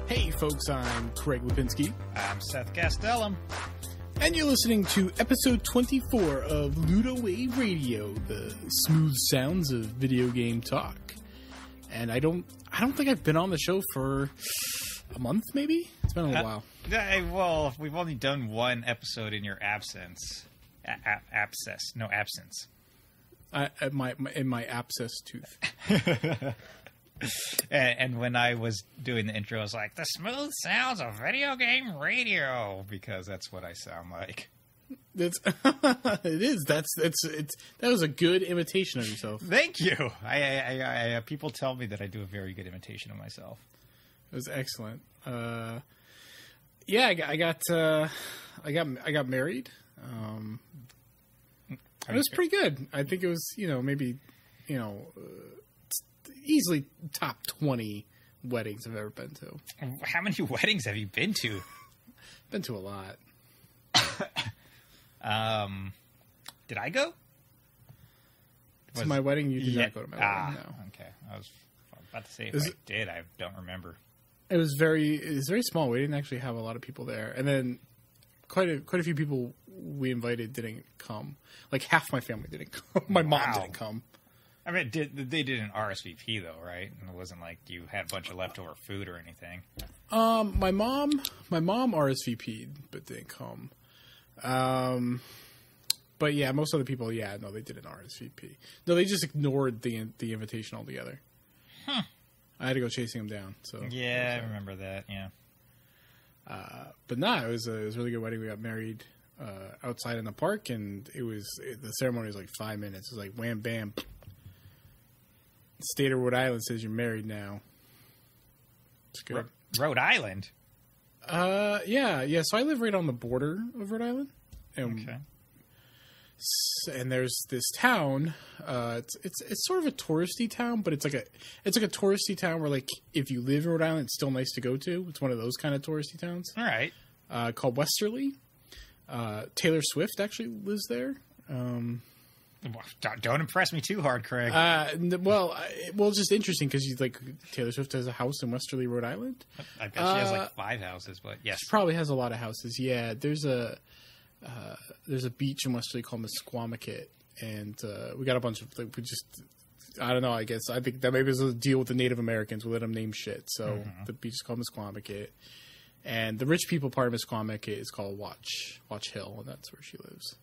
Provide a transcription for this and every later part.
Hey folks, I'm Craig Lipinski. I'm Seth Castellum. And you're listening to episode 24 of Ludowave Radio, the smooth sounds of video game talk. And I don't think I've been on the show for a month, maybe? It's been a while. Well, we've only done one episode in your absence. Abscess. No, absence. In my abscess tooth. And when I was doing the intro, I was like, the smooth sounds of video game radio, because that's what I sound like. It is. That was a good imitation of yourself. Thank you. I people tell me that I do a very good imitation of myself. It was excellent. Yeah, I got married. It was pretty good. I think it was, easily top 20 weddings I've ever been to. How many weddings have you been to? Been to a lot. Did I go? To my wedding, you did not go to my wedding. No. Okay. I was about to say if I did, I don't remember. It was very small. We didn't actually have a lot of people there, and then quite a few people we invited didn't come. Like half my family didn't come. My mom didn't come. I mean, they did an RSVP though, right? And it wasn't like you had a bunch of leftover food or anything. My mom RSVP'd but didn't come. But yeah, most other people, they did an RSVP. No, they just ignored the invitation altogether. Huh. I had to go chasing them down. So yeah, I remember that. Yeah. But it was a really good wedding. We got married outside in the park, and the ceremony was like 5 minutes. It was like wham bam. State of Rhode Island says you're married now. It's good. Rhode Island? Yeah. So I live right on the border of Rhode Island. Okay. And there's this town. It's sort of a touristy town, but it's like a touristy town where, like, if you live in Rhode Island, it's still nice to go to. It's one of those kind of touristy towns. All right. Called Westerly. Taylor Swift actually lives there. Don't impress me too hard, Craig. Well, it's just interesting because Taylor Swift has a house in Westerly, Rhode Island. I bet she has like 5 houses, but yes, she probably has a lot of houses. Yeah, there's a beach in Westerly called Mesquamaket, and we got a bunch of I don't know. I think that maybe there's a deal with the Native Americans. We let them name shit, so the beach is called Mesquamaket, and the rich people part of Mesquamaket is called Watch Hill, and that's where she lives.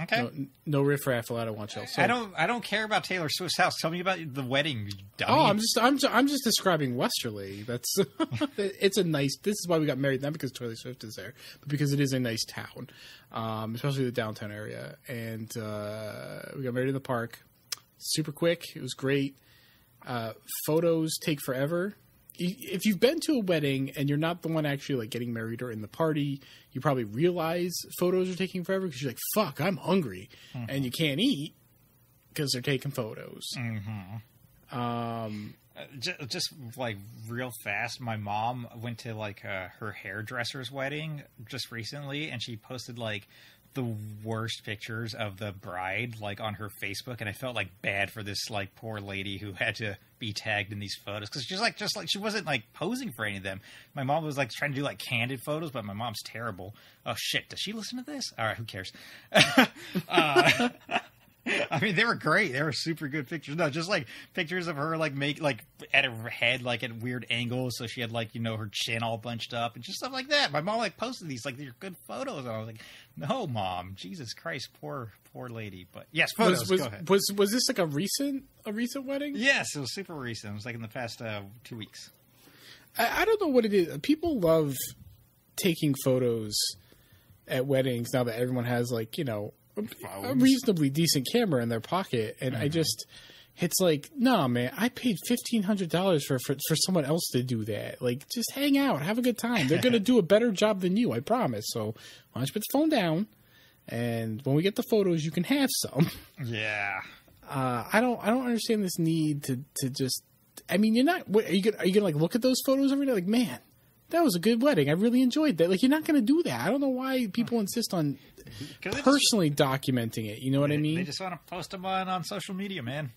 Okay. No riffraff allowed at Watch Hill. So, I don't care about Taylor Swift's house. Tell me about the wedding, you dummy. Oh, I'm just describing Westerly. That's it's a nice. This is why we got married, not because Taylor Swift is there, but because it is a nice town, especially the downtown area. And we got married in the park. Super quick. It was great. Photos take forever. If you've been to a wedding and you're not the one actually like getting married or in the party, you probably realize photos are taking forever because you're like, fuck, I'm hungry. And you can't eat because they're taking photos. Just like real fast, my mom went to like her hairdresser's wedding just recently, and she posted like the worst pictures of the bride like on her Facebook, and I felt like bad for this like poor lady who had to be tagged in these photos because she's like just like she wasn't like posing for any of them. My mom was like trying to do like candid photos, but my mom's terrible. Oh shit, does she listen to this? All right, who cares? I mean, they were great. They were super good pictures. No, just like pictures of her like at her head like at weird angles, so she had like her chin all bunched up and just stuff like that. My mom like posted these like they're good photos, and I was like, no, Mom, Jesus Christ, poor lady. But yes, photos. Go ahead. Was this like a recent wedding? Yes, it was super recent. It was like in the past 2 weeks. I don't know what it is. People love taking photos at weddings now that everyone has like a reasonably decent camera in their pocket, and it's like, no, man, I paid $1,500 for someone else to do that. Like, just hang out, have a good time. They're gonna do a better job than you, I promise. So why don't you put the phone down, and when we get the photos, you can have some. Yeah. I don't understand this need to just. I mean, you're not. Are you gonna like look at those photos every day? Like, man, that was a good wedding. I really enjoyed that. Like, you're not going to do that. I don't know why people insist on personally documenting it. You know what I mean? They just want to post them on social media, man.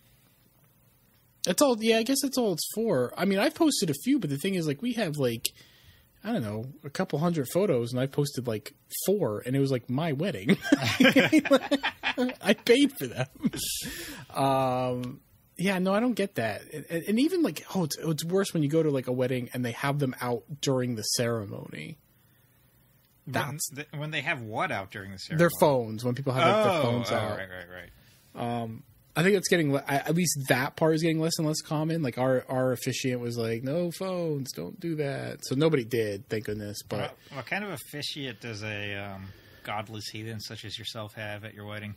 That's all. Yeah, I guess that's all it's for. I mean, I've posted a few, but the thing is, like, we have like, I don't know, a couple hundred photos, and I posted like 4, and it was like my wedding. I paid for them. Yeah, no, I don't get that. And even like, it's worse when you go to like a wedding and they have them out during the ceremony. When they have what out during the ceremony? Their phones. When people have like, their phones out. Right. I think it's getting, at least that part is getting less and less common. Like our officiant was like, no phones, don't do that. So nobody did, thank goodness. But what kind of officiant does a godless heathen such as yourself have at your wedding?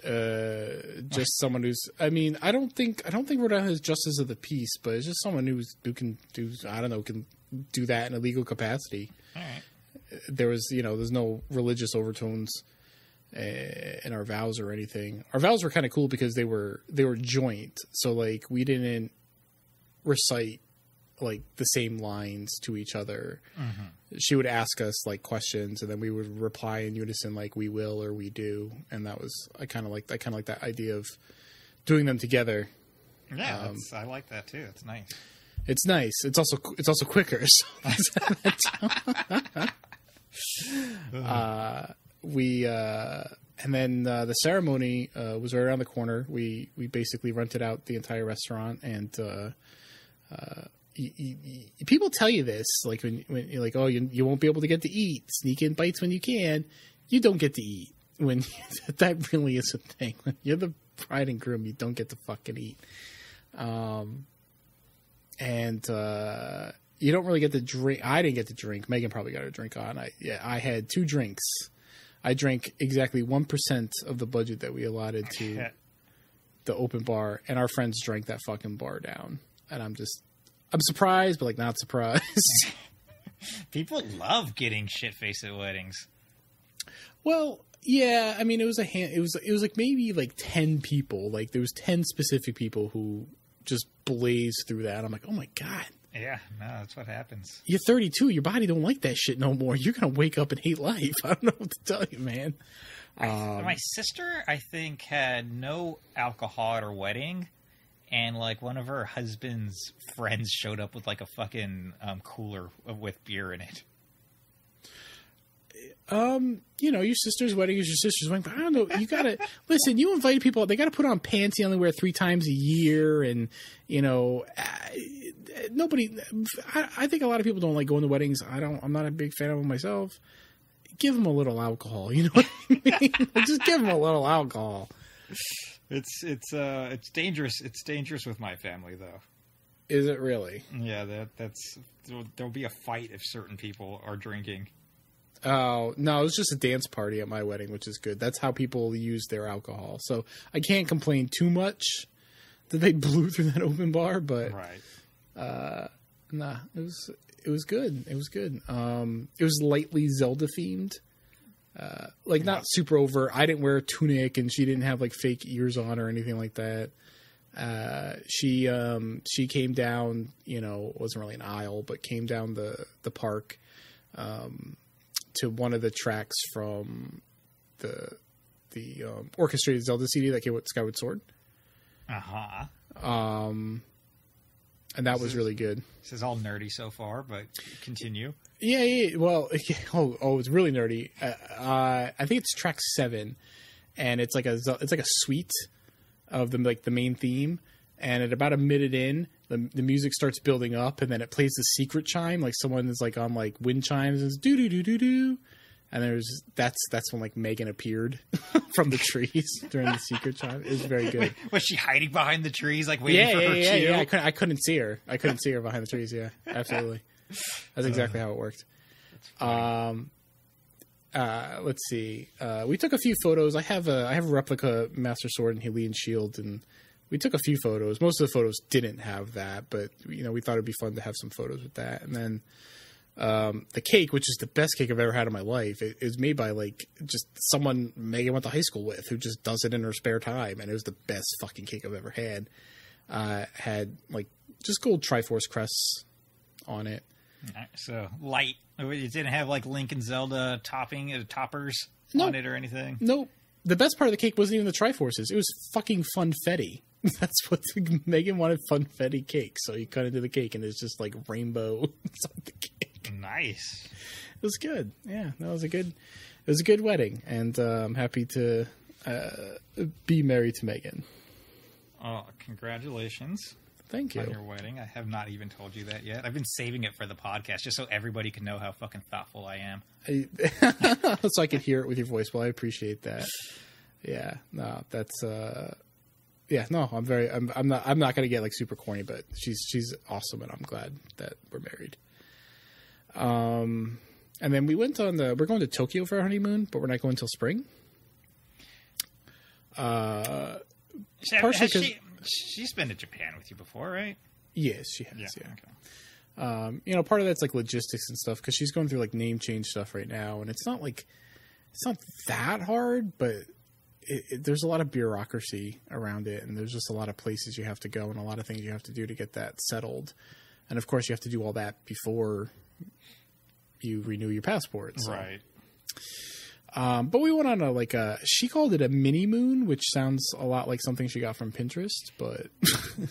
Just someone who's, I mean, I don't think Rhode Island has justice of the peace, but it's just someone who can do, I don't know, can do that in a legal capacity. All right. There was, there's no religious overtones in our vows or anything. Our vows were kind of cool because they were joint. So like we didn't recite like the same lines to each other. Mm-hmm. She would ask us like questions, and then we would reply in unison, like we will or we do. And that was, I kind of like that idea of doing them together. Yeah, I like that too. It's nice. It's nice. It's also quicker. So and then the ceremony was right around the corner. We basically rented out the entire restaurant, and people tell you this, like when you're like, oh, you won't be able to get to eat. Sneak in bites when you can. You don't get to eat when that really is a thing. When you're the bride and groom, you don't get to fucking eat. And you don't really get to drink. I didn't get to drink. Megan probably got a drink on. I had 2 drinks. I drank exactly 1% of the budget that we allotted to the open bar, and our friends drank that fucking bar down. And I'm surprised, but like not surprised. People love getting shit-faced at weddings. Well, yeah. I mean, it was it was like maybe like 10 people. Like there was 10 specific people who just blazed through that. I'm like, oh my God. Yeah, no, that's what happens. You're 32. Your body don't like that shit no more. You're going to wake up and hate life. I don't know what to tell you, man. My sister, I think, had no alcohol at her wedding. And, like, one of her husband's friends showed up with, like, a fucking cooler with beer in it. Your sister's wedding is your sister's wedding, but I don't know. You gotta listen. You invited people. They gotta put on pants they only wear 3 times a year, and nobody. I think a lot of people don't like going to weddings. I'm not a big fan of them myself. Give them a little alcohol. You know what I mean? Just give them a little alcohol. It's dangerous. It's dangerous with my family, though. Is it really? Yeah, there'll be a fight if certain people are drinking. Oh, no, it was just a dance party at my wedding, which is good. That's how people use their alcohol. So I can't complain too much that they blew through that open bar, but right. Nah, it was good. It was good. It was lightly Zelda themed. Not super over. I didn't wear a tunic, and she didn't have like fake ears on or anything like that. She came down, it wasn't really an aisle, but came down the park, to one of the tracks from the orchestrated Zelda CD that came with Skyward Sword. Uh-huh. And that was really good. This is all nerdy so far, but continue. Yeah. Well, it's really nerdy. I think it's track 7, and it's like a suite of the main theme. And at about a minute in, the music starts building up, and then it plays the secret chime, like someone is like on like wind chimes, and it's do do do do do, and that's when like Megan appeared from the trees during the secret chime. It was very good. Was she hiding behind the trees, like waiting for her cue? Yeah. I couldn't see her. I couldn't see her behind the trees. Yeah, absolutely. That's exactly how it worked. Let's see. We took a few photos. I have a replica Master Sword and Hylian shield, and we took a few photos. Most of the photos didn't have that, but we thought it'd be fun to have some photos with that. And then the cake, which is the best cake I've ever had in my life, it was made by like just someone Megan went to high school with, who just does it in her spare time, and it was the best fucking cake I've ever had. Had like just gold Triforce crests on it. So light. It didn't have like Link and Zelda toppers on it or anything. Nope. The best part of the cake wasn't even the Triforces. It was fucking funfetti. That's what Megan wanted funfetti cake, so you cut into the cake and it's just like rainbow on the cake. Nice. It was good. Yeah, that was it was a good wedding, and I'm happy to be married to Megan. Oh, congratulations. Thank you. On your wedding. I have not even told you that yet. I've been saving it for the podcast just so everybody can know how fucking thoughtful I am. So I could hear it with your voice. Well, I appreciate that. Yeah. No, that's yeah, no, I'm not going to get like super corny, but she's awesome, and I'm glad that we're married. And then we're going to Tokyo for our honeymoon, but we're not going till spring. Partially she's been to Japan with you before, right? Yes, she has. Yeah. Okay. Part of that's like logistics and stuff, because she's going through like name change stuff right now, and it's not that hard, but there's a lot of bureaucracy around it, and there's just a lot of places you have to go and a lot of things you have to do to get that settled. And of course, you have to do all that before you renew your passport. So. Right. But we went on she called it a mini moon, which sounds a lot like something she got from Pinterest, but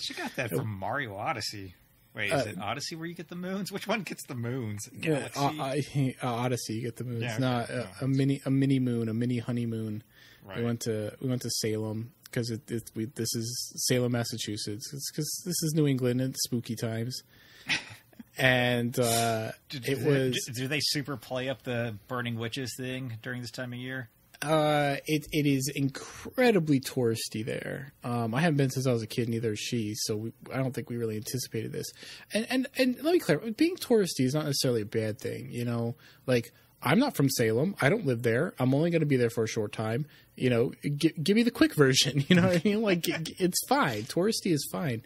she got that from Mario Odyssey. Wait, is it Odyssey where you get the moons? Which one gets the moons? Odyssey, you get the moons. Yeah, okay. Not a mini moon, a mini honeymoon. Right. We went to Salem because this is Salem, Massachusetts. It's because this is New England and spooky times. And do they super play up the burning witches thing during this time of year? It is incredibly touristy there. I haven't been since I was a kid, neither has she, so I don't think we really anticipated this. And let me clarify, being touristy is not necessarily a bad thing, like, I'm not from Salem. I don't live there. I'm only going to be there for a short time. Give me the quick version. You know what I mean? Like, it's fine. Touristy is fine.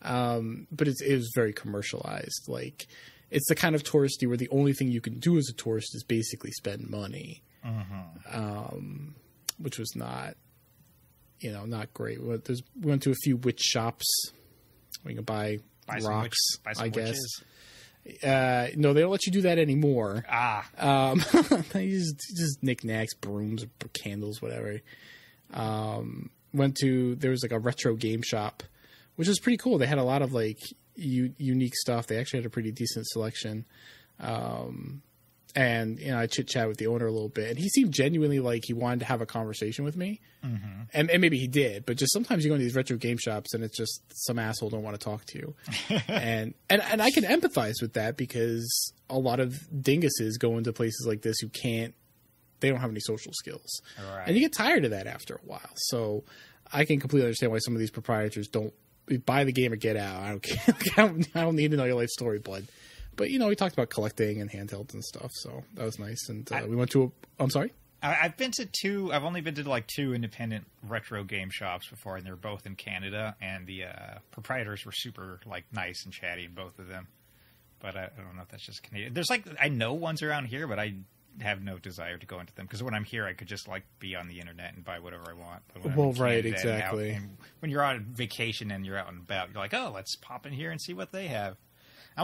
But it was very commercialized. Like, it's the kind of touristy where the only thing you can do as a tourist is basically spend money. Which was not great. We went to a few witch shops. We can buy rocks, I guess. Witches. No, they don't let you do that anymore. Just knickknacks, brooms, candles, whatever. There was like a retro game shop, which was pretty cool. They had a lot of like unique stuff. They actually had a pretty decent selection. And I chit chat with the owner a little bit, and he seemed genuinely like he wanted to have a conversation with me. And maybe he did, but just sometimes you go into these retro game shops and it's just some asshole don't want to talk to you. and I can empathize with that, because a lot of dinguses go into places like this they don't have any social skills. Right. And you get tired of that after a while. So I can completely understand why some of these proprietors don't buy the game or get out. I don't care. I don't need to know your life story, bud. But, we talked about collecting and handhelds and stuff, so that was nice. And we went to I'm sorry? I've only been to like two independent retro game shops before, and they're both in Canada, and the proprietors were super like nice and chatty, both of them. But I don't know if that's just Canadian. There's I know ones around here, but I have no desire to go into them, because when I'm here, I could just like be on the internet and buy whatever I want. But when right, exactly. And when you're on vacation and you're out and about, you're like, oh, let's pop in here and see what they have. I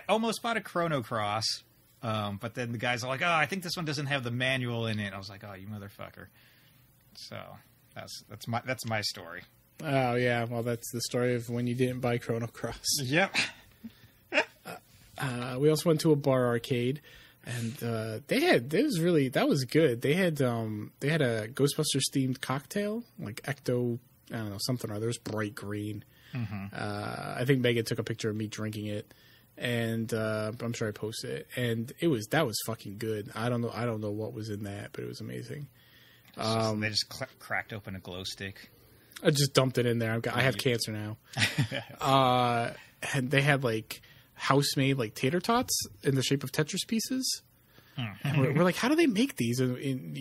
almost bought a Chrono Cross, but then the guys are like, oh, I think this one doesn't have the manual in it. I was like, oh, you motherfucker. So that's my story. Oh, yeah. Well, that's the story of when you didn't buy Chrono Cross. Yep. We also went to a bar arcade, and that was good. They had a Ghostbusters themed cocktail, like Ecto, I don't know, something or other. It was bright green. I think Megan took a picture of me drinking it. And I'm sure I posted it, and that was fucking good. I don't know what was in that, but it was amazing. They just cracked open a glow stick. I just dumped it in there. I have cancer now. And they had like house-made like tater tots in the shape of Tetris pieces. And we're like, how do they make these? And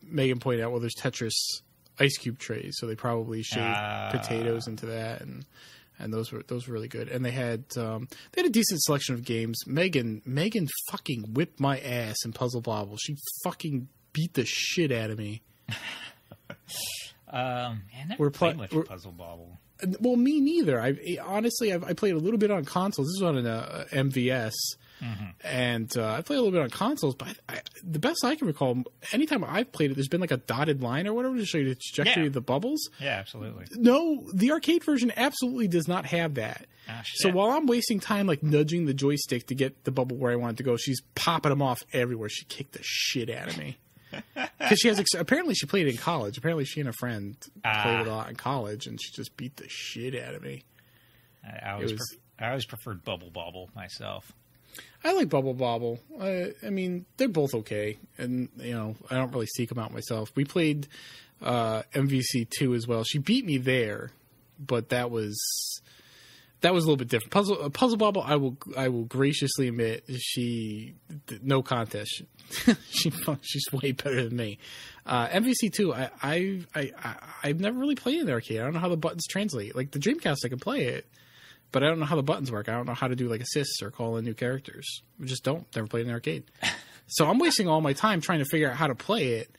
Megan pointed out, well, there's Tetris ice cube trays, so they probably shaved potatoes into that, and those were really good. And they had a decent selection of games. Megan fucking whipped my ass in Puzzle Bobble. She fucking beat the shit out of me. I never played much Puzzle Bobble. Well, me neither. I honestly played a little bit on consoles. This was on an MVS, And I play a little bit on consoles, but the best I can recall, anytime I've played it, there's been like a dotted line or whatever to show you the trajectory of the bubbles. Yeah, absolutely. No, the arcade version absolutely does not have that. So while I'm wasting time like nudging the joystick to get the bubble where I want it to go, she's popping them off everywhere. She kicked the shit out of me. Because she has apparently she played it in college. Apparently she and a friend played it a lot in college, and she just beat the shit out of me. I always preferred Bubble Bobble myself. I like Bubble Bobble. I mean, they're both okay, and I don't really seek them out myself. We played MVC2 as well. She beat me there, but that was a little bit different. Puzzle Bobble, I will graciously admit, no contest. She's way better than me. MVC2, I've never really played in the arcade. I don't know how the buttons translate. Like the Dreamcast, I can play it, but I don't know how the buttons work. I don't know how to do like assists or call in new characters. I just don't. Never played in the arcade. So I'm wasting all my time trying to figure out how to play it,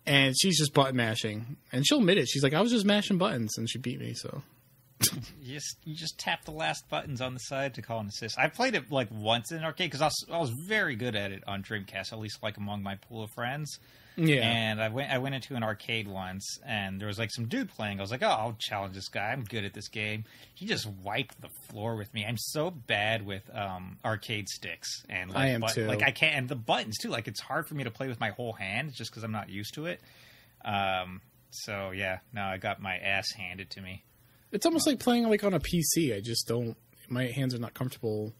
and she's just button mashing. And she'll admit it. She's like, I was just mashing buttons, and she beat me, so... You just tap the last buttons on the side to call an assist. I played it like once in an arcade because I was very good at it on Dreamcast, at least like among my pool of friends. Yeah. And I went into an arcade once, and there was like some dude playing. I was like, oh, I'll challenge this guy. I'm good at this game. He just wiped the floor with me. I'm so bad with arcade sticks, and like, I am too. Like I can't, and the buttons too. Like it's hard for me to play with my whole hand just because I'm not used to it. So yeah, no, I got my ass handed to me. It's almost like playing like on a PC. I just don't. My hands are not comfortable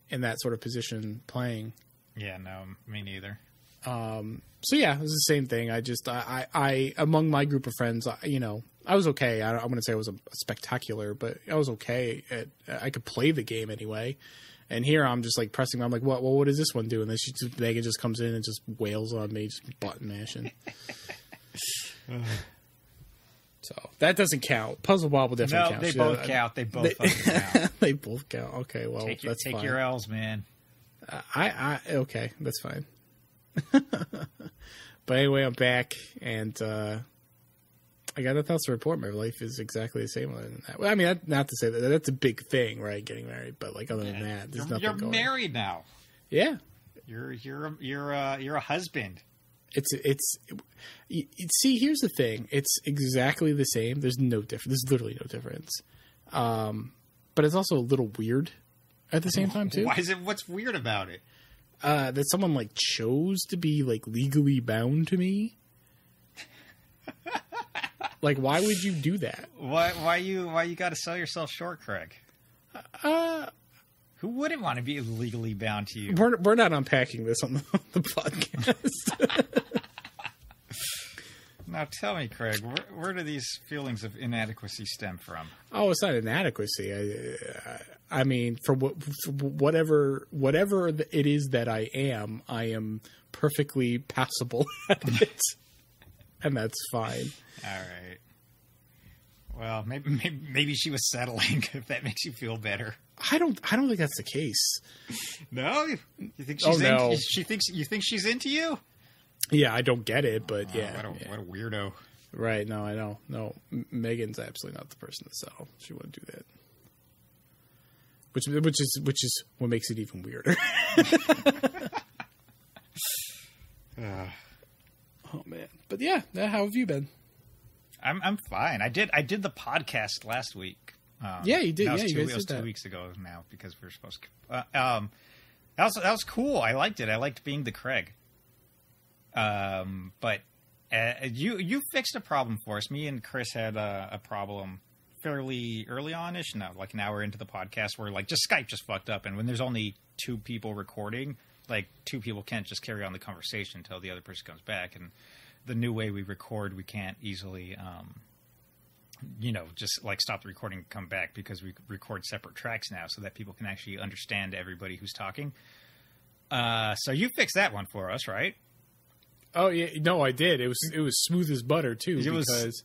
in that sort of position playing. Yeah, no, me neither. So yeah, it was the same thing. I among my group of friends, I was okay. I wouldn't say I was a spectacular, but I was okay. I could play the game anyway. And here I'm just like pressing. I'm like, what does this one do? And then Megan just comes in and just wails on me, just button mashing. So that doesn't count. Puzzle Bobble definitely counts. They both count. They both count. They both count. Okay, well, that's fine. Take your L's, man. Okay, that's fine. But anyway, I'm back, and I got nothing else to report. My life is exactly the same other than that. Well, I mean, not to say that's a big thing, right? Getting married, but like other than that, there's nothing going on. You're married now. Yeah, you're a husband. See, here's the thing. It's exactly the same. There's no difference. There's literally no difference. But it's also a little weird at the same time, too. Why is it? What's weird about it? That someone like chose to be like legally bound to me. Like, why would you do that? Why you got to sell yourself short, Craig? Who wouldn't want to be legally bound to you? We're not unpacking this on the podcast. Now tell me, Craig, where do these feelings of inadequacy stem from? Oh, it's not inadequacy. I mean, for whatever it is that I am perfectly passable at it, and that's fine. All right. Well, maybe she was settling. If that makes you feel better. I don't think that's the case. No, you think she's no. You think she's into you? Yeah, I don't get it, but yeah. What a weirdo. Right? No, I know. No, Megan's absolutely not the person to settle. She wouldn't do that. Which is what makes it even weirder. Oh man, but yeah, how have you been? I'm fine. I did the podcast last week. Yeah, you did. It was 2 weeks ago now because we were supposed to. That was cool. I liked it. I liked being the Craig. But you fixed a problem for us. Me and Chris had a problem fairly early on-ish. No, like an hour into the podcast, where like just Skype just fucked up, and when there's only two people recording, like two people can't just carry on the conversation until the other person comes back. And the new way we record, we can't easily, just like stop the recording and come back, because we record separate tracks now so that people can actually understand everybody who's talking. So you fixed that one for us, right? Oh yeah, no, I did. It was smooth as butter too, because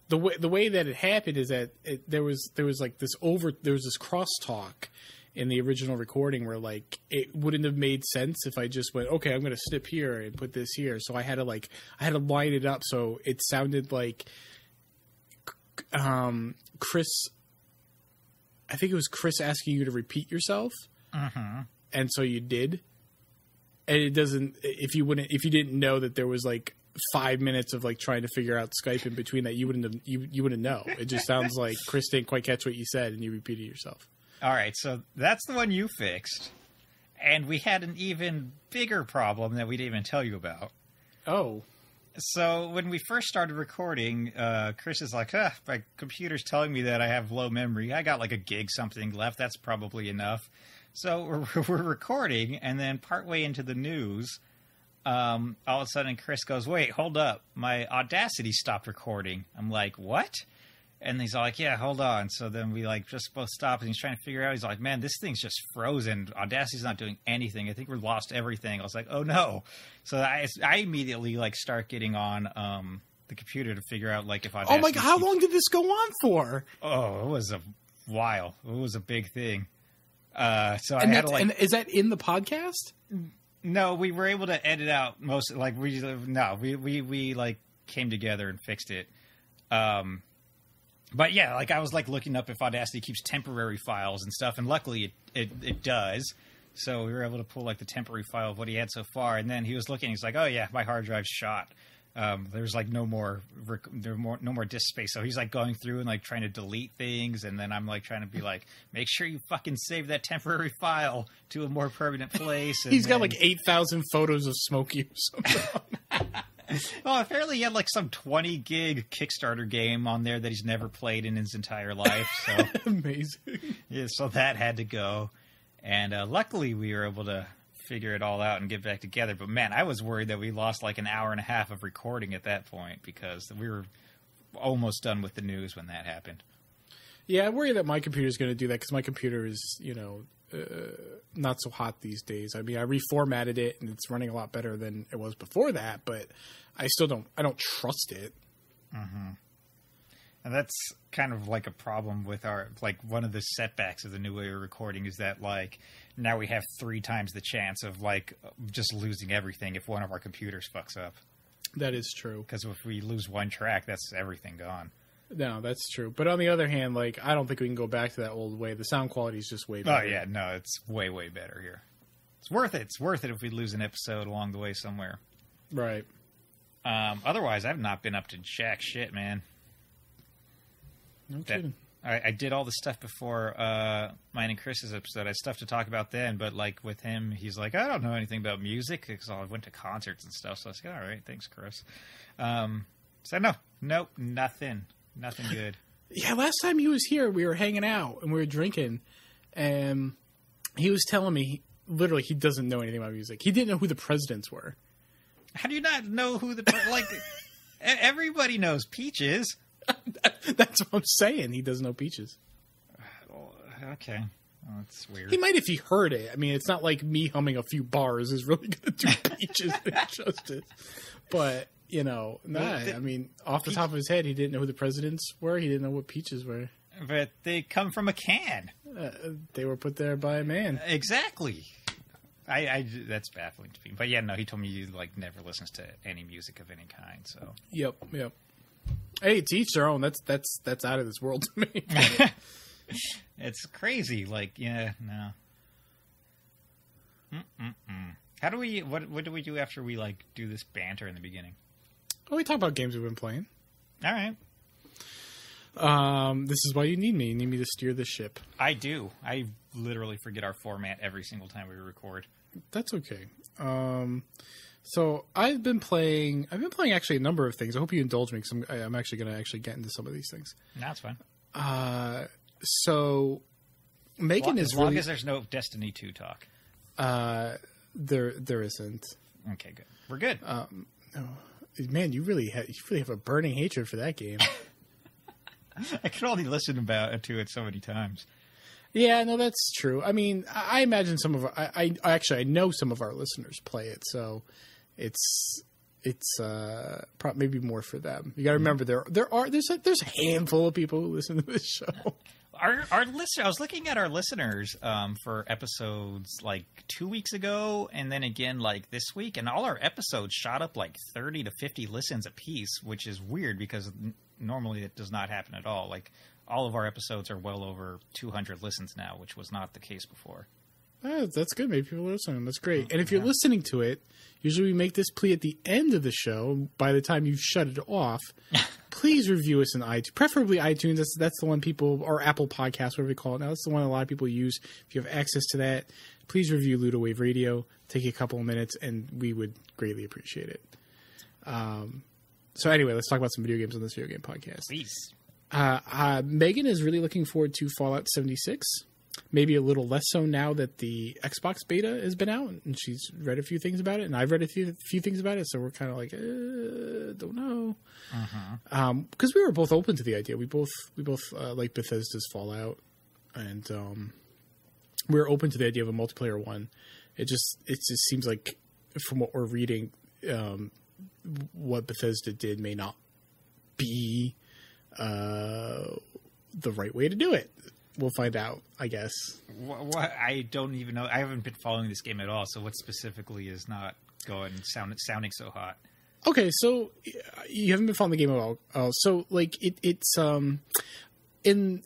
the way that it happened is that there was this crosstalk in the original recording where like it wouldn't have made sense if I just went, okay, I'm going to snip here and put this here. So I had to line it up so it sounded like Chris. I think it was Chris asking you to repeat yourself. Mm-hmm. and so you did. And it doesn't, if you didn't know that there was like 5 minutes of like trying to figure out Skype in between that, you wouldn't know. It just sounds like Chris didn't quite catch what you said and you repeated yourself. All right, so that's the one you fixed. And we had an even bigger problem that we didn't even tell you about. Oh. So when we first started recording, Chris is like, my computer's telling me that I have low memory. I got like a gig something left. That's probably enough. So we're recording, and then partway into the news, all of a sudden Chris goes, wait, hold up. My Audacity stopped recording. I'm like, what? And he's like, yeah, hold on. So then we like just both stop, and he's trying to figure out. He's like, man, this thing's just frozen. Audacity's not doing anything. I think we lost everything. I was like, oh no. So I immediately like start getting on the computer to figure out like if Audacity. Oh my God, how long did this go on for? Oh, it was a while. It was a big thing. So I and had to like. And is that in the podcast? No, we were able to edit out most. Like we like came together and fixed it. But yeah, like I was like looking up if Audacity keeps temporary files and stuff, and luckily it does. So we were able to pull like the temporary file of what he had so far, and then he was looking. He's like, "Oh yeah, my hard drive's shot. There's like no more disk space." So he's like going through and like trying to delete things, and then I'm like trying to be like, "Make sure you fucking save that temporary file to a more permanent place." And he's got like 8,000 photos of Smokey or something. Well, apparently he had like some 20 gig Kickstarter game on there that he's never played in his entire life. So amazing. Yeah, so that had to go, and luckily we were able to figure it all out and get back together. But man, I was worried that we lost like an hour and a half of recording at that point because we were almost done with the news when that happened. Yeah, I worry that my computer is going to do that because my computer is, not so hot these days. I mean, I reformatted it and it's running a lot better than it was before that, but I don't trust it. Mm-hmm. And that's kind of like a problem with our, like one of the setbacks of the new way of recording is that like now we have 3 times the chance of like just losing everything if one of our computers fucks up. That is true. Because if we lose one track, that's everything gone. No, that's true. But on the other hand, like, I don't think we can go back to that old way. The sound quality is just way better. Oh, yeah. No, it's way, way better here. It's worth it. It's worth it if we lose an episode along the way somewhere. Right. Otherwise, I've not been up to jack shit, man. No kidding. I did all the stuff before mine and Chris's episode. I had stuff to talk about then, but, like, with him, he's like, I don't know anything about music because I went to concerts and stuff. So I was like, all right, thanks, Chris. So, nope, nothing. Nothing good. Yeah, last time he was here, we were hanging out and we were drinking, and he was telling me, literally, he doesn't know anything about music. He didn't know who the presidents were. How do you not know who like, everybody knows Peaches. That's what I'm saying. He doesn't know Peaches. Okay. Oh, that's weird. He might if he heard it. I mean, it's not like me humming a few bars is really going to do Peaches justice. But... I mean, off the top of his head, he didn't know who the presidents were. He didn't know what peaches were. But they come from a can. They were put there by a man. Exactly. I that's baffling to me. But yeah, no, he told me he like never listens to any music of any kind. So. Yep. Hey, to each their own. That's out of this world to me. It's crazy. Like, yeah, no. How do we? What do we do after we like do this banter in the beginning? Well, we talk about games we've been playing. All right. This is why you need me. You need me to steer this ship. I do. I literally forget our format every single time we record. That's okay. So I've been playing actually a number of things. I hope you indulge me because I'm actually going to actually get into some of these things. That's fine. So Megan is really... As long as there's no Destiny 2 talk. There isn't. Okay, good. We're good. Man, you really have a burning hatred for that game. I can only listen to it so many times. Yeah, no, that's true. I mean, I imagine some of I know some of our listeners play it, so it's maybe more for them. You got to remember there's a handful of people who listen to this show. Our listener, I was looking at our listeners for episodes like 2 weeks ago, and then again like this week, and all our episodes shot up like 30 to 50 listens a piece, which is weird because normally it does not happen at all. Like all of our episodes are well over 200 listens now, which was not the case before. That's good. Maybe people are listening. That's great. And if you're listening to it, usually we make this plea at the end of the show. By the time you shut it off, please review us in iTunes, preferably iTunes. That's the one people, or Apple Podcasts, whatever we call it now. That's the one a lot of people use. If you have access to that, please review Ludowave Radio. Take a couple of minutes, and we would greatly appreciate it. So anyway, let's talk about some video games on this video game podcast. Please. Megan is really looking forward to Fallout 76. Maybe a little less so now that the Xbox beta has been out, and she's read a few things about it, and I've read a few things about it, so we're kind of like, don't know. Because we were both open to the idea. We both like Bethesda's Fallout, and we were open to the idea of a multiplayer one. It just seems like, from what we're reading, what Bethesda did may not be the right way to do it. We'll find out, I guess. What? I don't even know. I haven't been following this game at all. So what specifically is not sounding so hot? Okay, so you haven't been following the game at all. So like it's in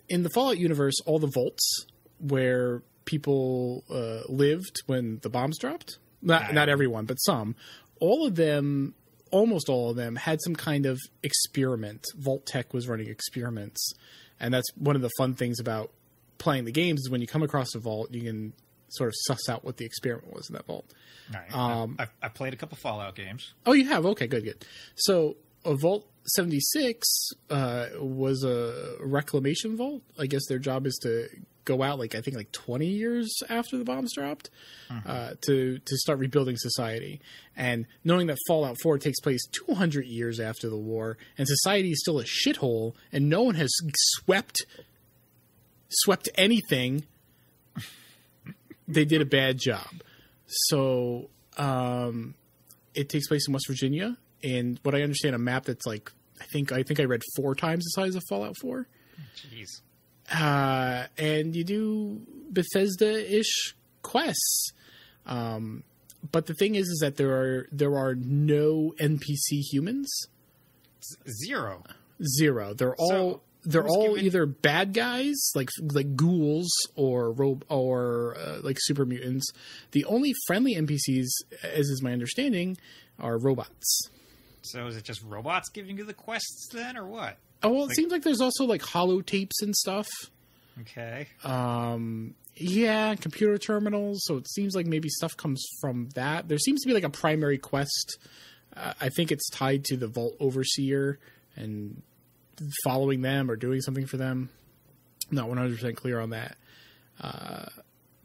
the Fallout universe, all the vaults where people lived when the bombs dropped. Not everyone, but some. Almost all of them had some kind of experiment. Vault Tech was running experiments. And that's one of the fun things about playing the games is when you come across a vault, you can sort of suss out what the experiment was in that vault. Right. I've played a couple Fallout games. Oh, you have? Okay, good. So a Vault 76 was a reclamation vault. I guess their job is to go out, I think 20 years after the bombs dropped to start rebuilding society. And knowing that Fallout 4 takes place 200 years after the war, and society is still a shithole, and no one has swept anything, they did a bad job. So it takes place in West Virginia, and what I understand, a map that's I think I read 4 times the size of Fallout 4. Jeez. And you do Bethesda-ish quests. But the thing is that there are no NPC humans. Zero. They're all either bad guys like ghouls or super mutants. The only friendly NPCs, as is my understanding, are robots. So is it just robots giving you the quests then, or what? Oh, well, it seems like there's also holotapes and stuff. Okay. Yeah, computer terminals. So it seems like maybe stuff comes from that. There seems to be a primary quest. I think it's tied to the Vault Overseer and following them or doing something for them. I'm not 100% clear on that.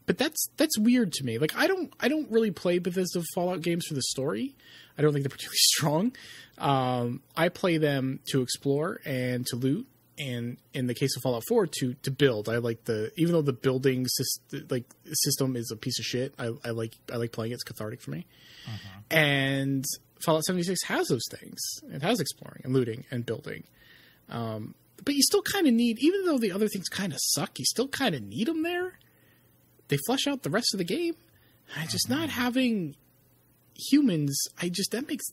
But that's weird to me. I don't really play Bethesda Fallout games for the story. I don't think they're particularly strong. I play them to explore and to loot, and in the case of Fallout 4, to build. I like even though the building system is a piece of shit, I like playing it. It's cathartic for me. And Fallout 76 has those things. It has exploring and looting and building. But you still kind of need, even though the other things kind of suck, you still kind of need them there. They flesh out the rest of the game. And just not having humans, that makes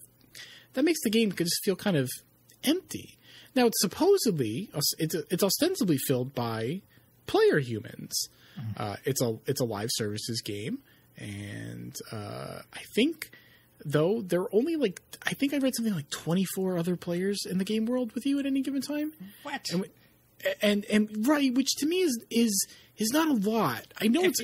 the game just feel kind of empty. Now, it's supposedly, it's ostensibly filled by player humans. It's a live services game, and I think, though, there are only I think I read something like 24 other players in the game world with you at any given time. What? And right, which to me is not a lot. I know if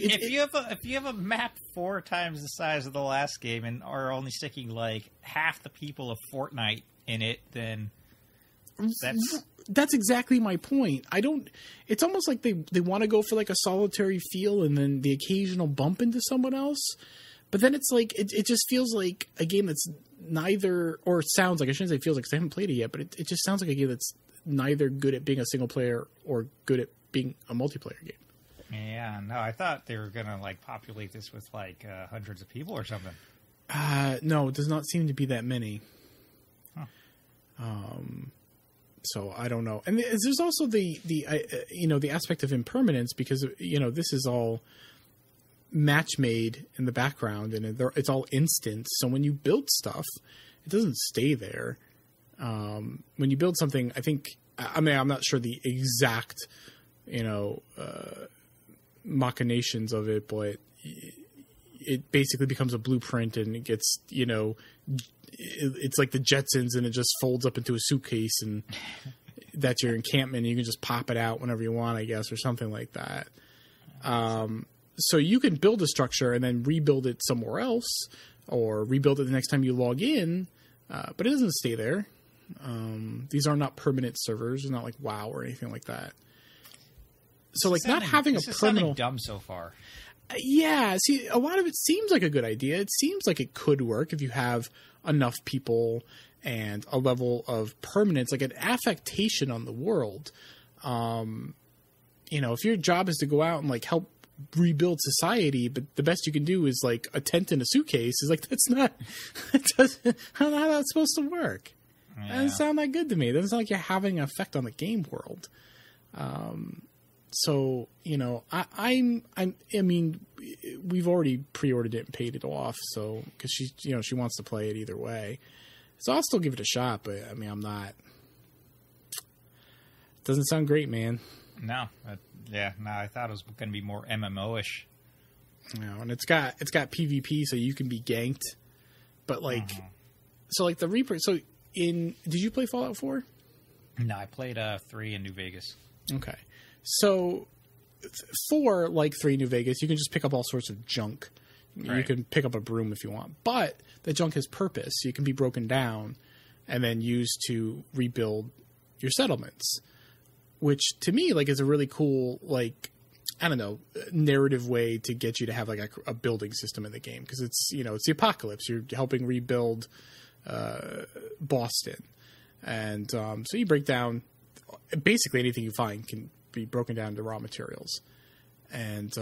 you have a map 4 times the size of the last game and are only sticking half the people of Fortnite in it, then that's exactly my point. It's almost like they want to go for a solitary feel and then the occasional bump into someone else. But then it's it just feels like a game that's neither, or it sounds like, I shouldn't say feels like, because I haven't played it yet, but it just sounds like a game that's neither good at being a single player or good at being a multiplayer game. Yeah, no, I thought they were going to populate this with hundreds of people or something. No, it does not seem to be that many. Huh. So I don't know. And there's also the aspect of impermanence, because this is all match made in the background and it's all instant. So when you build stuff, it doesn't stay there. When you build something, I'm not sure the exact machinations of it, but it basically becomes a blueprint, and it gets, you know, it's like the Jetsons, and it just folds up into a suitcase, and that's your encampment. And you can just pop it out whenever you want, I guess, or something like that. So you can build a structure and then rebuild it somewhere else, or rebuild it the next time you log in, but it doesn't stay there. These are not permanent servers. It's not like WoW or anything like that. So, like, not having a permanent... dumb so far. Yeah, see, a lot of it seems like a good idea. It seems like it could work if you have enough people and a level of permanence, like an affectation on the world. You know, if your job is to go out and, like, help rebuild society, but the best you can do is, like, a tent in a suitcase, is like, that's not... I don't know how that's supposed to work. Yeah. That doesn't sound that good to me. It doesn't sound like you're having an effect on the game world. So, you know, I mean, we've already pre-ordered it and paid it off. So, cause she, you know, she wants to play it either way. So I'll still give it a shot, but I mean, I'm not, it doesn't sound great, man. No, I thought it was going to be more MMO-ish. You know, and it's got PvP, so you can be ganked, but like, so like the Reaper, did you play Fallout 4? No, I played 3 in New Vegas. Okay. So, 4, like 3 New Vegas, you can just pick up all sorts of junk. Right. You can pick up a broom if you want. But the junk has purpose. So you can be broken down and then used to rebuild your settlements. Which, to me, like, is a really cool, like, I don't know, narrative way to get you to have, like, a building system in the game. Because it's, you know, it's the apocalypse. You're helping rebuild Boston. And so you break down... Basically, anything you find can be broken down into raw materials. And,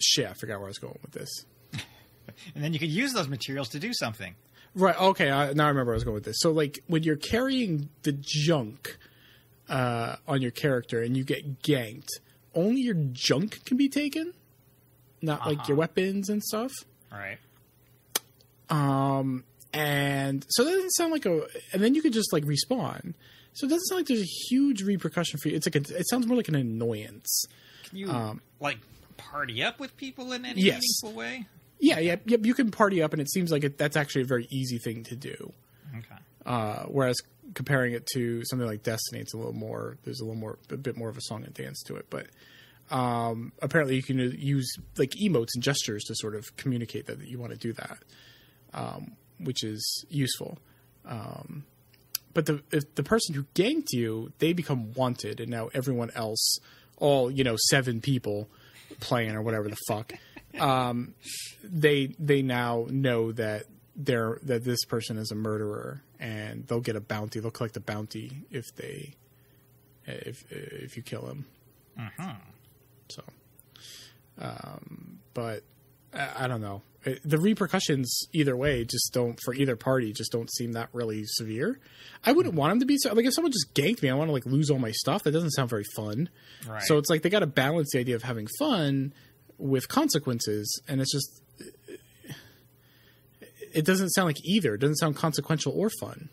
shit, I forgot where I was going with this. And then you could use those materials to do something. Right, okay, now I remember where I was going with this. So, like, when you're carrying the junk on your character and you get ganked, only your junk can be taken? Not, like, your weapons and stuff? Right. And so that doesn't sound like and then you could just like respawn. So it doesn't sound like there's a huge repercussion for you. It's like it sounds more like an annoyance. Can you like party up with people in any yes. meaningful way? Yeah, you can party up, and it seems like that's actually a very easy thing to do. Okay. Whereas comparing it to something like Destiny, it's there's a bit more of a song and dance to it. But apparently you can use like emotes and gestures to sort of communicate that you want to do that. Which is useful. But if the person who ganked you, they become wanted, and now everyone else, all, 7 people playing or whatever the fuck, they now know that this person is a murderer, and they'll get a bounty. They'll collect a bounty if you kill him. So, but I don't know. The repercussions either way for either party don't seem that really severe. I wouldn't want them to be so, like, if someone just ganked me, I want to like lose all my stuff. That doesn't sound very fun. Right. So it's like they got to balance the idea of having fun with consequences, and it's just it doesn't sound like either. It doesn't sound consequential or fun.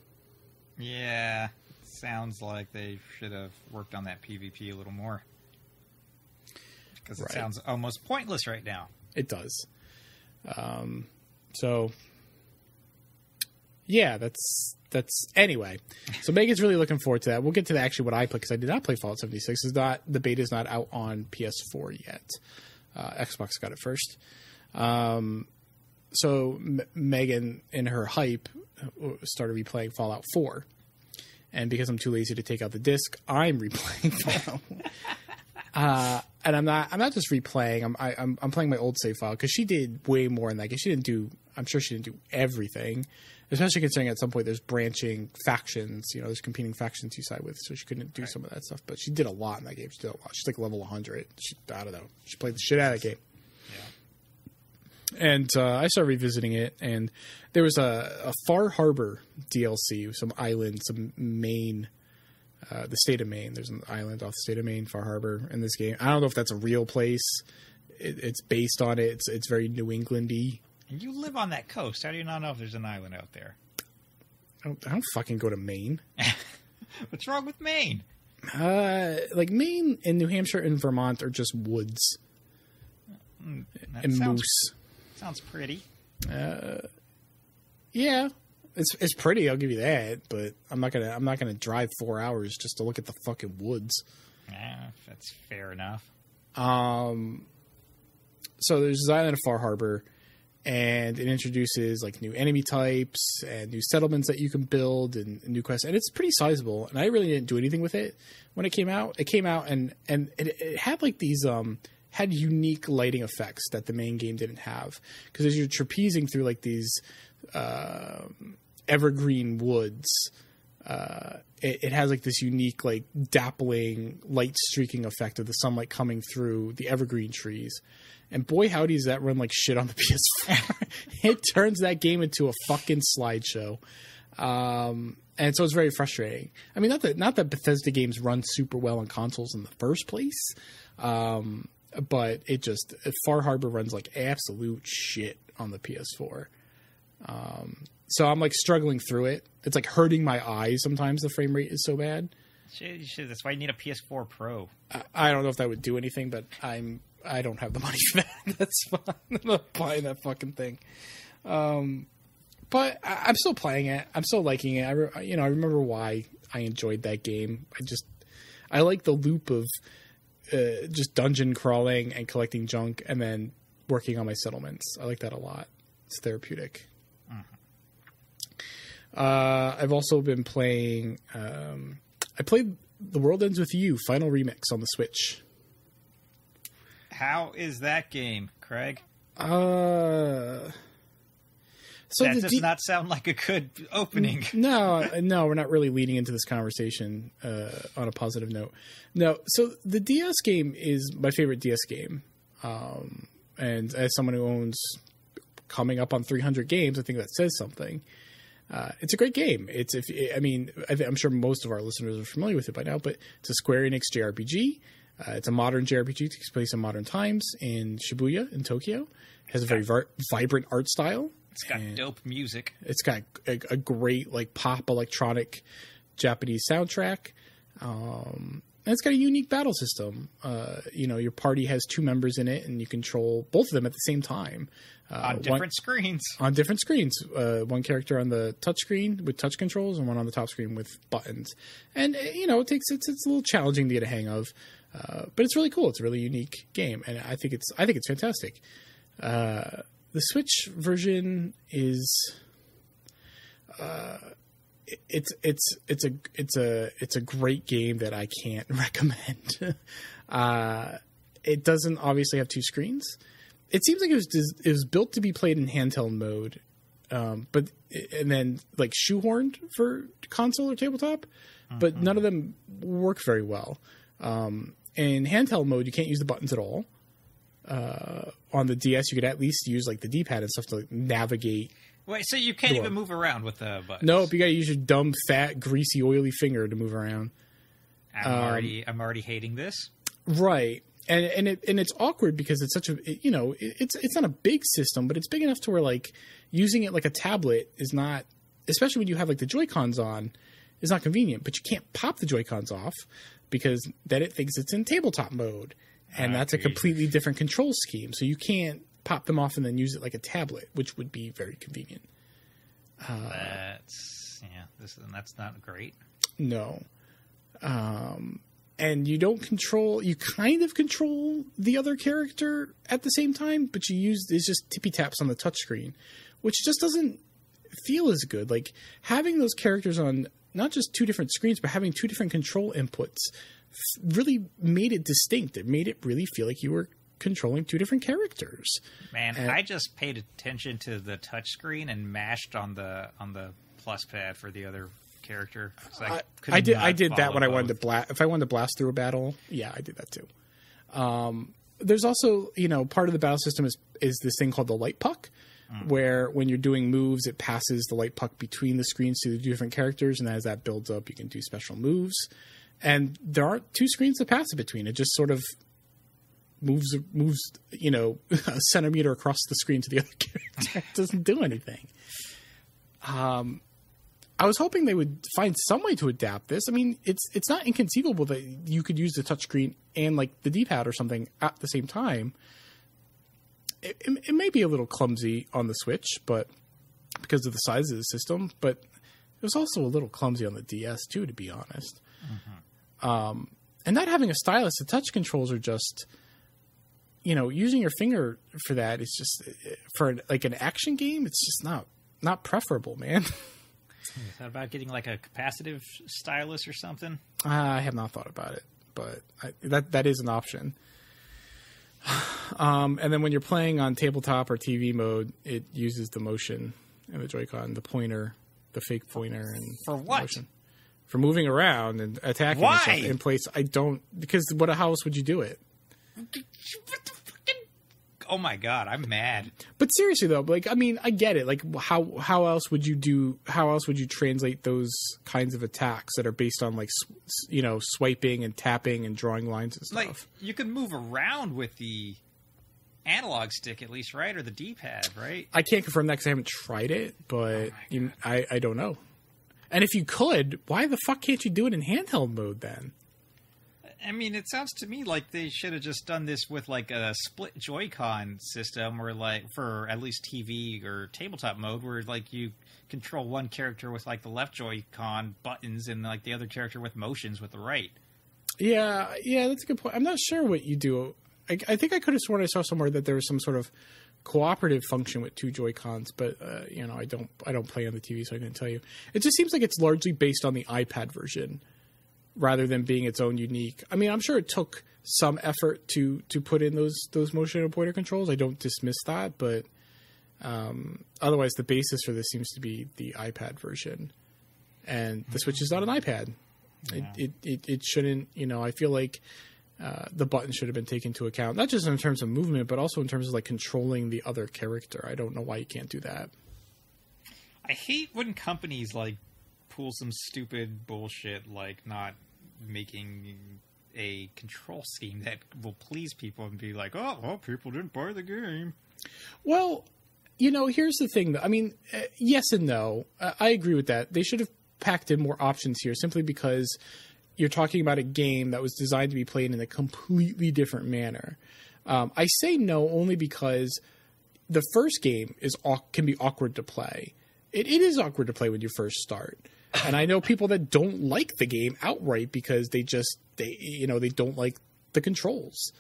Yeah, sounds like they should have worked on that PvP a little more, because it sounds almost pointless right now. It does. So yeah, that's anyway. So Megan's really looking forward to that. We'll get to actually what I play, because I did not play Fallout 76. The beta is not out on PS4 yet. Xbox got it first. So Megan, in her hype, started replaying Fallout 4, and because I'm too lazy to take out the disc, I'm replaying Fallout 4. And I'm not just replaying. I'm playing my old save file, because she did way more in that game. I'm sure she didn't do everything, especially considering at some point there's branching factions. There's competing factions you side with, so she couldn't do some of that stuff. But she did a lot in that game. She did a lot. She's like level 100. I don't know. She played the shit out of that game. Yeah. And I started revisiting it, and there was a Far Harbor DLC, some island, some Maine. The state of Maine. There's an island off the state of Maine, Far Harbor, in this game. I don't know if that's a real place. It's based on it. It's very New England-y. And you live on that coast. How do you not know if there's an island out there? I don't fucking go to Maine. What's wrong with Maine? Like Maine and New Hampshire and Vermont are just woods. and moose. Sounds pretty. Yeah, it's pretty. I'll give you that, but I'm not gonna drive 4 hours just to look at the fucking woods. Yeah, that's fair enough. So there's this island of Far Harbor, and it introduces like new enemy types and new settlements that you can build and new quests, and it's pretty sizable. And I really didn't do anything with it when it came out. It came out and it had like these had unique lighting effects that the main game didn't have, because as you're trapezing through like these evergreen woods, it has like this unique like dappling light streaking effect of the sunlight coming through the evergreen trees. And boy, howdy, does that run like shit on the PS4. It turns that game into a fucking slideshow. And so it's very frustrating. I mean, not that Bethesda games run super well on consoles in the first place, but Far Harbor runs like absolute shit on the PS4. So I'm like struggling through it. It's like hurting my eyes sometimes. The frame rate is so bad. Shit, that's why you need a PS4 Pro. I don't know if that would do anything, but I don't have the money for that. That's fine. I'm not buying that fucking thing. But I'm still playing it. I'm still liking it. I remember why I enjoyed that game. I like the loop of just dungeon crawling and collecting junk and then working on my settlements. I like that a lot. It's therapeutic. I've also been playing. I played The World Ends With You Final Remix on the Switch. How is that game, Craig? So that does not sound like a good opening. No, we're not really leading into this conversation on a positive note. No, so the DS game is my favorite DS game. And as someone who owns coming up on 300 games, I think that says something. It's a great game. I'm sure most of our listeners are familiar with it by now, but it's a Square Enix JRPG. It's a modern JRPG. It takes place in modern times in Shibuya in Tokyo. It has a very vibrant art style. It's got dope music. It's got a great like pop electronic Japanese soundtrack. And it's got a unique battle system. Your party has 2 members in it, and you control both of them at the same time. On different screens. On different screens. One character on the touch screen with touch controls, and one on the top screen with buttons. And it's a little challenging to get a hang of, but it's really cool. It's a really unique game, and I think it's fantastic. The Switch version is. It's a great game that I can't recommend. It doesn't obviously have 2 screens. It seems like it was built to be played in handheld mode, and then like shoehorned for console or tabletop, but none of them work very well. In handheld mode, you can't use the buttons at all. On the DS, you could at least use like the D-pad and stuff to like, navigate. Wait, so you can't even move around with the buttons? Nope, you got to use your dumb, fat, greasy, oily finger to move around. I'm already hating this. Right, and it's awkward because it's such a it's not a big system, but it's big enough to where like using it like a tablet is not, especially when you have like the Joy-Cons on, is not convenient. But you can't pop the Joy-Cons off because then it thinks it's in tabletop mode, and that's a completely different control scheme. So you can't pop them off and then use it like a tablet, which would be very convenient. That's not great. No. And you kind of control the other character at the same time, but it's just tippy taps on the touchscreen, which just doesn't feel as good. Like having those characters on not just 2 different screens, but having 2 different control inputs really made it distinct. It made it really feel like you were controlling 2 different characters. Man, I just paid attention to the touchscreen and mashed on the plus pad for the other character. I did that when I wanted to blast. If I wanted to blast through a battle, yeah, I did that too. There's also, part of the battle system is this thing called the light puck, where when you're doing moves, it passes the light puck between the screens to the different characters, and as that builds up, you can do special moves. And there aren't 2 screens to pass it between. It just sort of moves a centimeter across the screen to the other character. It doesn't do anything. I was hoping they would find some way to adapt this. I mean, it's not inconceivable that you could use the touchscreen and like the D-pad or something at the same time. it may be a little clumsy on the Switch, but because of the size of the system, but it was also a little clumsy on the DS too, to be honest. And not having a stylus, the touch controls are just, using your finger for that is just for like an action game. It's just not preferable, man. Is that about getting like a capacitive stylus or something? I have not thought about it, but that is an option. And then when you're playing on tabletop or TV mode, it uses the motion and the Joy-Con, the pointer, the fake pointer, and for what? Motion. For moving around and attacking. Why? And stuff in place. Because how else would you do it? Oh my god, I'm mad. But seriously though, I get it. Like how else would you translate those kinds of attacks that are based on swiping and tapping and drawing lines and stuff? Like you can move around with the analog stick at least, right? Or the D-pad, right? I can't confirm that because I haven't tried it, but I don't know. And if you could, why the fuck can't you do it in handheld mode then? I mean, it sounds to me like they should have just done this with like a split Joy-Con system, or like for at least TV or tabletop mode, where like you control one character with like the left Joy-Con buttons and like the other character with motions with the right. Yeah, that's a good point. I'm not sure what you do. I think I could have sworn I saw somewhere that there was some sort of cooperative function with two Joy-Cons, but I don't play on the TV, so I couldn't tell you. It just seems like it's largely based on the iPad version, rather than being its own unique. I mean, I'm sure it took some effort to put in those motion and pointer controls. I don't dismiss that, but otherwise the basis for this seems to be the iPad version. And the Switch is not an iPad. Yeah. It shouldn't, I feel like the button should have been taken into account, not just in terms of movement, but also in terms of like controlling the other character. I don't know why you can't do that. I hate when companies like pull some stupid bullshit like not making a control scheme that will please people and be like, oh, well, people didn't buy the game. Well, here's the thing. I mean, yes and no. I agree with that. They should have packed in more options here simply because you're talking about a game that was designed to be played in a completely different manner. I say no only because the first game can be awkward to play. It is awkward to play when you first start. And I know people that don't like the game outright because they don't like the controls.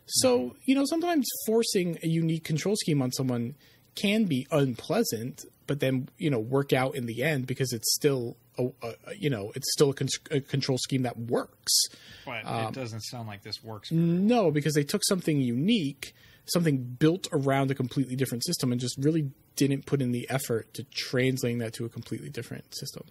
So, sometimes forcing a unique control scheme on someone can be unpleasant, but then, work out in the end because it's still, it's still a control scheme that works. But it doesn't sound like this works. No, because they took something unique, something built around a completely different system, and just really didn't put in the effort to translating that to a completely different system.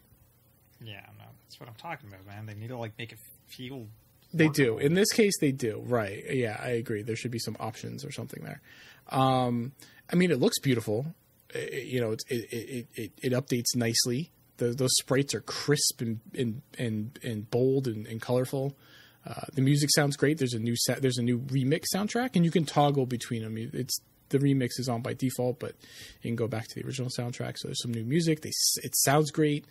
Yeah, no, that's what I'm talking about, man. They need to make it feel. They do. In this case, they do. Right. Yeah, I agree. There should be some options or something there. I mean, it looks beautiful. It updates nicely. Those sprites are crisp and bold and colorful. The music sounds great. There's a new remix soundtrack, and you can toggle between them. The remix is on by default, but you can go back to the original soundtrack. So there's some new music. It sounds great.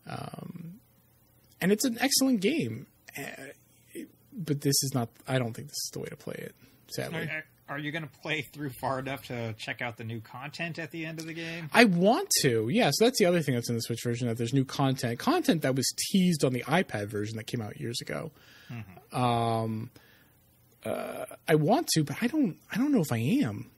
And it's an excellent game, but this is not. I don't think this is the way to play it. Sadly, are you going to play through far enough to check out the new content at the end of the game? I want to. Yeah, so that's the other thing that's in the Switch version. That there's new content that was teased on the iPad version that came out years ago. Mm-hmm. I want to, but I don't know if I am.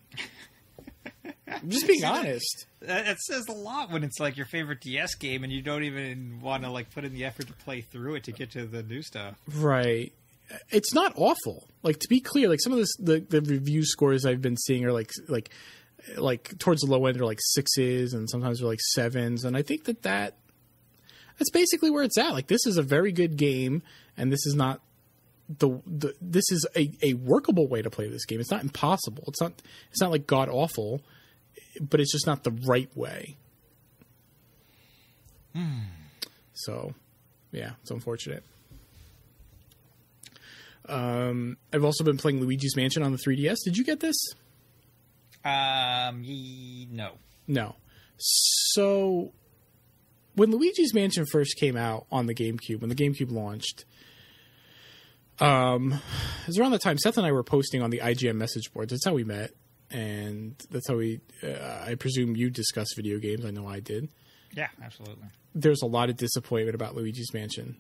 I'm just being honest. That says a lot when it's like your favorite DS game and you don't even want to put in the effort to play through it to get to the new stuff. Right. It's not awful. To be clear, some of the review scores I've been seeing are like towards the low end are 6s and sometimes they're 7s, and I think that's basically where it's at. This is a very good game, and this is not this is a workable way to play this game. It's not impossible. It's not god awful, but it's just not the right way. So, yeah, it's unfortunate. I've also been playing Luigi's Mansion on the 3DS. Did you get this? No. No. So, when Luigi's Mansion first came out on the GameCube, when the GameCube launched, it was around the time Seth and I were posting on the IGN message boards. That's how we met. and that's how we. I presume you discuss video games. I know I did. Yeah, absolutely. There's a lot of disappointment about Luigi's Mansion.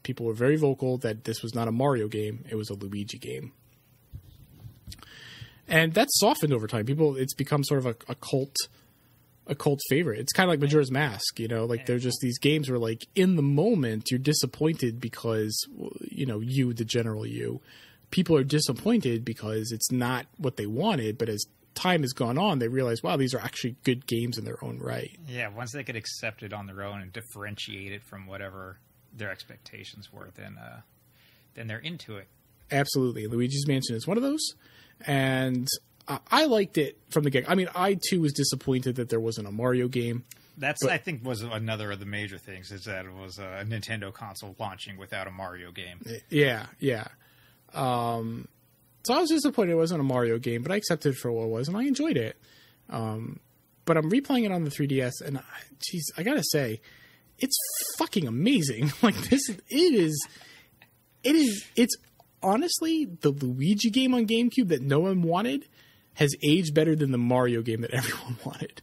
People were very vocal that this was not a Mario game; it was a Luigi game, and that's softened over time. It's become sort of a cult favorite. It's kind of like Majora's Mask, like they're just these games where like in the moment you're disappointed because, the general people are disappointed because it's not what they wanted, but as time has gone on, they realize, wow, these are actually good games in their own right. Yeah, once they could accept it on their own and differentiate it from whatever their expectations were, then they're into it. Absolutely. Luigi's Mansion is one of those, and I liked it from the get. I mean, I too was disappointed that there wasn't a Mario game. I think, was another of the major things, is that it was a Nintendo console launching without a Mario game. Yeah. So I was disappointed it wasn't a Mario game, but I accepted it for what it was, and I enjoyed it. But I'm replaying it on the 3DS, and I gotta say, it's fucking amazing. Like it's honestly the Luigi game on GameCube that no one wanted has aged better than the Mario game that everyone wanted.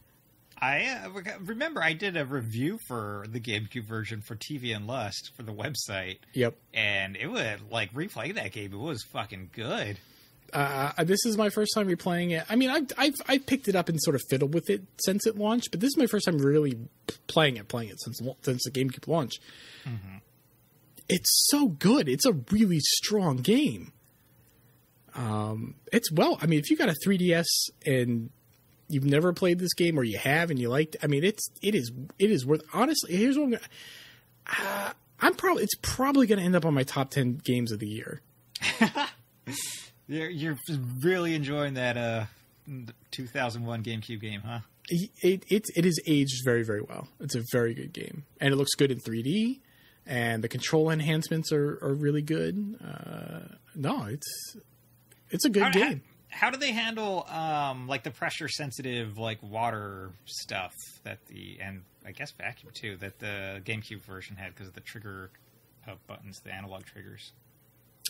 I remember I did a review for the GameCube version for TV and Lust for the website. Yep. And it would, replaying that game, it was fucking good. This is my first time replaying it. I mean, I've picked it up and sort of fiddled with it since it launched, but this is my first time really playing it since the GameCube launch. Mm-hmm. It's so good. It's a really strong game. If you got a 3DS and you've never played this game, or you have and you liked, it is worth. Honestly, here's what it's probably going to end up on my top 10 games of the year. You're really enjoying that 2001 GameCube game, huh? It is aged very, very well. It's a very good game, and it looks good in 3D, and the control enhancements are really good. It's a good game. How do they handle the pressure sensitive water stuff and I guess vacuum too, that the GameCube version had because of the trigger buttons, the analog triggers?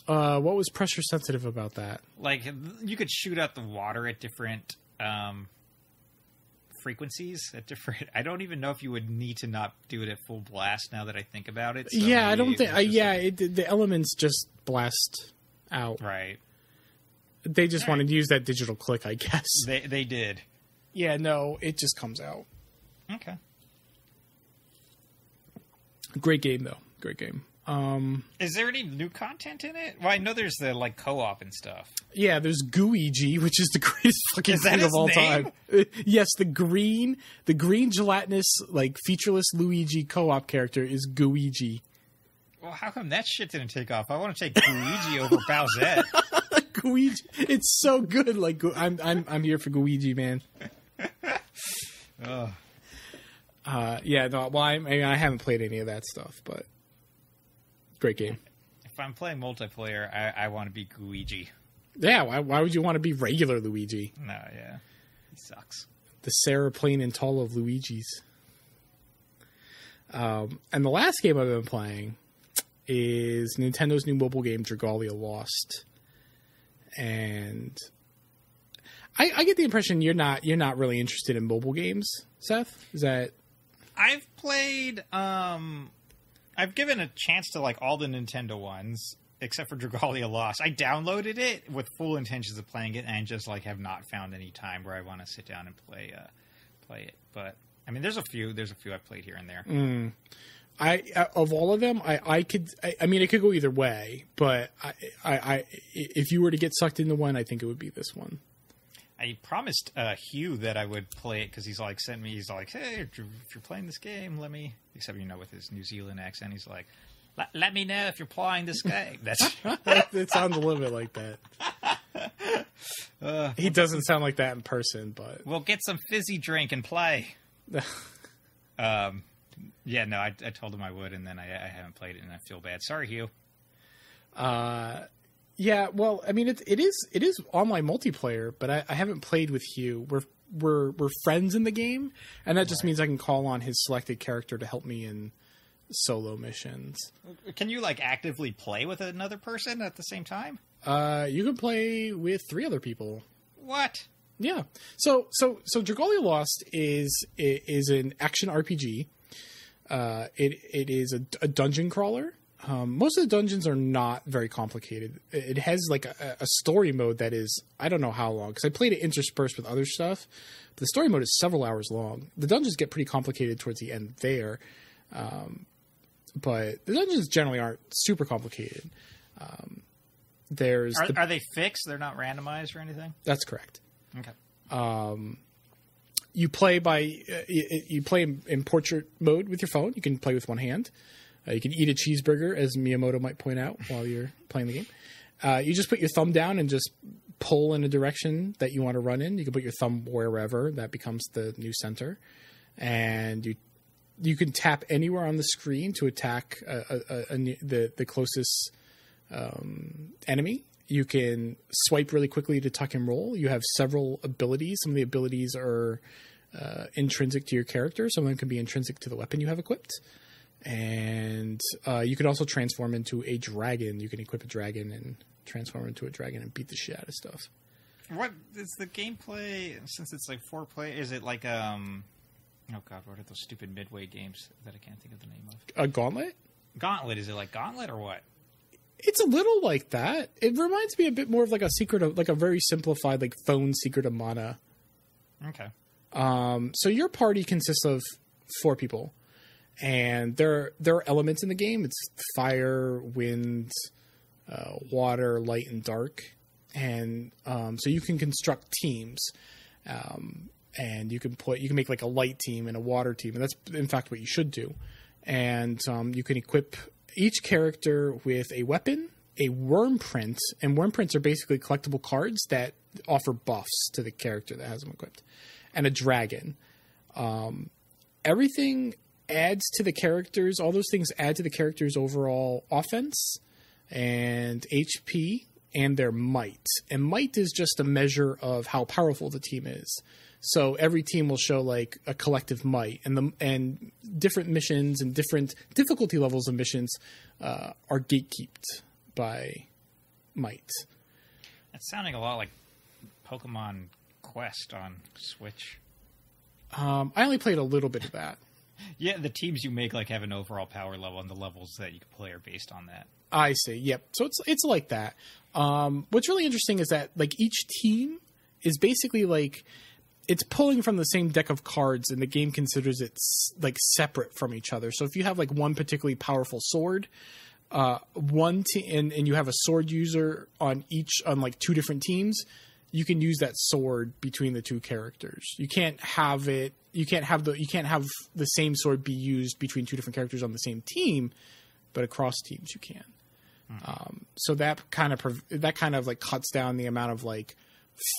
What was pressure sensitive about that? Like, you could shoot out the water at different frequencies at different. I don't even know if you would need to not do it at full blast. Now that I think about it, so I don't think. The elements just blast out. Right. They just wanted to use that digital click, I guess. They did. Yeah, no, it just comes out. Okay. Great game, though. Great game. Is there any new content in it? Well, I know there's the co-op and stuff. Yeah, there's Gooigi, which is the greatest fucking thing of all time. Yes, the green gelatinous, featureless Luigi co-op character is Gooigi. Well, how come that shit didn't take off? I want to take Luigi over Bowsette. Gooigi, it's so good. I'm here for Gooigi, man. I haven't played any of that stuff, but great game. If I'm playing multiplayer, I want to be Gooigi. Yeah, why would you want to be regular Luigi? No, yeah, he sucks. The Sarah Plain and Tall of Luigi's. And the last game I've been playing is Nintendo's new mobile game, Dragalia Lost. And I get the impression you're not really interested in mobile games, Seth. Is that? I've played. I've given a chance to all the Nintendo ones except for Dragalia Lost. I downloaded it with full intentions of playing it, and just have not found any time where I want to sit down and play it. But I mean, there's a few I've played here and there. Of all of them, it could go either way, but I if you were to get sucked into one, I think it would be this one. I promised Hugh that I would play it because he's hey, if you're playing this game, let me, except with his New Zealand accent, he's like, let me know if you're playing this game. That's it sounds a little bit like that. He doesn't sound like that in person, but we'll get some fizzy drink and play. Yeah, no, I told him I would, and then I haven't played it, and I feel bad. Sorry, Hugh. Yeah, well, I mean, it is online multiplayer, but I haven't played with Hugh. We're friends in the game, and that just means I can call on his selected character to help me in solo missions. Can you actively play with another person at the same time? You can play with 3 other people. What? Yeah. So Dragalia Lost is an action RPG. It is a dungeon crawler. Most of the dungeons are not very complicated. It has like a story mode that is, I don't know how long, because I played it interspersed with other stuff. But the story mode is several hours long. The dungeons get pretty complicated towards the end there. But the dungeons generally aren't super complicated. Are they fixed? They're not randomized or anything? That's correct. Okay. You play in portrait mode with your phone. You can play with one hand. You can eat a cheeseburger, as Miyamoto might point out, while you're playing the game. You just put your thumb down and just pull in a direction that you want to run in. You can put your thumb wherever. That becomes the new center. And you can tap anywhere on the screen to attack the closest enemy. You can swipe really quickly to tuck and roll. You have several abilities. Some of the abilities are intrinsic to your character. Some of them can be intrinsic to the weapon you have equipped. And you can also transform into a dragon. You can equip a dragon and transform into a dragon and beat the shit out of stuff. What is the gameplay? Since it's like 4 play, is it like oh god, what are those stupid Midway games that I can't think of the name of? A Gauntlet? Gauntlet, is it like Gauntlet or what? It's a little like that. It reminds me a bit more of like a very simplified like phone Secret of Mana. Okay. So your party consists of 4 people. And there are elements in the game. It's fire, wind, water, light, and dark. And so you can construct teams, and you can make like a light team and a water team, and that's in fact what you should do. And you can equip each character with a weapon, a worm print, and worm prints are basically collectible cards that offer buffs to the character that has them equipped, and a dragon. Everything adds to the characters. All those things add to the character's overall offense and HP and their might. And might is just a measure of how powerful the team is. So every team will show like a collective might, and different missions and different difficulty levels of missions are gatekept by might. It's sounding a lot like Pokemon Quest on Switch. I only played a little bit of that. Yeah, the teams you make like have an overall power level, and the levels that you can play are based on that. I see. Yep. So it's like that. What's really interesting is that like each team is basically like it's pulling from the same deck of cards, and the game considers it like separate from each other. So if you have like one particularly powerful sword, and you have a sword user on like 2 different teams, you can use that sword between the 2 characters. You can't have the same sword be used between 2 different characters on the same team, but across teams you can. So that kind of like cuts down the amount of like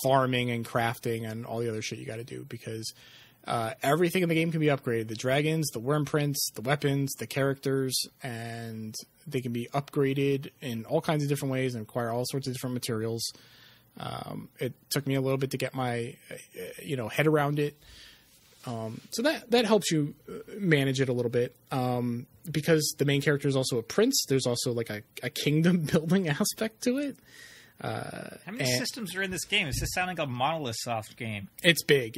farming and crafting and all the other shit you got to do, because everything in the game can be upgraded. The dragons, the worm prints, the weapons, the characters, and they can be upgraded in all kinds of different ways and require all sorts of different materials. It took me a little bit to get my head around it. So that helps you manage it a little bit. Because the main character is also a prince, there's also like a kingdom building aspect to it. How many systems are in this game? Is this sounding like a Monolith Soft game? It's big,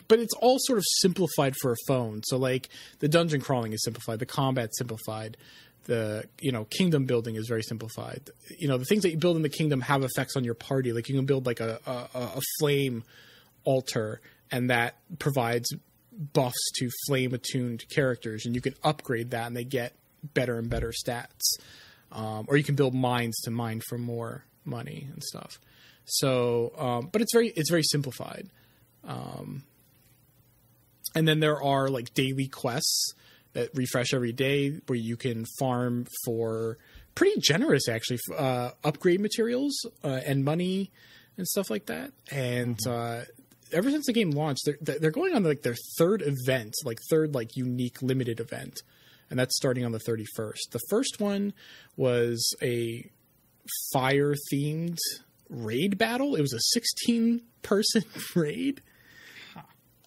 but it's all sort of simplified for a phone. So like the dungeon crawling is simplified, the combat's simplified, the kingdom building is very simplified. The things that you build in the kingdom have effects on your party. Like you can build like a flame altar, and that provides buffs to flame attuned characters, and you can upgrade that and they get better and better stats. Or you can build mines to mine for more money and stuff. So, but it's very simplified. And then there are like daily quests that refresh every day where you can farm for pretty generous, actually, upgrade materials and money and stuff like that. And ever since the game launched, they're going on like their third unique limited event, and that's starting on the 31st. The first one was a fire-themed raid battle. It was a 16-person raid.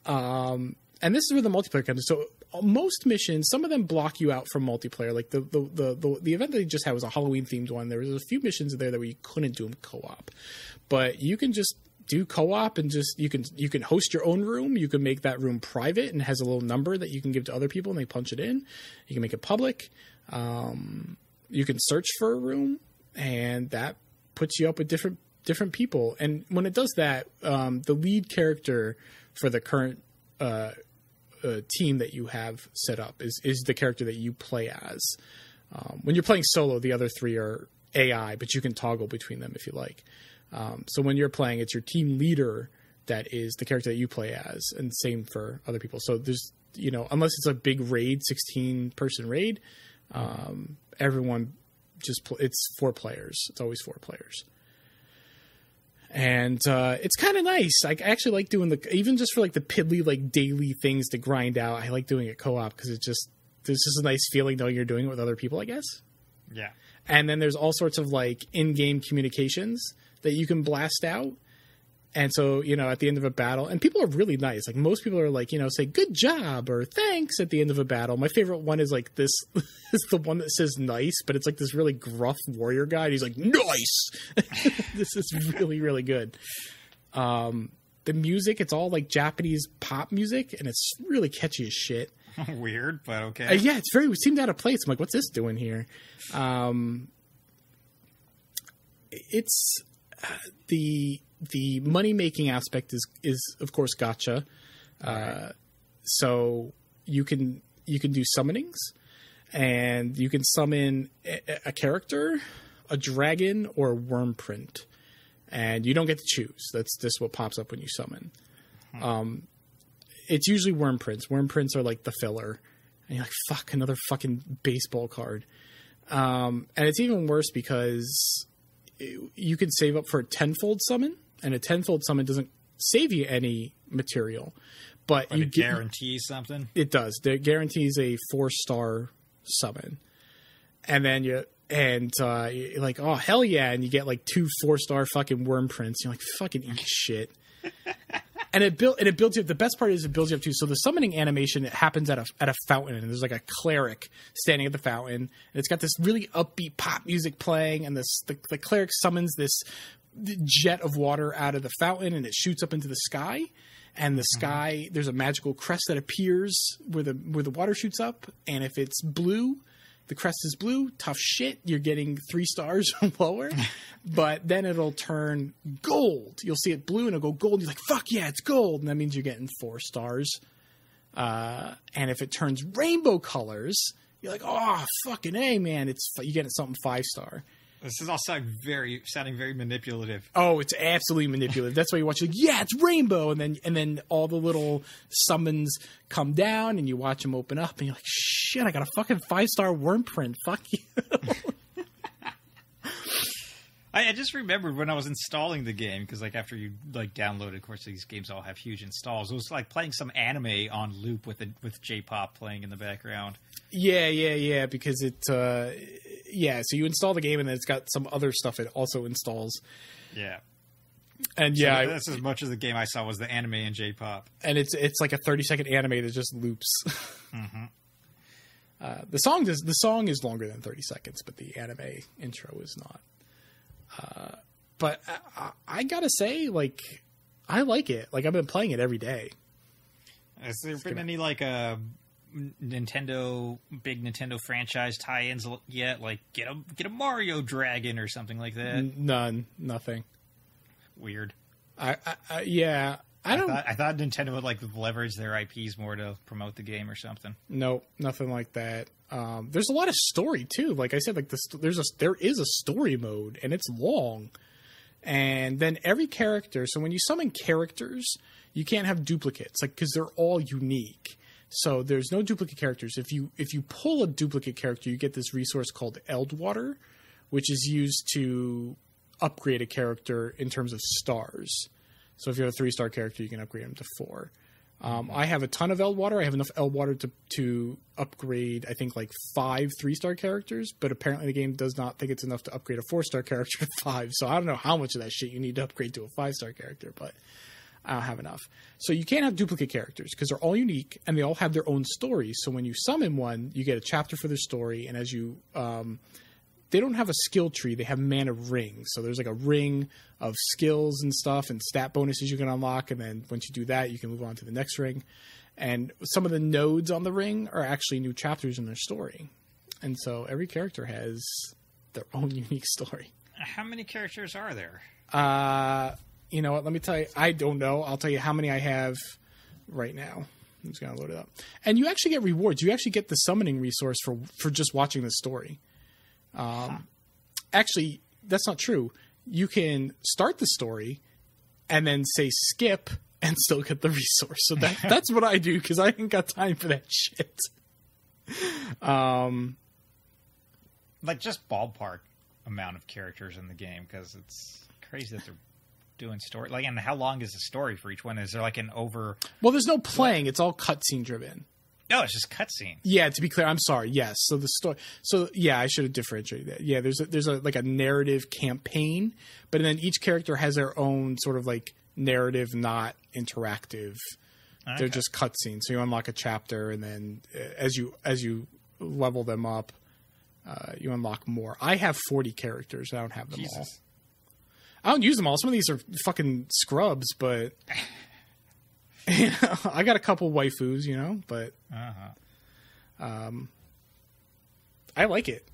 And this is where the multiplayer comes in. So most missions, some of them block you out from multiplayer. Like the event that they just had was a Halloween-themed one. There was a few missions in there that we couldn't do co-op. But you can just do co-op and just you can host your own room. You can make that room private and has a little number that you can give to other people and they punch it in. You can make it public. You can search for a room, and that puts you up with different people. And when it does that, the lead character for the current team that you have set up is the character that you play as. When you're playing solo, the other three are AI, but you can toggle between them if you like. So when you're playing, it's your team leader that is the character that you play as, and same for other people. So there's, unless it's a big raid, 16-person raid, everyone it's 4 players. It's always 4 players. And it's kind of nice. I actually like doing even just for like the piddly like daily things to grind out. I like doing it co-op because there's just a nice feeling knowing you're doing it with other people, I guess. Yeah. And then there's all sorts of like in-game communications that you can blast out. And so, at the end of a battle, and people are really nice. Like most people are like, say good job or thanks at the end of a battle. My favorite one is like this is the one that says nice, but it's like this really gruff warrior guy. And he's like, nice. This is really, really good. The music, it's all like Japanese pop music, and it's really catchy as shit. Weird, but okay. Yeah, it seemed out of place. I'm like, what's this doing here? It's the money making aspect is of course gacha. Right. So you can do summonings, and you can summon a character, a dragon, or a worm print, and you don't get to choose. That's just what pops up when you summon. It's usually worm prints. Worm prints are like the filler, and you're like, fuck, another fucking baseball card. And it's even worse because you can save up for a 10-fold summon, and a 10-fold summon doesn't save you any material, but you guarantee something. It does. It guarantees a 4-star summon, and then you're like, oh hell yeah, and you get like 2 4-star fucking worm prints. You're like, fucking eat shit. And it builds you up. The best part is it builds you up too. So the summoning animation, it happens at a fountain, and there's like a cleric standing at the fountain, and it's got this really upbeat pop music playing, and the cleric summons this jet of water out of the fountain, and it shoots up into the sky. And the sky, there's a magical crest that appears where the water shoots up, and if it's blue, the crest is blue, tough shit, you're getting 3 stars or lower. But then it'll turn gold. You'll see it blue and it'll go gold. You're like, fuck yeah, it's gold. And that means you're getting 4 stars. And if it turns rainbow colors, you're like, oh, fucking A, man. You're getting something 5-star. This is all sounding very manipulative. Oh, it's absolutely manipulative. That's why you watch it. Like, yeah, it's rainbow, and then all the little summons come down, and you watch them open up, and you're like, shit, I got a fucking 5-star worm print. Fuck you. I just remembered when I was installing the game, because like after you like download it, of course these games all have huge installs. It was like playing some anime on loop with J-pop playing in the background. Yeah, because it so you install the game and then it's got some other stuff it also installs. Yeah. And so that's as much of the game I saw was the anime and J-pop. And it's like a 30-second anime that just loops. The song is longer than 30 seconds, but the anime intro is not. But I gotta say, like, I like it. Like, I've been playing it every day. Has there been any like big Nintendo franchise tie-ins yet? Like, get a Mario Dragon or something like that? Nothing. Weird. I thought Nintendo would like leverage their IPs more to promote the game or something. Nope, nothing like that. There's a lot of story too. Like I said, like there is a story mode, and it's long. And then every character. So when you summon characters, you can't have duplicates, like because they're all unique. So there's no duplicate characters. If you pull a duplicate character, you get this resource called Eldwater, which is used to upgrade a character in terms of stars. So if you have a 3-star character, you can upgrade them to 4. I have a ton of Eldwater. I have enough Eldwater to upgrade, I think, like 5 3-star characters. But apparently the game does not think it's enough to upgrade a 4-star character to 5. So I don't know how much of that shit you need to upgrade to a 5-star character, but I don't have enough. So you can't have duplicate characters because they're all unique and they all have their own stories. So when you summon one, you get a chapter for their story. And as you they don't have a skill tree. They have mana rings. So there's like a ring of skills and stuff and stat bonuses you can unlock. And then once you do that, you can move on to the next ring. And some of the nodes on the ring are actually new chapters in their story. And so every character has their own unique story. How many characters are there? You know what? Let me tell you. I don't know. I'll tell you how many I have right now. I'm just going to load it up. And you actually get rewards. You actually get the summoning resource for just watching the story. Actually, that's not true. You can start the story and then say skip and still get the resource. So that's what I do because I ain't got time for that shit. Like just ballpark amount of characters in the game because it's crazy that they're doing story. Like, and how long is the story for each one? Is there like an over? Well, there's no playing. It's all cutscene driven. No, it's just cutscene. Yeah, to be clear, I'm sorry. Yes, so the story. So yeah, I should have differentiated that. Yeah, there's a like a narrative campaign, but then each character has their own sort of like narrative, not interactive. Okay. They're just cutscenes. So you unlock a chapter, and then as you level them up, you unlock more. I have 40 characters. I don't have them all. I don't use them all. Some of these are fucking scrubs, but. You know, I got a couple waifus, you know, but I like it.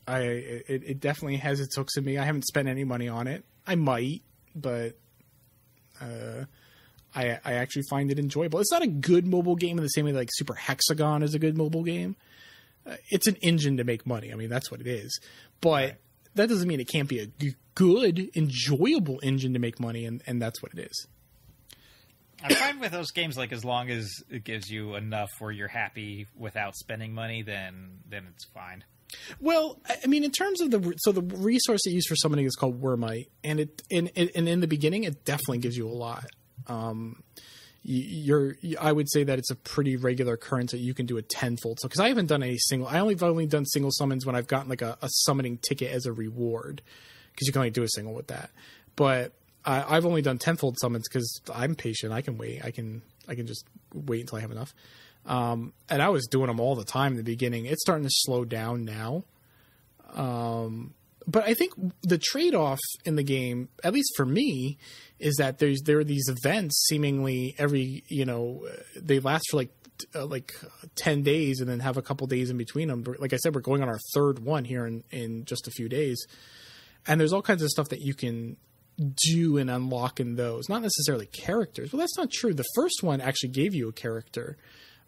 It definitely has its hooks in me. I haven't spent any money on it. I might, but I actually find it enjoyable. It's not a good mobile game in the same way like Super Hexagon is a good mobile game. It's an engine to make money. I mean, that's what it is. But that doesn't mean it can't be a good, enjoyable engine to make money, and that's what it is. I'm fine with those games, like as long as it gives you enough where you're happy without spending money, then it's fine. Well, I mean, in terms of the resource they use for summoning is called Wormite, and in the beginning it definitely gives you a lot. I would say that it's a pretty regular occurrence that you can do a tenfold. So because I haven't done any single, I've only done single summons when I've gotten like a summoning ticket as a reward, because you can only do a single with that, but. I've only done tenfold summons because I'm patient. I can wait. I can just wait until I have enough. And I was doing them all the time in the beginning. It's starting to slow down now. But I think the trade-off in the game, at least for me, is that there are these events seemingly every, they last for like 10 days and then have a couple days in between them. Like I said, we're going on our third one here in just a few days. And there's all kinds of stuff that you can do and unlock in those, not necessarily characters. Well, that's not true. The first one actually gave you a character.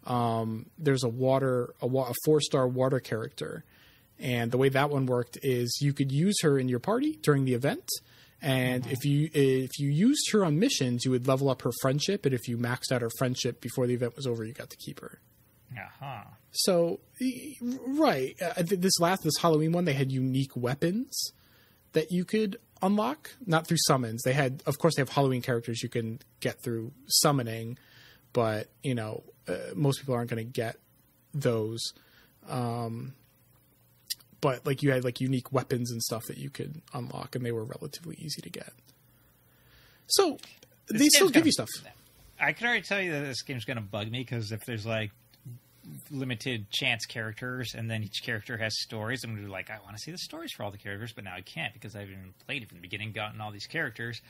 There's a 4-star water character, and the way that one worked is you could use her in your party during the event, and if you used her on missions, you would level up her friendship, and if you maxed out her friendship before the event was over, you got to keep her. So right, this Halloween one, they had unique weapons that you could unlock, not through summons. They have Halloween characters you can get through summoning, but most people aren't going to get those. But like you had like unique weapons and stuff that you could unlock, and they were relatively easy to get. So they still give you stuff. I can already tell you that this game's going to bug me because if there's like limited chance characters and then each character has stories, I'm going to be like, I want to see the stories for all the characters, but now I can't because I haven't even played it from the beginning, gotten all these characters,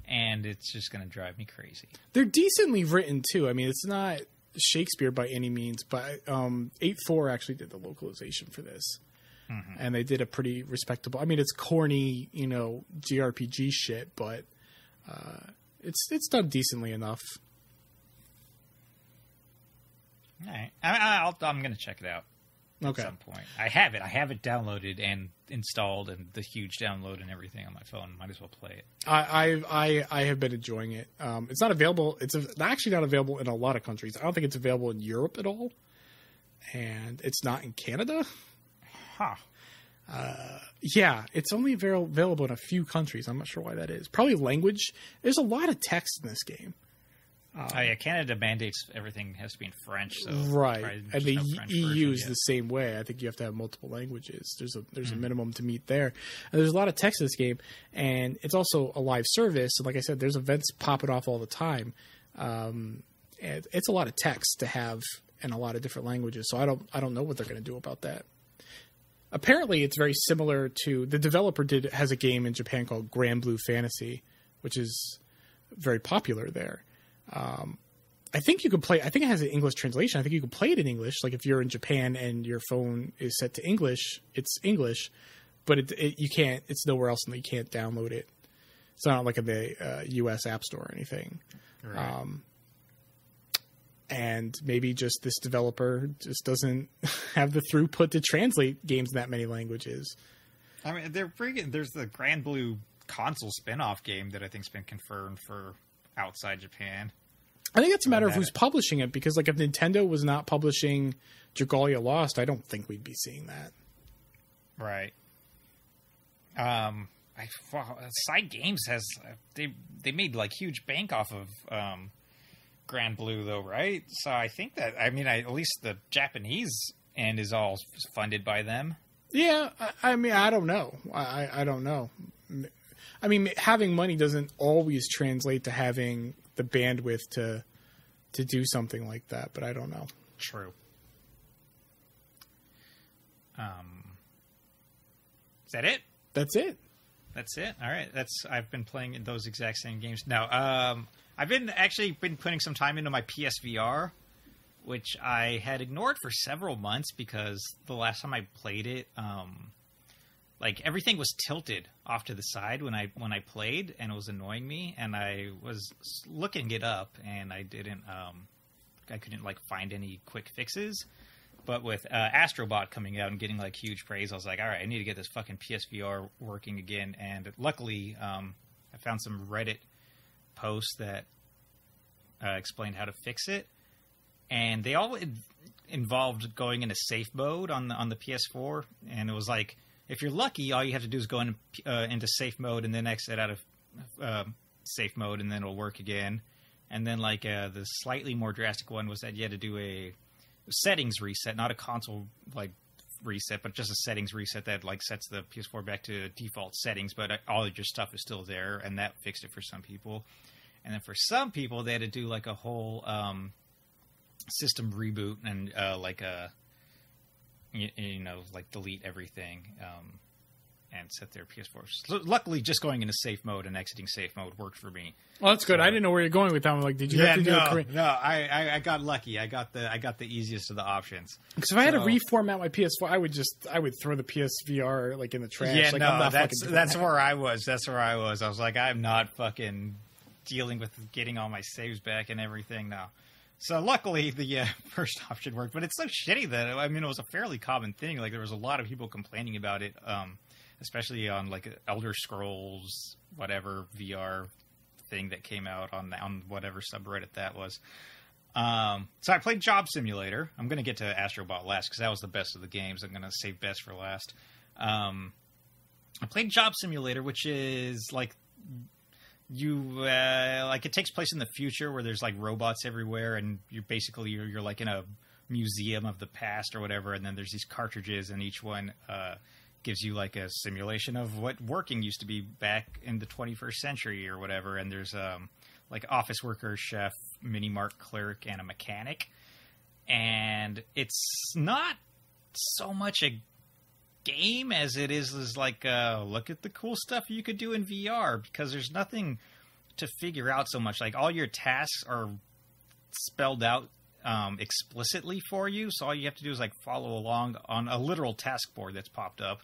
and it's just going to drive me crazy. They're decently written too. I mean, it's not Shakespeare by any means, but 8.4 actually did the localization for this. And they did a pretty respectable, I mean, it's corny, JRPG shit, but it's done decently enough. All right. I'm going to check it out at some point. I have it downloaded and installed, and the huge download and everything on my phone. Might as well play it. I have been enjoying it. It's not available. It's actually not available in a lot of countries. I don't think it's available in Europe at all, and it's not in Canada. Yeah, it's only available in a few countries. I'm not sure why that is. Probably language. There's a lot of text in this game. Canada mandates everything has to be in French. So right, and the EU is the same way. I think you have to have multiple languages. There's a minimum to meet there. And there's a lot of text in this game, and it's also a live service. And like I said, there's events popping off all the time. And it's a lot of text to have in a lot of different languages. So I don't know what they're going to do about that. apparently it's very similar to the developer has a game in Japan called Grand Blue Fantasy, which is very popular there. I think you could play. I think it has an English translation. I think you could play it in English. Like if you're in Japan and your phone is set to English, it's English, but you can't. It's nowhere else, and you can't download it. It's not like in the U.S. App Store or anything. Right. And maybe just this developer just doesn't have the throughput to translate games in that many languages. I mean, there's the Grand Blue console spin-off game that I think's been confirmed for outside Japan. I think it's a matter of who's publishing it, because like if Nintendo was not publishing Dragalia Lost, I don't think we'd be seeing that. Right. Side Games has they made like huge bank off of Grand Blue though, right? So I think that at least the Japanese end is all funded by them. Yeah, I mean I don't know. I don't know. I mean, having money doesn't always translate to having the bandwidth to do something like that, but I don't know. True. Is that it? That's it. That's it. All right. I've been playing those exact same games. Now, I've been putting some time into my PSVR, which I had ignored for several months because the last time I played it, like everything was tilted off to the side when I played, and it was annoying me. And I was looking it up, and I couldn't like find any quick fixes. But with Astrobot coming out and getting like huge praise, I was like, all right, I need to get this fucking PSVR working again. And luckily, I found some Reddit posts that explained how to fix it, and they all involved going into safe mode on the PS4. And it was like, if you're lucky, all you have to do is go into safe mode and then exit out of safe mode, and then it'll work again. And then like the slightly more drastic one was that you had to do a settings reset, not a console like reset, but just a settings reset that like sets the PS4 back to default settings, but all of your stuff is still there, and that fixed it for some people. And then for some people, they had to do like a whole system reboot and like like delete everything and set their PS4. So luckily, just going into safe mode and exiting safe mode worked for me. Well, that's good. I didn't know where you're going with that. I'm like, did you have to do a No, I got lucky. I got the easiest of the options. Because if I had to reformat my PS4, I would throw the PSVR like in the trash. Yeah, like, no, that's where I was. That's where I was. I was like, I'm not fucking dealing with getting all my saves back and everything now. So luckily, the first option worked. But it's so shitty that it was a fairly common thing. Like there was a lot of people complaining about it, especially on like Elder Scrolls whatever VR thing that came out on whatever subreddit that was. So I played Job Simulator. I'm going to get to Astrobot last because that was the best of the games. I'm going to save best for last. I played Job Simulator, which is like it takes place in the future where there's like robots everywhere, and you're like in a museum of the past or whatever, and then there's these cartridges, and each one gives you like a simulation of what working used to be back in the 21st century or whatever. And there's like office worker, chef, mini mart clerk, and a mechanic. And it's not so much a game as it is like look at the cool stuff you could do in VR, because there's nothing to figure out so much. Like all your tasks are spelled out explicitly for you, so all you have to do is like follow along on a literal task board that's popped up,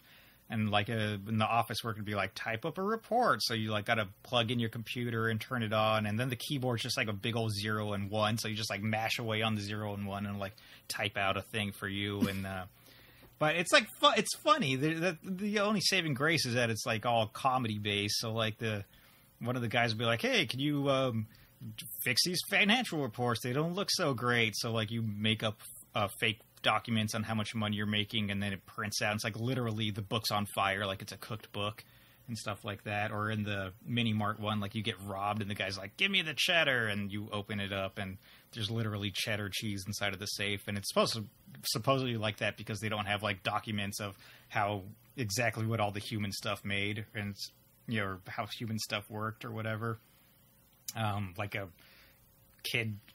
and like in the office work would be like type up a report, so you like got to plug in your computer and turn it on, and then the keyboard's just like a big old 0 and 1, so you just like mash away on the 0 and 1 and like type out a thing for you. And but it's like it's funny. The only saving grace is that it's like all comedy based, so like one of the guys will be like, hey, can you fix these financial reports, they don't look so great. So like you make up fake documents on how much money you're making, and then it prints out. It's like literally the book's on fire, like it's a cooked book and stuff like that. Or in the mini mart one, like you get robbed and the guy's like, give me the cheddar, and you open it up and there's literally cheddar cheese inside of the safe. And it's supposedly like that because they don't have like documents of how exactly what all the human stuff made, and or how human stuff worked or whatever. Like a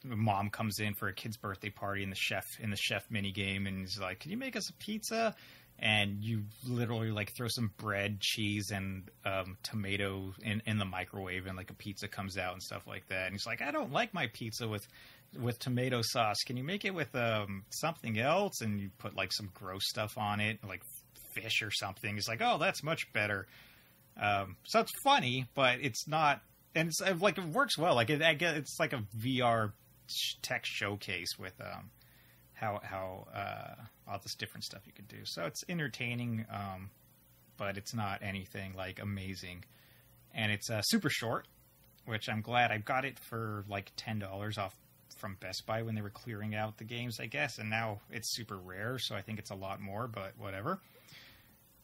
mom comes in for a kid's birthday party in the chef mini game, and he's like, can you make us a pizza? and you literally like throw some bread, cheese, and tomato in the microwave, and like a pizza comes out and stuff like that. And he's like, I don't like my pizza with tomato sauce. Can you make it with something else? And you put like some gross stuff on it, like fish or something. He's like, oh, that's much better. So it's funny, but it's not, and it's like it works well. Like it's like a VR tech showcase with how all this different stuff you could do. So it's entertaining, but it's not anything like amazing. And it's super short, which I'm glad. I got it for like $10 off from Best Buy when they were clearing out the games, I guess. And now it's super rare, so I think it's a lot more, but whatever.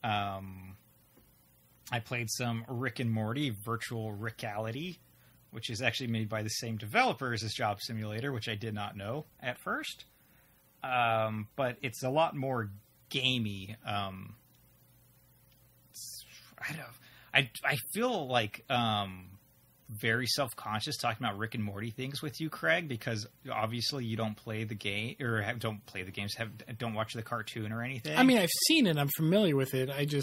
I played some Rick and Morty Virtual Reality, which is actually made by the same developers as Job Simulator, which I did not know at first. But it's a lot more gamey. I feel like very self-conscious talking about Rick and Morty things with you, Craig, because obviously you don't play the game or don't play the games, don't watch the cartoon or anything. I mean, I've seen it. I'm familiar with it. I guess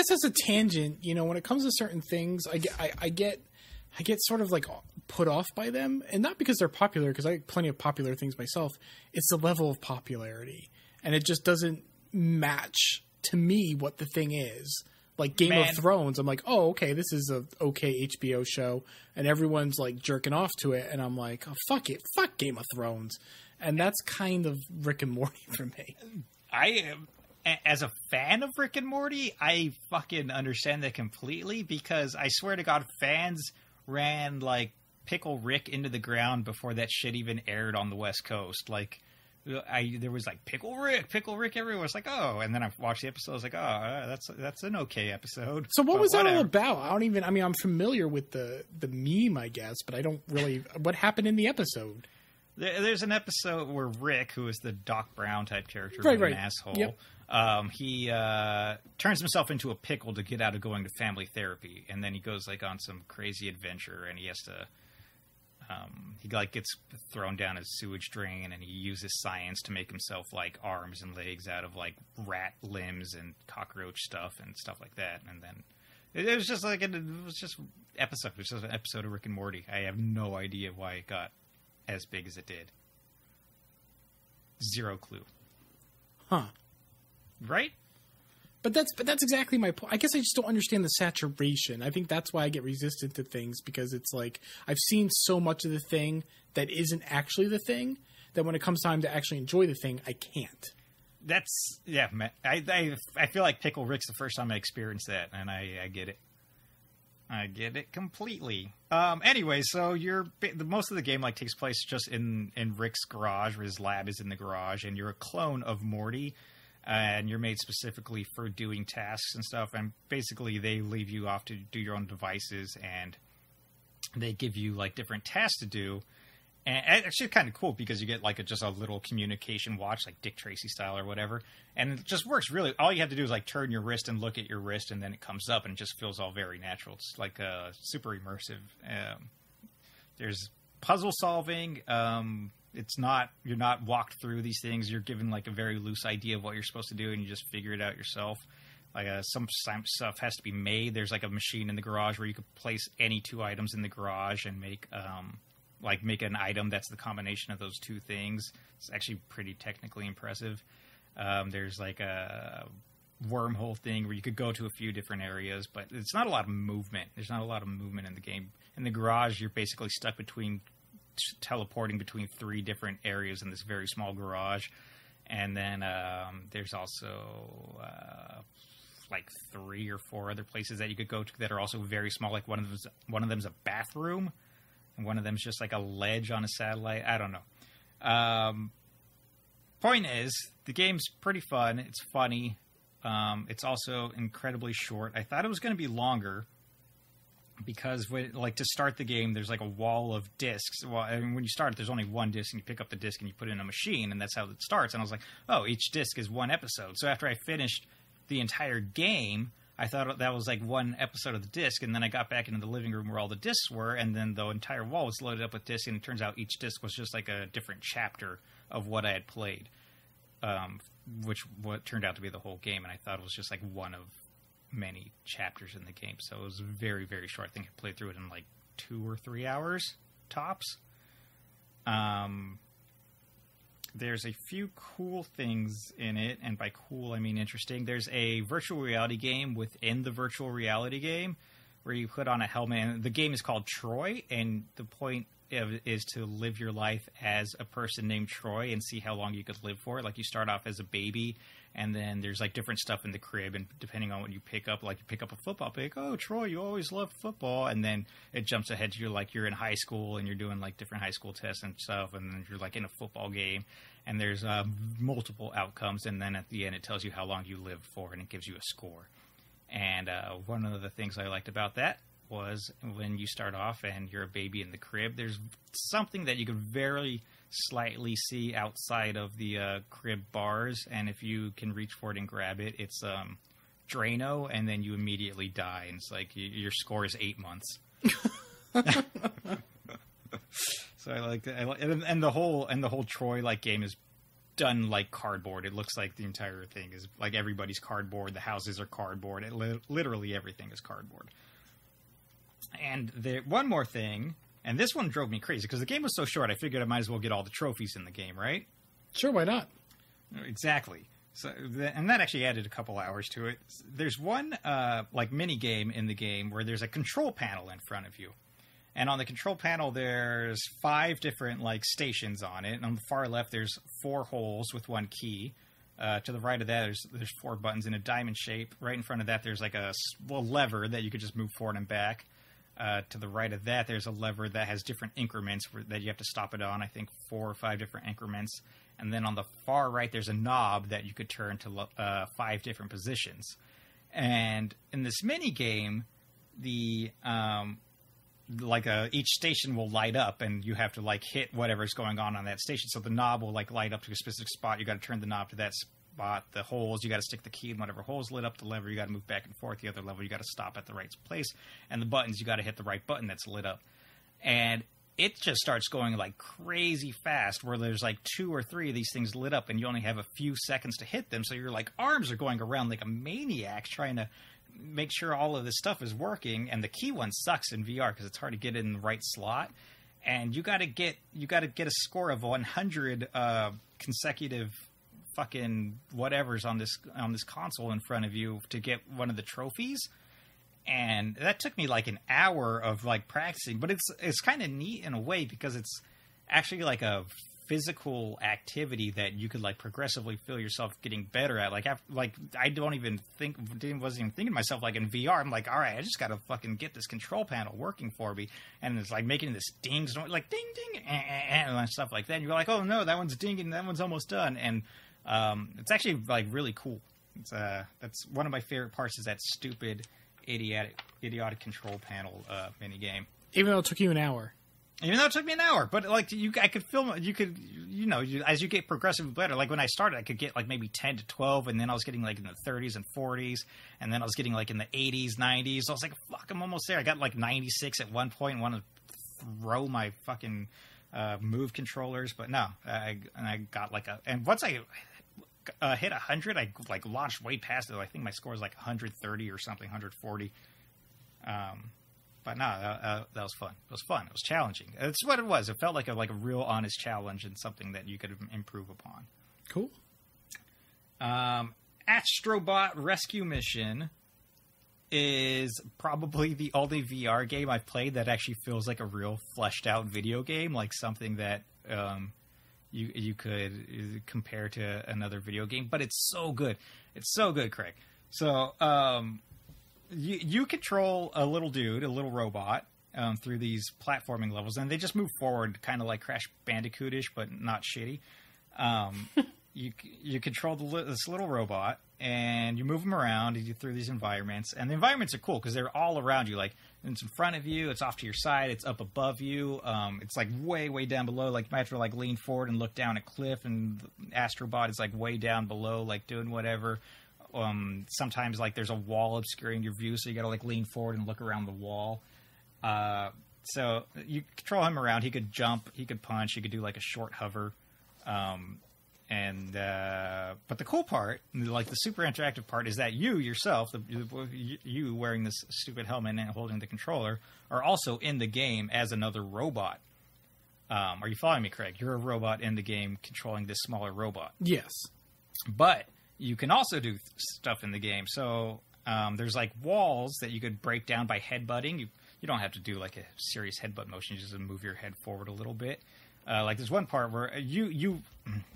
that's a tangent. You know, when it comes to certain things, I get sort of like put off by them, and not because they're popular, because I like plenty of popular things myself. It's the level of popularity, and it just doesn't match to me what the thing is. Like Game of Thrones, I'm like, oh, okay, this is a okay HBO show, and everyone's like jerking off to it, and I'm like, oh, fuck it, fuck Game of Thrones, and that's kind of Rick and Morty for me. As a fan of Rick and Morty, I fucking understand that completely, because I swear to God, fans ran like Pickle Rick into the ground before that shit even aired on the West Coast. Like, there was like Pickle Rick everywhere. It's like, oh, and then I watched the episode. I was like, oh, that's an okay episode. So what was that all about? I'm familiar with the meme, I guess, but I don't really. What happened in the episode? There's an episode where Rick, who is the Doc Brown type character, right, an asshole, yep. He turns himself into a pickle to get out of going to family therapy, and then he goes like on some crazy adventure, and he has to. He like gets thrown down a sewage drain, and he uses science to make himself like arms and legs out of like rat limbs and cockroach stuff and stuff like that. And then it was just like it was just an episode of Rick and Morty. I have no idea why it got as big as it did. Zero clue. Huh. Right? But that's exactly my point. I guess I just don't understand the saturation. I think that's why I get resistant to things, because it's like I've seen so much of the thing that isn't actually the thing that when it comes time to actually enjoy the thing, I can't. That's man. I feel like Pickle Rick's the first time I experienced that, and I get it. I get it completely. Anyway, so most of the game like takes place just in Rick's garage, where his lab is in the garage, and you're a clone of Morty. And you're made specifically for doing tasks and stuff. And basically, they leave you off to do your own devices, and they give you like different tasks to do. And actually, kind of cool, because you get like just a little communication watch, like Dick Tracy style or whatever. And it just works really. All you have to do is like turn your wrist and look at your wrist, and then it comes up, and it just feels all very natural. It's like super immersive. There's puzzle solving. You're not walked through these things. You're given like a very loose idea of what you're supposed to do, and you just figure it out yourself. Like some stuff has to be made. There's like a machine in the garage where you could place any two items in the garage and make an item that's the combination of those two things. It's actually pretty technically impressive. There's like a wormhole thing where you could go to a few different areas, but it's not a lot of movement. There's not a lot of movement in the game. In the garage, you're basically stuck teleporting between three different areas in this very small garage. And then there's also like 3 or 4 other places that you could go to that are also very small. Like one of them's a bathroom, and one of them's just like a ledge on a satellite. I don't know. Point is, the game's pretty fun. It's funny. It's also incredibly short. I thought it was going to be longer, because to start the game, there's like a wall of discs. Well, I mean, when you start it, there's only one disc, and you pick up the disc and you put it in a machine, and that's how it starts. And I was like, oh, each disc is one episode. So after I finished the entire game, I thought that was like one episode of the disc, and then I got back into the living room where all the discs were, and then the entire wall was loaded up with discs, and it turns out each disc was just like a different chapter of what I had played. what turned out to be the whole game, and I thought it was just like one of many chapters in the game. So it was very, very short. I think I played through it in like 2 or 3 hours tops. There's a few cool things in it, and by cool I mean interesting. There's a virtual reality game within the virtual reality game where you put on a helmet, and the game is called Troy, and the point is to live your life as a person named Troy and see how long you could live for. Like, you start off as a baby, and then there's like different stuff in the crib, and depending on what you pick up, like you pick up a football pick, oh, Troy, you always loved football, and then it jumps ahead to you, like you're in high school and you're doing like different high school tests and stuff, and then you're like in a football game, and there's multiple outcomes, and then at the end it tells you how long you lived for, and it gives you a score. And one of the things I liked about that was when you start off and you're a baby in the crib, there's something that you can very slightly see outside of the crib bars, and if you can reach for it and grab it, it's Drano, and then you immediately die, and it's like your score is 8 months. So I like that, and the whole Troy like game is done like cardboard. It looks like the entire thing is like everybody's cardboard. The houses are cardboard. Literally everything is cardboard. And one more thing, and this one drove me crazy because the game was so short. I figured I might as well get all the trophies in the game, right? Sure, why not? Exactly. So, and that actually added a couple hours to it. There's one like mini game in the game where there's a control panel in front of you. And on the control panel, there's 5 different like stations on it. And on the far left, there's 4 holes with 1 key. To the right of that, there's 4 buttons in a diamond shape. Right in front of that, there's like a lever that you could just move forward and back. To the right of that, there's a lever that has different increments that you have to stop it on. I think 4 or 5 different increments. And then on the far right, there's a knob that you could turn to 5 different positions. And in this mini game, each station will light up, and you have to like hit whatever's going on that station. So the knob will like light up to a specific spot. You got to turn the knob to that spot. The holes, you got to stick the key in whatever hole's lit up. The lever, you got to move back and forth. The other lever, you got to stop at the right place. And the buttons, you got to hit the right button that's lit up. And it just starts going like crazy fast, where there's like 2 or 3 of these things lit up, and you only have a few seconds to hit them. So your like arms are going around like a maniac trying to make sure all of this stuff is working. And the key one sucks in VR because it's hard to get it in the right slot, and you got to get a score of 100 consecutive fucking whatever's on this console in front of you to get one of the trophies. And that took me like an hour of like practicing, but it's kind of neat in a way because it's actually like a physical activity that you could like progressively feel yourself getting better at. Like, I wasn't even thinking to myself like in VR. I'm like, all right, I just got to fucking get this control panel working for me, and it's like making this ding, like ding ding, and stuff like that. And you're like, oh no, that one's dinging, that one's almost done, and it's actually like really cool. It's that's one of my favorite parts, is that stupid idiotic control panel mini game. Even though it took you an hour. Even though it took me an hour, but like I could film. As you get progressively better. Like when I started, I could get like maybe 10 to 12, and then I was getting like in the 30s and 40s, and then I was getting like in the 80s, 90s. I was like, fuck, I'm almost there. I got like 96 at one point. And want to throw my fucking Move controllers, but no, I got like and once I hit 100, I like launched way past it. I think my score was like 130 or something, 140. But no, that was fun. It was fun. It was challenging. It's what it was. It felt like a real honest challenge and something that you could improve upon. Cool. Astrobot Rescue Mission is probably the only VR game I've played that actually feels like a real fleshed out video game, like something that you could compare to another video game. But it's so good. It's so good, Craig. So you control a little dude, a little robot, through these platforming levels, and they just move forward, kind of like Crash Bandicoot-ish, but not shitty. You control this little robot, and you move him around through these environments. And the environments are cool because they're all around you. Like, it's in front of you, it's off to your side, it's up above you. It's like way, way down below. Like, you might have to like lean forward and look down a cliff, and Astrobot is like way down below, like doing whatever. Sometimes like there's a wall obscuring your view, so you got to like lean forward and look around the wall. So you control him around. He could jump, he could punch, he could do like a short hover. But the cool part, like the super interactive part, is that you yourself, you wearing this stupid helmet and holding the controller, are also in the game as another robot. Are you following me, Craig? You're a robot in the game controlling this smaller robot. Yes. But you can also do stuff in the game. So there's like walls that you could break down by headbutting. You don't have to do like a serious headbutt motion. You just move your head forward a little bit. Like there's one part where you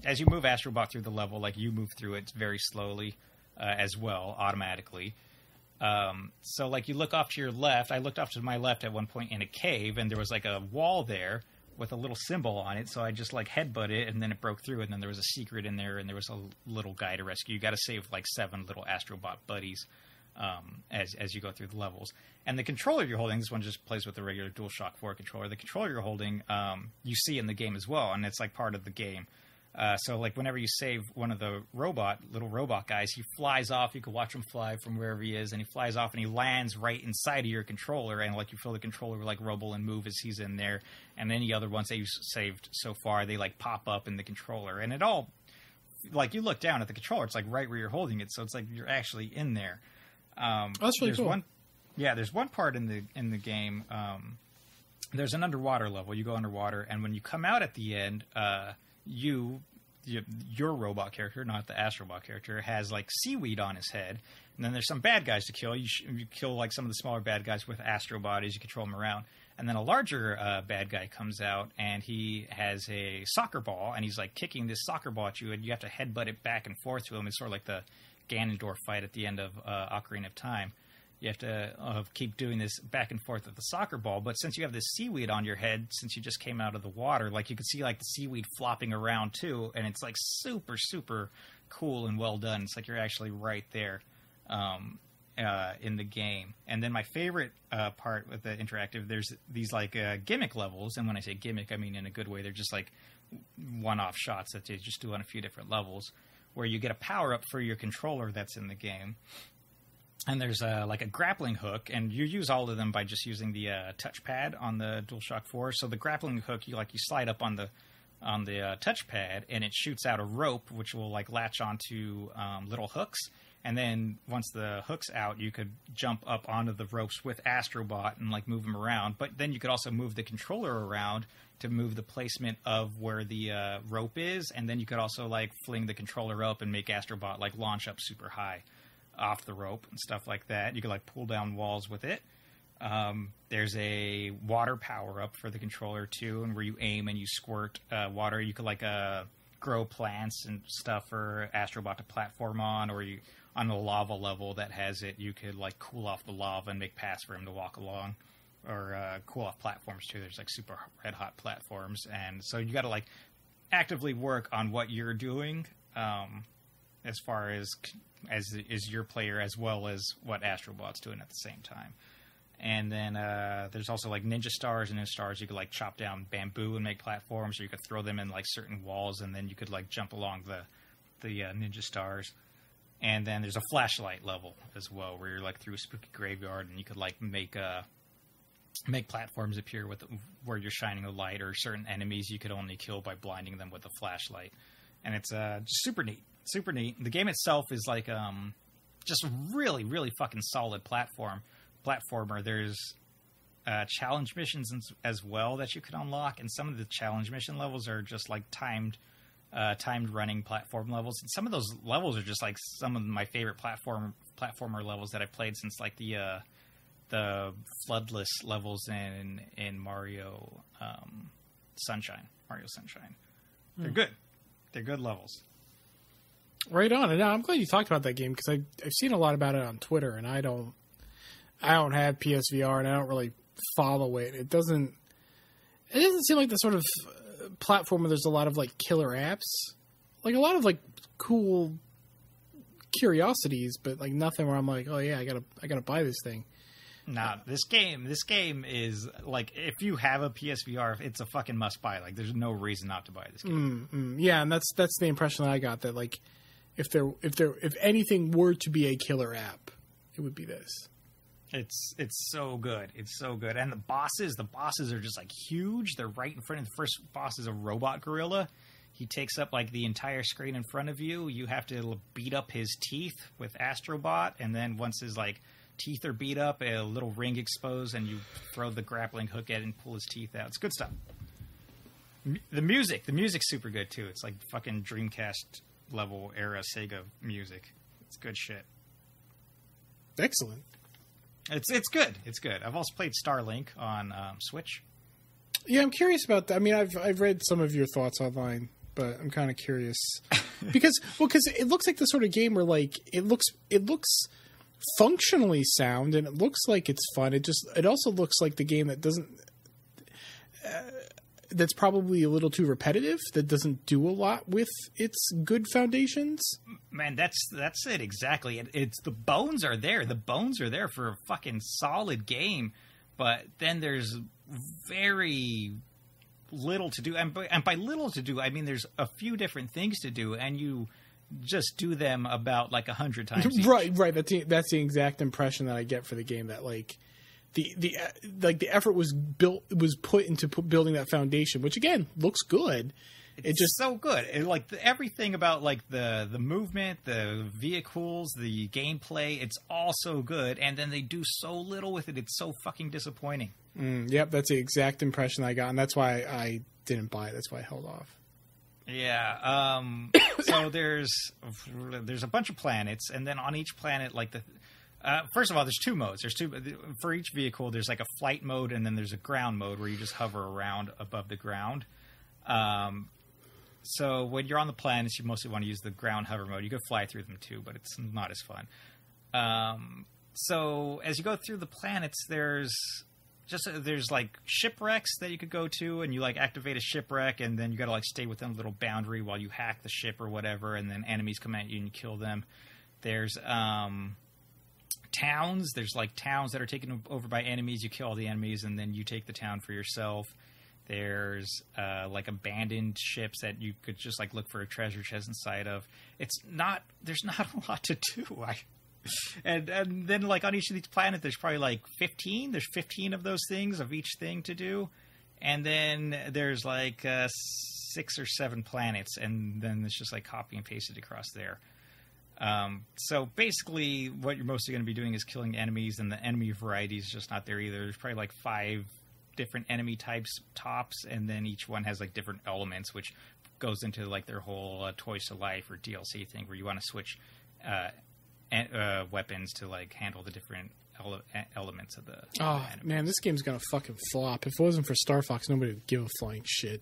as you move Astrobot through the level, like you move through it very slowly as well, automatically. So like you look off to your left. I looked off to my left at one point in a cave, and there was like a wall there with a little symbol on it. So I just like headbutt it, and then it broke through, and then there was a secret in there, and there was a little guy to rescue. You got to save like 7 little Astrobot buddies as you go through the levels. And the controller you're holding, this one just plays with the regular DualShock 4 controller. The controller you're holding, you see in the game as well, and it's like part of the game. So like whenever you save one of the little robot guys, he flies off. You can watch him fly from wherever he is, and he flies off and he lands right inside of your controller, and like you feel the controller like rumble and move as he's in there. And any other ones that you saved so far, they like pop up in the controller, and it all, like you look down at the controller, it's like right where you're holding it, so it's like you're actually in there. That's really cool. There's one part in the game. There's an underwater level. You go underwater, and when you come out at the end, your robot character, not the Astrobot character, has like seaweed on his head. And then there's some bad guys to kill. You kill like some of the smaller bad guys with Astro bodies. You control them around. And then a larger bad guy comes out, and he has a soccer ball, and he's like kicking this soccer ball at you, and you have to headbutt it back and forth to him. It's sort of like the Ganondorf fight at the end of Ocarina of Time. You have to keep doing this back and forth with the soccer ball. But since you have this seaweed on your head, since you just came out of the water, like you can see like the seaweed flopping around too, and it's like super, super cool and well done. It's like you're actually right there in the game. And then my favorite part with the interactive, there's these like gimmick levels. And when I say gimmick, I mean in a good way. They're just like one-off shots that they just do on a few different levels, where you get a power-up for your controller that's in the game. And there's like a grappling hook, and you use all of them by just using the touchpad on the DualShock 4. So the grappling hook, you slide up on the touchpad, and it shoots out a rope, which will like latch onto little hooks. And then once the hook's out, you could jump up onto the ropes with Astrobot and like move them around. But then you could also move the controller around to move the placement of where the rope is, and then you could also like fling the controller up and make Astrobot like launch up super high off the rope and stuff like that. You could like pull down walls with it. There's a water power up for the controller too, and where you aim and you squirt water. You could like grow plants and stuff for Astrobot to platform on, or you on the lava level that has it, you could like cool off the lava and make paths for him to walk along, or cool off platforms too. There's like super red hot platforms, and so you got to like actively work on what you're doing as far as is your player, as well as what Astrobot's doing at the same time. And then there's also like ninja stars, and in stars you could like chop down bamboo and make platforms, or you could throw them in like certain walls, and then you could like jump along the ninja stars. And then there's a flashlight level as well, where you're like through a spooky graveyard, and you could like make platforms appear with where you're shining a light, or certain enemies you could only kill by blinding them with a flashlight. And it's super neat. Super neat. The game itself is like just really, really fucking solid platformer. There's challenge missions as well that you can unlock, and some of the challenge mission levels are just like timed running platform levels. And some of those levels are just like some of my favorite platformer levels that I've played since like the floodless levels in Mario Sunshine. They're good. They're good levels. Right on. And I'm glad you talked about that game, because I've seen a lot about it on Twitter, and I don't have PSVR, and I don't really follow it. It doesn't seem like the sort of platform where there's a lot of like killer apps, like a lot of like cool curiosities, but like nothing where I'm like, oh yeah, I gotta buy this thing. Nah, this game is like, if you have a PSVR, it's a fucking must buy. Like, there's no reason not to buy this game. Yeah, and that's the impression that I got, that like if anything were to be a killer app, it would be this. It's so good. It's so good. And the bosses are just like huge. They're right in front of the first boss is a robot gorilla. He takes up like the entire screen in front of you. You have to beat up his teeth with Astrobot, and then once his like teeth are beat up, a little ring exposed, and you throw the grappling hook at it and pull his teeth out. It's good stuff. The music's super good too. It's like fucking Dreamcast level era Sega music. It's good shit. Excellent. It's good. It's good. I've also played Starlink on Switch. Yeah, I'm curious about that. I mean, I've read some of your thoughts online, but I'm kind of curious because it looks like the sort of game where like it looks functionally sound and it looks like it's fun. It also looks like the game that doesn't. That's probably a little too repetitive. That doesn't do a lot with its good foundations. Man, that's it exactly. It's the bones are there. The bones are there for a fucking solid game, but then there's very little to do. And by little to do, I mean there's a few different things to do, and you just do them about like 100 times each. Right. That's the exact impression that I get for the game. That like. The effort was put into building that foundation, which again looks good. It's just so good. Everything about like the movement, the vehicles, the gameplay, it's all so good. And then they do so little with it. It's so fucking disappointing. Yep, that's the exact impression I got, and that's why I didn't buy it. That's why I held off. Yeah. So there's a bunch of planets, and then on each planet, like first of all, there's two modes. For each vehicle. There's like a flight mode, and then there's a ground mode where you just hover around above the ground. So when you're on the planets, you mostly want to use the ground hover mode. You can fly through them too, but it's not as fun. So as you go through the planets, there's like shipwrecks that you could go to, and you like activate a shipwreck, and then you got to like stay within a little boundary while you hack the ship or whatever, and then enemies come at you and you kill them. There's towns. There's like towns that are taken over by enemies. You kill all the enemies, and then you take the town for yourself. There's like abandoned ships that you could just like look for a treasure chest inside of. There's not a lot to do. And then like on each of these planets, there's probably like 15. There's 15 of those things of each thing to do, and then there's like 6 or 7 planets, and then it's just like copy and paste it across there. So basically what you're mostly going to be doing is killing enemies, and the enemy variety is just not there either. There's probably like 5 different enemy types tops, and then each one has like different elements, which goes into like their whole Toys to Life or DLC thing where you want to switch weapons to like handle the different elements of the man, this game's gonna fucking flop. If it wasn't for Star Fox, nobody would give a flying shit.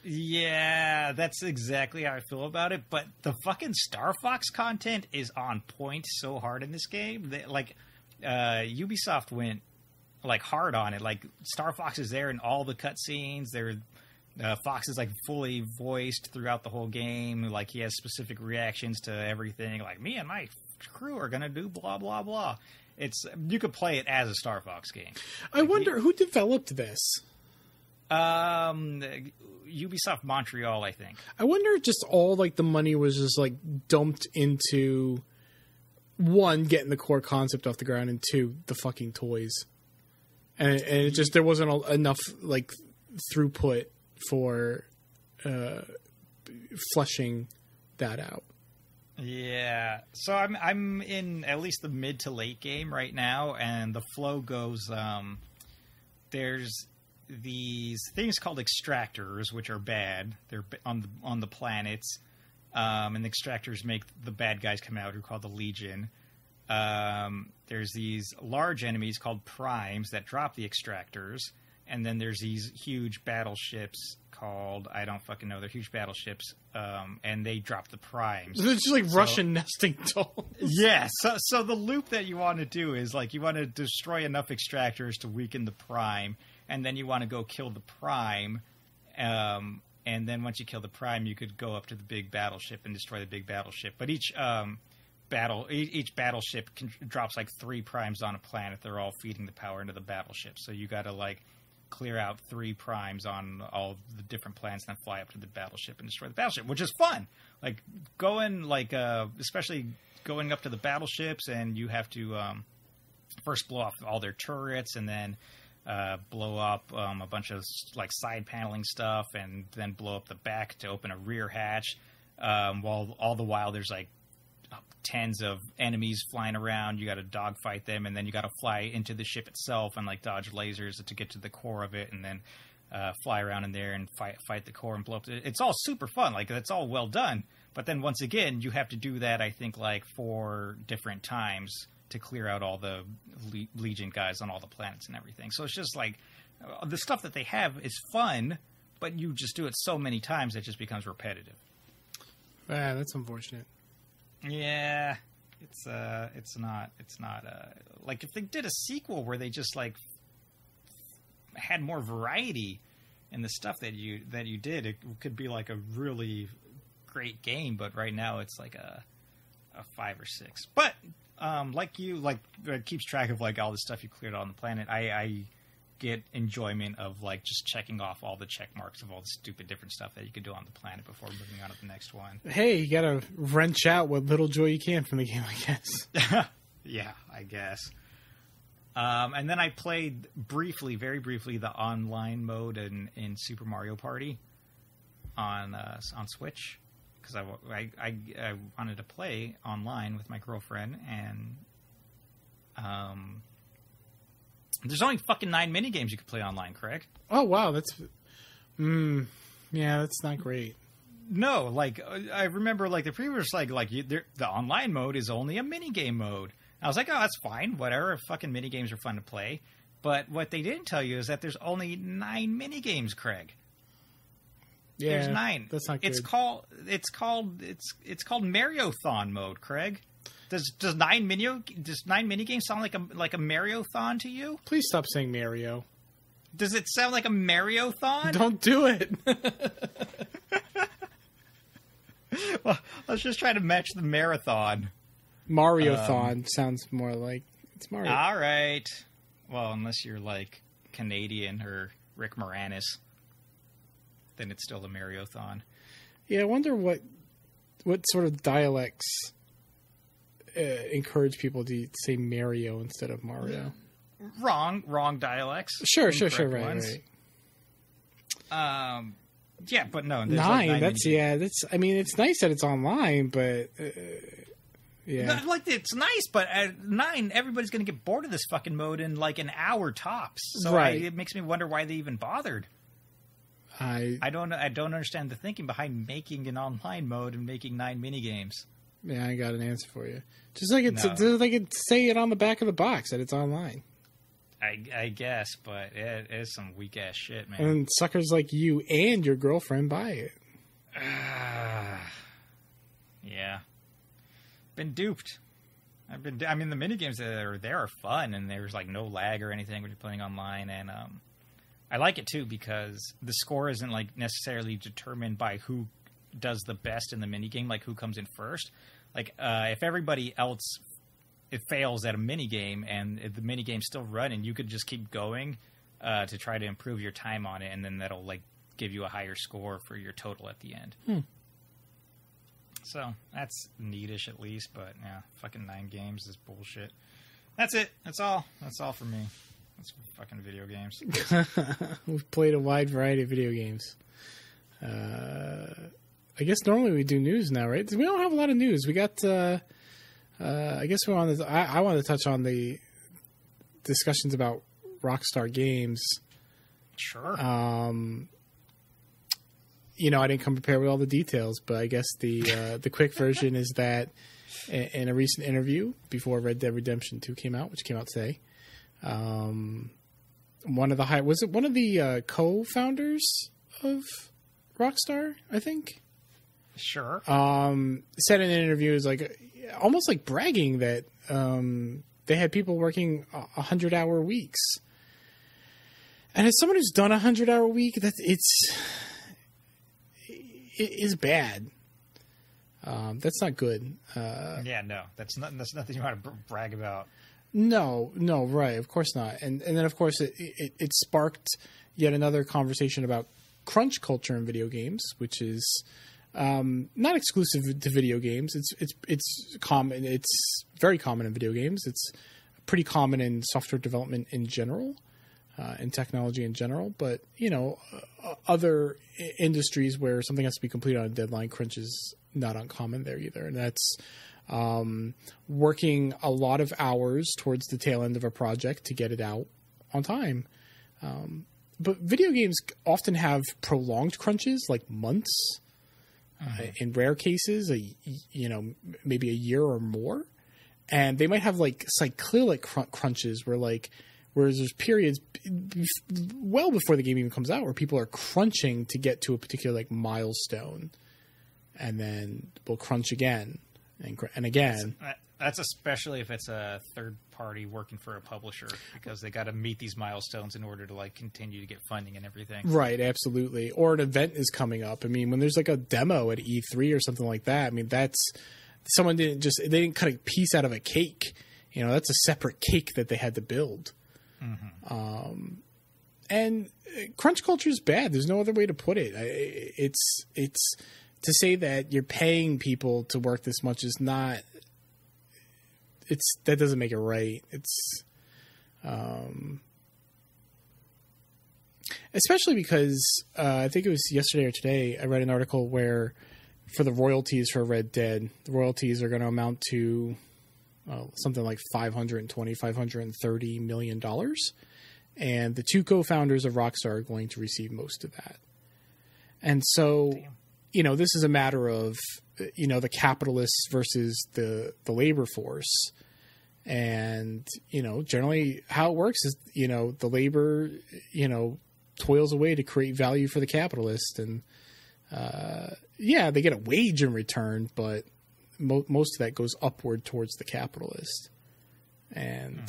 Yeah, that's exactly how I feel about it. But the fucking Star Fox content is on point so hard in this game. Ubisoft went like hard on it. Like Star Fox is there in all the cutscenes. Fox is like fully voiced throughout the whole game. Like he has specific reactions to everything. Like me and my crew are gonna do blah blah blah. You could play it as a Star Fox game. I wonder who developed this. Ubisoft Montreal, I think. I wonder if just all like the money was just like dumped into one, getting the core concept off the ground, and 2, the fucking toys, and it just there wasn't enough like throughput for fleshing that out. Yeah, so I'm in at least the mid to late game right now, and the flow goes. There's these things called extractors, which are bad. They're on the planets, and the extractors make the bad guys come out, who are called the Legion. There's these large enemies called primes that drop the extractors, and then there's these huge battleships called, I don't fucking know, they're huge battleships, and they drop the primes. So it's just like Russian nesting dolls. Yeah, so the loop that you want to do is like you want to destroy enough extractors to weaken the prime, and then you want to go kill the prime, and then once you kill the prime, you could go up to the big battleship and destroy the big battleship. But each battleship drops like 3 primes on a planet. They're all feeding the power into the battleship. So you got to like clear out 3 primes on all the different planets, and then fly up to the battleship and destroy the battleship, which is fun. Like going like especially going up to the battleships, and you have to first blow off all their turrets, and then blow up a bunch of like side paneling stuff, and then blow up the back to open a rear hatch. While all the while there's like tens of enemies flying around. You got to dogfight them, and then you got to fly into the ship itself and like dodge lasers to get to the core of it, and then fly around in there and fight the core and blow up. It's all super fun. Like, that's all well done. But then once again, you have to do that, I think, like 4 different times to clear out all the Legion guys on all the planets and everything. So it's just like the stuff that they have is fun, but you just do it so many times it just becomes repetitive. Yeah, that's unfortunate. Yeah, it's not like if they did a sequel where they just like had more variety in the stuff that you did, it could be like a really great game. But right now it's like a 5 or 6. But it keeps track of like all the stuff you cleared on the planet. I get enjoyment of like just checking off all the check marks of all the stupid different stuff that you could do on the planet before moving on to the next one. Hey, you gotta wrench out what little joy you can from the game, I guess. Yeah, I guess. And then I played very briefly, the online mode in Super Mario Party on Switch, because I wanted to play online with my girlfriend, and there's only fucking 9 minigames you can play online, Craig. Oh, wow. That's not great. No, like, I remember, like, the previous, the online mode is only a minigame mode. I was like, oh, that's fine. Whatever. Fucking minigames are fun to play. But what they didn't tell you is that there's only 9 minigames, Craig. Yeah, there's 9. That's not good. It's called Mariothon mode, Craig. Does 9 minigames sound like a Mariothon to you? Please stop saying Mario. Does it sound like a Mariothon? Don't do it. Well, I was just trying to match the marathon. Mariothon sounds more like it's Mario. All right. Well, unless you're like Canadian or Rick Moranis, then it's still a Mariothon. Yeah, I wonder what sort of dialects encourage people to say Mario instead of Mario. Wrong dialects. Sure, right. Yeah, but no. 9. I mean, it's nice that it's online, but yeah. Like, it's nice, but at 9, everybody's going to get bored of this fucking mode in like an hour tops. So right. It makes me wonder why they even bothered. I don't understand the thinking behind making an online mode and making 9 minigames. Yeah, I got an answer for you. Just like it say it on the back of the box that it's online. I guess, but it is some weak ass shit, man. And suckers like you and your girlfriend buy it. Yeah, been duped. I mean, the minigames that are there are fun, and there's like no lag or anything when you're playing online, and I like it too because the score isn't like necessarily determined by who does the best in the minigame, like who comes in first. Like if everybody else it fails at a minigame and the minigame's still running, you could just keep going to try to improve your time on it, and then that'll like give you a higher score for your total at the end. So that's neatish at least, but yeah, fucking 9 games is bullshit. That's it. That's all for me. That's fucking video games. We've played a wide variety of video games. I guess normally we do news now, right? We don't have a lot of news. We got, I guess I wanted to touch on the discussions about Rockstar Games. Sure. I didn't come prepared with all the details, but I guess the quick version is that in a recent interview before Red Dead Redemption 2 came out, which came out today, one of the co-founders of Rockstar, I think. Sure. Said in an interview is like almost like bragging that they had people working 100-hour weeks. And as someone who's done a 100-hour week, it is bad. That's not good. Yeah, no, that's nothing you want to brag about. No, right, of course not. And then of course it sparked yet another conversation about crunch culture in video games, which is not exclusive to video games. It's common. It's very common in video games. It's pretty common in software development in general. in technology in general. But, other industries where something has to be completed on a deadline, crunch is not uncommon there either. And that's working a lot of hours towards the tail end of a project to get it out on time. But video games often have prolonged crunches, like months. In rare cases, maybe a year or more. And they might have like cyclic crunches whereas there's periods well before the game even comes out where people are crunching to get to a particular like milestone, and then we'll crunch again and again. That's especially if it's a third party working for a publisher, because they got to meet these milestones in order to like continue to get funding and everything. Right, absolutely. Or an event is coming up. I mean, when there's like a demo at E3 or something like that, I mean, that's someone they didn't cut a piece out of a cake. That's a separate cake that they had to build. Mm-hmm. And crunch culture is bad. There's no other way to put it. It's to say that you're paying people to work this much is not. That doesn't make it right. It's, especially because I think it was yesterday or today I read an article where for the royalties for Red Dead, the royalties are going to amount to something like $530 million, and the two co-founders of Rockstar are going to receive most of that. And so, this is a matter of the capitalists versus the labor force. And, generally how it works is, the labor, toils away to create value for the capitalist. And, they get a wage in return, but most of that goes upward towards the capitalist. And,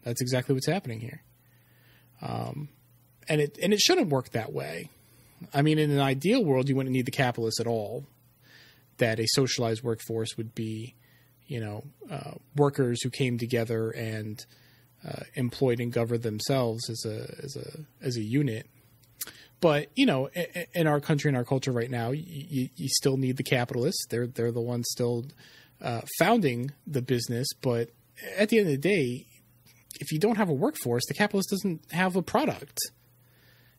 that's exactly what's happening here. And it shouldn't work that way. I mean, in an ideal world, you wouldn't need the capitalists at all. That a socialized workforce would be, workers who came together and employed and governed themselves as a unit. But in our country, in our culture right now, you still need the capitalists. They're the ones still founding the business. But at the end of the day, if you don't have a workforce, the capitalist doesn't have a product.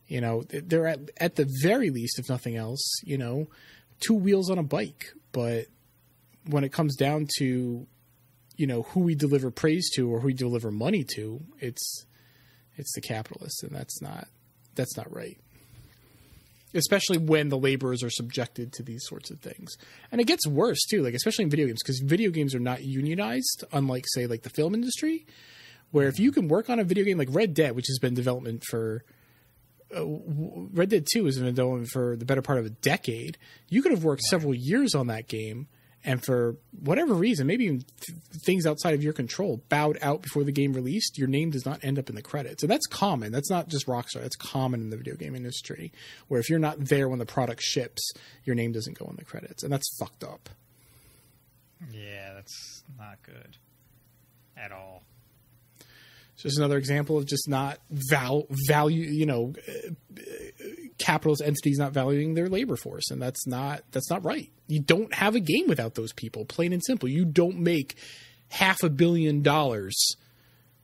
They're at the very least, if nothing else, two wheels on a bike. But when it comes down to, who we deliver praise to or who we deliver money to, it's the capitalists, and that's not right. Especially when the laborers are subjected to these sorts of things. And it gets worse too, like especially in video games, because video games are not unionized, unlike say like the film industry, where if you can work on a video game like Red Dead, which has been in development for Red Dead 2 has been in development for the better part of a decade. You could have worked several years on that game, and for whatever reason, maybe even things outside of your control, bowed out before the game released, your name does not end up in the credits. And that's common. That's not just Rockstar. That's common in the video game industry, where if you're not there when the product ships, your name doesn't go in the credits. And that's fucked up. Yeah, that's not good at all. It's just another example of just not value, capitalist entities not valuing their labor force. And that's not right. You don't have a game without those people, plain and simple. You don't make $500 million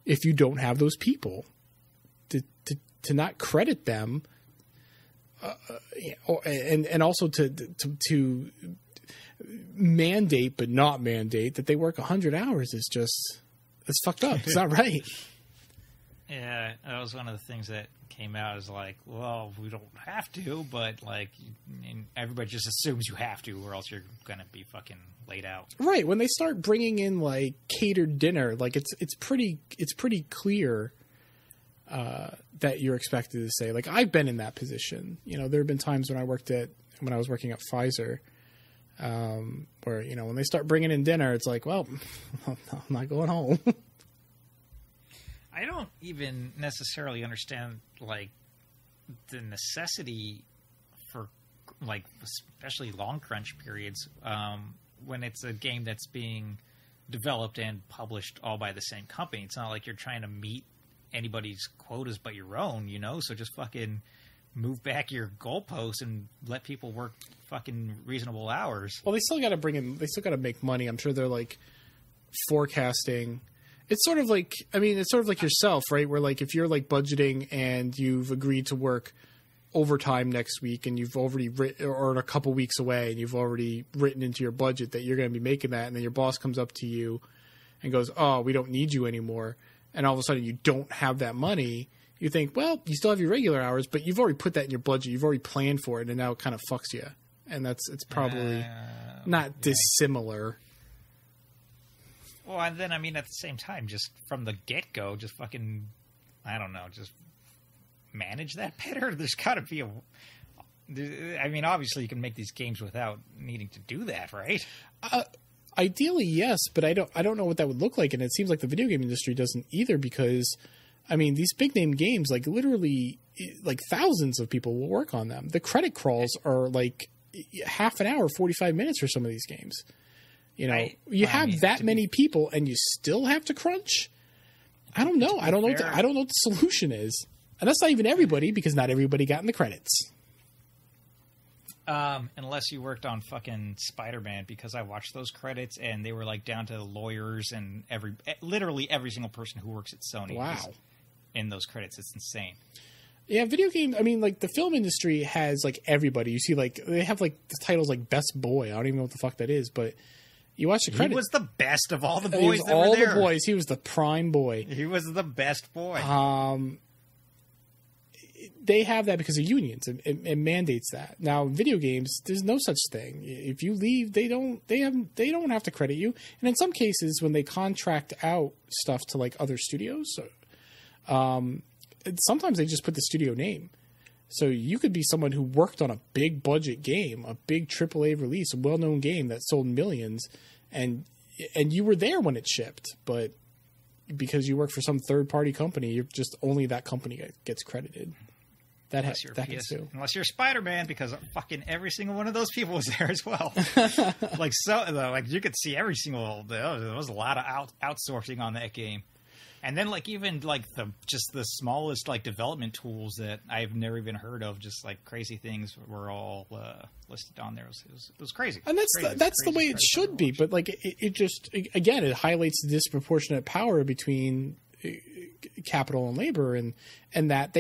if you don't have those people. To not credit them, and also to mandate but not mandate that they work 100 hours is just, it's fucked up. It's not right. Yeah, that was one of the things that came out is like, well, we don't have to, but like, everybody just assumes you have to, or else you're gonna be fucking laid out. Right. When they start bringing in like catered dinner, like it's pretty clear that you're expected to say, like, I've been in that position. There have been times when I was working at Pfizer, where when they start bringing in dinner, it's like, well, I'm not going home. I don't even necessarily understand, like, the necessity for, like, especially long crunch periods when it's a game that's being developed and published all by the same company. It's not like you're trying to meet anybody's quotas but your own, so just fucking move back your goalposts and let people work fucking reasonable hours. Well, they still got to make money. I'm sure they're, like, forecasting. It's sort of like, I mean, it's sort of like yourself, right? Where like if you're like budgeting and you've agreed to work overtime next week and you've already written, or a couple weeks away, and you've already written into your budget that you're going to be making that, and then your boss comes up to you and goes, "Oh, we don't need you anymore," and all of a sudden you don't have that money. You think, well, you still have your regular hours, but you've already put that in your budget. You've already planned for it, and now it kind of fucks you. And it's probably not dissimilar. Well, and then, I mean, at the same time, just from the get-go, just fucking, I don't know, just manage that better. There's got to be I mean, obviously you can make these games without needing to do that, right? Ideally, yes, but I don't know what that would look like, and it seems like the video game industry doesn't either, because, I mean, these big-name games, like, literally, like, thousands of people will work on them. The credit crawls are, like, half an hour, 45 minutes for some of these games. You know, you have that many people and you still have to crunch. I don't know. I don't know what the solution is. And that's not even everybody, because not everybody got in the credits. Unless you worked on fucking Spider-Man, because I watched those credits and they were like down to the lawyers and literally every single person who works at Sony. Wow. In those credits. It's insane. Yeah, video game, I mean, like, the film industry has, like, everybody. You see, like, they have, like, the titles like Best Boy. I don't even know what the fuck that is, but you watch the credits. He was the best of all the boys. He was all the boys. He was the prime boy. He was the best boy. They have that because of unions. It mandates that. Now, video games, there's no such thing. If you leave, they don't have to credit you. And in some cases, when they contract out stuff to, like, other studios, sometimes they just put the studio name. So you could be someone who worked on a big budget game, a big AAA release, a well-known game that sold millions, and you were there when it shipped, but because you work for some third-party company, you're just only that company gets credited. That happens too. Unless you're Spider-Man, because fucking every single one of those people was there as well. Like you could see every single. There was a lot of outsourcing on that game. And then, like, even, like, the smallest, like, development tools that I've never even heard of, just, like, crazy things were all listed on there. It was crazy. And that's the way it should be. But, like, it just, again, it highlights the disproportionate power between capital and labor, and that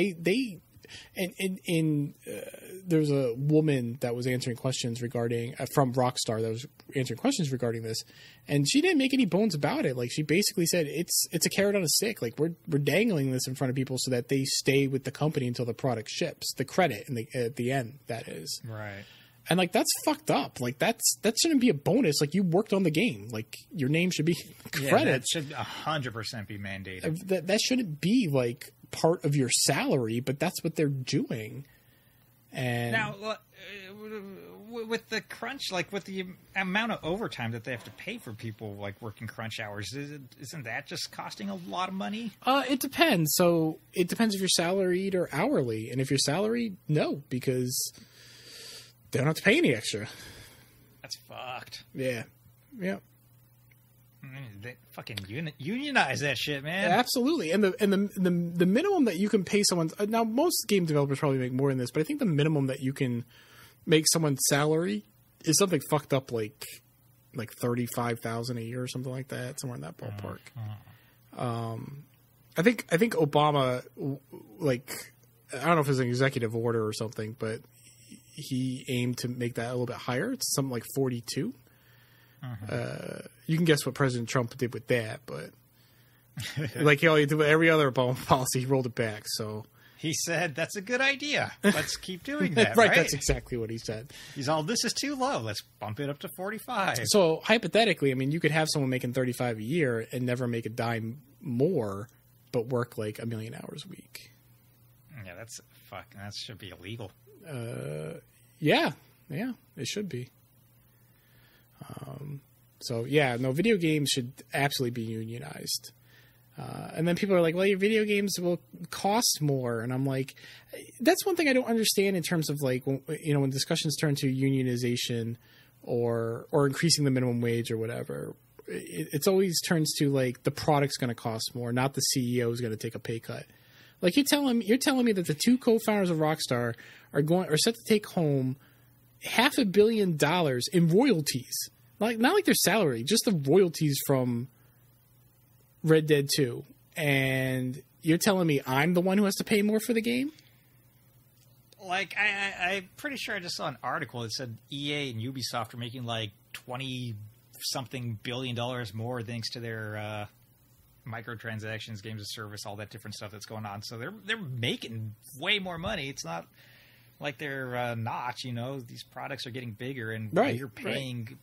there was a woman that was answering questions regarding from Rockstar that was answering questions regarding this, and she didn't make any bones about it. Like, she basically said it's a carrot on a stick. Like, we're dangling this in front of people so that they stay with the company until the product ships. The credit at the end, that is. Right. And, like, that's fucked up. Like, that shouldn't be a bonus. Like, you worked on the game. Like, your name should be credited. Yeah, that should 100% be mandated. That shouldn't be, like, part of your salary, but that's what they're doing. And now, with the crunch, like, with the amount of overtime that they have to pay for people, like, working crunch hours, isn't that just costing a lot of money? It depends. So it depends if you're salaried or hourly. And if you're salaried, no, because they don't have to pay any extra. That's fucked. Yeah. Yeah. They fucking unionize that shit, man. Absolutely. And the minimum that you can pay someone, now most game developers probably make more than this, but I think the minimum that you can make someone's salary is something fucked up like $35,000 a year or something like that, somewhere in that ballpark. I think Obama, like, I don't know if it was an executive order or something, but he aimed to make that a little bit higher. It's something like 42. You can guess what President Trump did with that, but like he did with every other policy, he rolled it back. So he said, "That's a good idea. Let's keep doing that." right? That's exactly what he said. He's all, "This is too low. Let's bump it up to 45." So hypothetically, I mean, you could have someone making 35 a year and never make a dime more, but work like 1 million hours a week. Yeah, that should be illegal. Yeah, it should be. So yeah, no, video games should absolutely be unionized. And then people are like, well, your video games will cost more. And I'm like, that's one thing I don't understand in terms of, like, when discussions turn to unionization or increasing the minimum wage or whatever, it's always turns to, like, the product's going to cost more, not the CEO is going to take a pay cut. Like, you're telling me that the two co-founders of Rockstar are set to take home $500 million in royalties. Like, not like their salary, just the royalties from Red Dead 2, and you're telling me I'm the one who has to pay more for the game? Like, I'm pretty sure I just saw an article that said EA and Ubisoft are making like 20-something billion dollars more thanks to their microtransactions, games of service, all that different stuff that's going on. So they're making way more money. It's not like they're not, you know. These products are getting bigger, and you're paying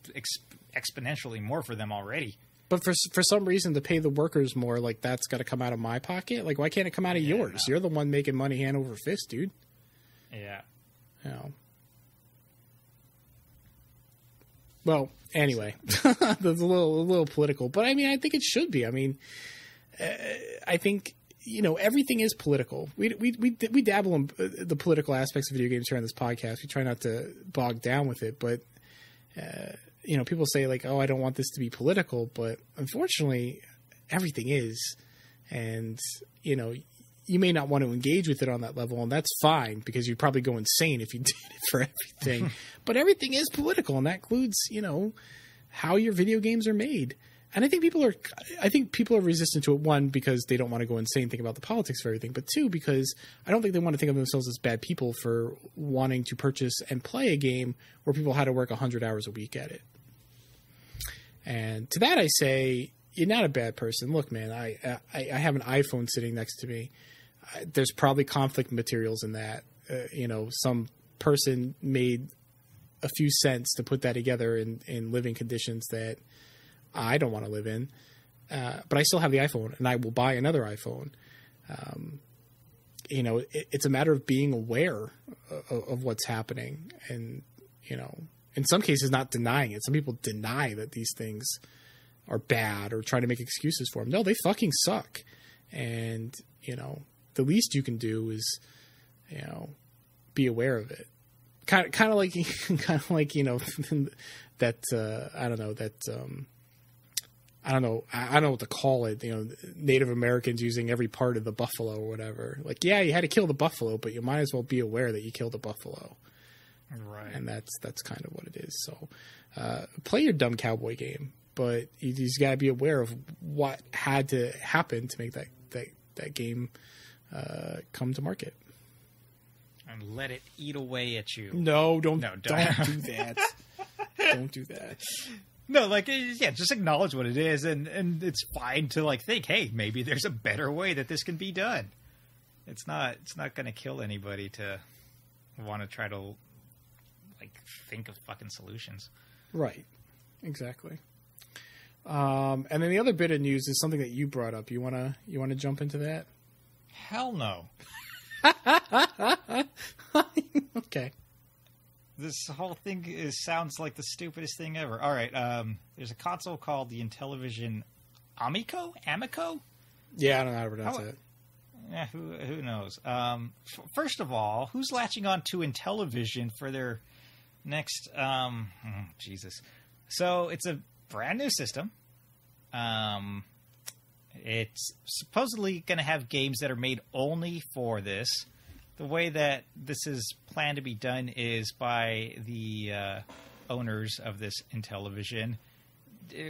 exponentially more for them already. But for some reason, to pay the workers more, like, that's got to come out of my pocket? Like, why can't it come out of yours? No. You're the one making money hand over fist, dude. Yeah. You know. Well, anyway, that's a little political, but I mean, I think it should be. I mean, I think, you know, everything is political. We dabble in the political aspects of video games here on this podcast. We try not to bog down with it, but you know, people say like, "Oh, I don't want this to be political," but unfortunately, everything is, and you know. You may not want to engage with it on that level, and that's fine because you'd probably go insane if you did it for everything. But everything is political, and that includes, you know, how your video games are made. And I think people are resistant to it, one, because they don't want to go insane thinking about the politics of everything, but two, because I don't think they want to think of themselves as bad people for wanting to purchase and play a game where people had to work 100 hours a week at it. And to that I say, you're not a bad person. Look, man, I have an iPhone sitting next to me. There's probably conflict materials in that. You know, some person made a few cents to put that together in living conditions that I don't want to live in. But I still have the iPhone, and I will buy another iPhone. You know, it's a matter of being aware of what's happening and, you know, in some cases not denying it. Some people deny that these things are bad or try to make excuses for them. No, they fucking suck. And, you know, the least you can do is, you know, be aware of it. Kind of like, you know, that, I don't know what to call it. You know, Native Americans using every part of the buffalo or whatever. Like, yeah, you had to kill the buffalo, but you might as well be aware that you killed a buffalo. Right. And that's kind of what it is. So, play your dumb cowboy game, but you just got to be aware of what had to happen to make that game come to market. And let it eat away at you. No, don't do that. Don't do that. No, like, yeah, just acknowledge what it is, and it's fine to, like, think, hey, maybe there's a better way that this can be done. It's not going to kill anybody to want to try to, like, think of fucking solutions. Right. Exactly. And then the other bit of news is something that you brought up. You wanna jump into that? Hell no. Okay. This whole thing sounds like the stupidest thing ever. All right, there's a console called the Intellivision Amico? Yeah, I don't know how to pronounce it. Yeah, who knows? First of all, who's latching on to Intellivision for their next... Jesus. So, it's a brand new system. It's supposedly going to have games that are made only for this. The way that this is planned to be done is by the owners of this Intellivision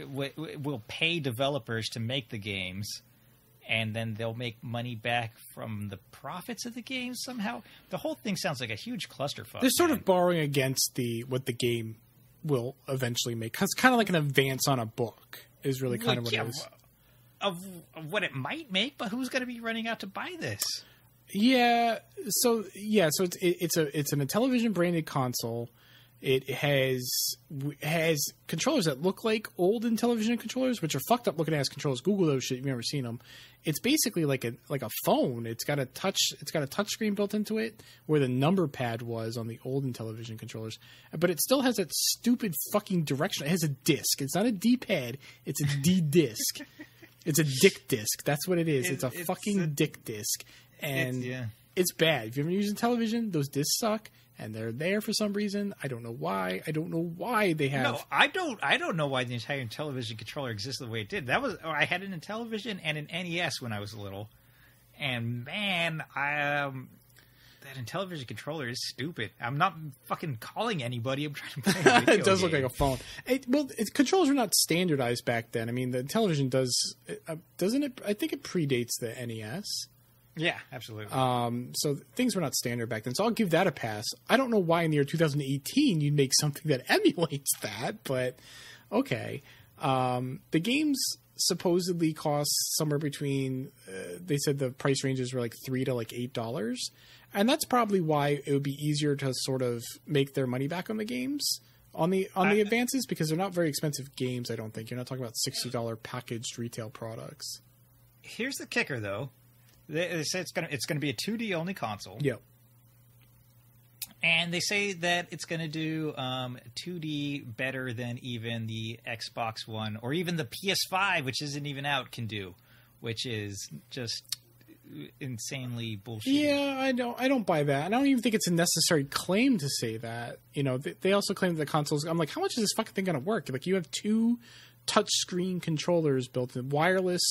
will pay developers to make the games, and then they'll make money back from the profits of the games somehow. The whole thing sounds like a huge clusterfuck. They're sort of borrowing against what the game will eventually make. It's kind of like an advance on a book is really kind of what it is. Of what it might make, but who's going to be running out to buy this? Yeah, so it's an Intellivision branded console. It has controllers that look like old Intellivision controllers, which are fucked up looking ass controllers. Google those shit if you've never seen them. It's basically like a phone. It's got a touch screen built into it where the number pad was on the old Intellivision controllers, but it still has that stupid fucking direction. It has a disc. It's not a D-pad. It's a D-disc. It's a dick disc. That's what it is. It's a fucking dick disc. And it's bad. If you ever use Intellivision, those discs suck, and they're there for some reason. I don't know why. I don't know why they have. No, I don't know why the entire Intellivision controller existed the way it did. I had an Intellivision and an NES when I was little, and man, That Intellivision controller is stupid. I'm not fucking calling anybody. I'm trying to play a video It does game. look like a phone. Controllers were not standardized back then. I mean, the television doesn't it? I think it predates the NES. Yeah, absolutely. So things were not standard back then. So I'll give that a pass. I don't know why in the year 2018 you'd make something that emulates that, but okay. The games supposedly cost somewhere between, they said the price ranges were like $3 to like $8. And that's probably why it would be easier to sort of make their money back on the games, on the advances, because they're not very expensive games, I don't think. You're not talking about $60 packaged retail products. Here's the kicker, though. They say it's gonna be a 2D only console. Yep. And they say that it's going to do 2D better than even the Xbox One or even the PS5, which isn't even out, can do, which is just insanely bullshit. Yeah, I don't buy that. And I don't even think it's a necessary claim to say that. You know, they also claim that the consoles. I'm like, how much is this fucking thing going to work? Like, you have two touchscreen controllers built in, wireless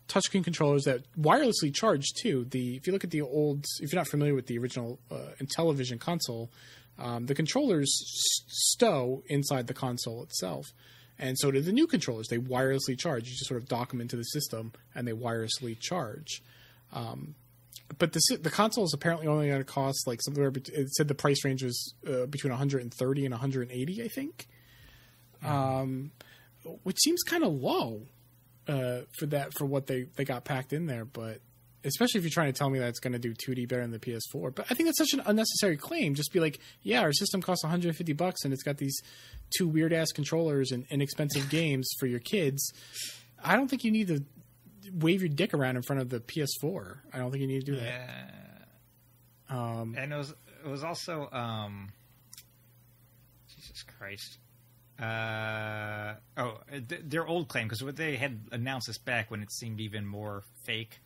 touchscreen controllers that wirelessly charge too. If you look at the old, if you're not familiar with the original Intellivision console, the controllers stow inside the console itself, and so do the new controllers. They wirelessly charge. You just sort of dock them into the system, and they wirelessly charge. But the console is apparently only going to cost like somewhere. It said the price range was between 130 and 180, I think, which seems kind of low. For what they got packed in there, but especially if you're trying to tell me that it's going to do 2D better than the PS4. But I think that's such an unnecessary claim. Just be like, yeah, our system costs $150 and it's got these two weird ass controllers and inexpensive games for your kids. I don't think you need to wave your dick around in front of the PS4. I don't think you need to do that. Yeah. And it was also Jesus Christ. Their old claim, because they had announced this back when it seemed even more fake.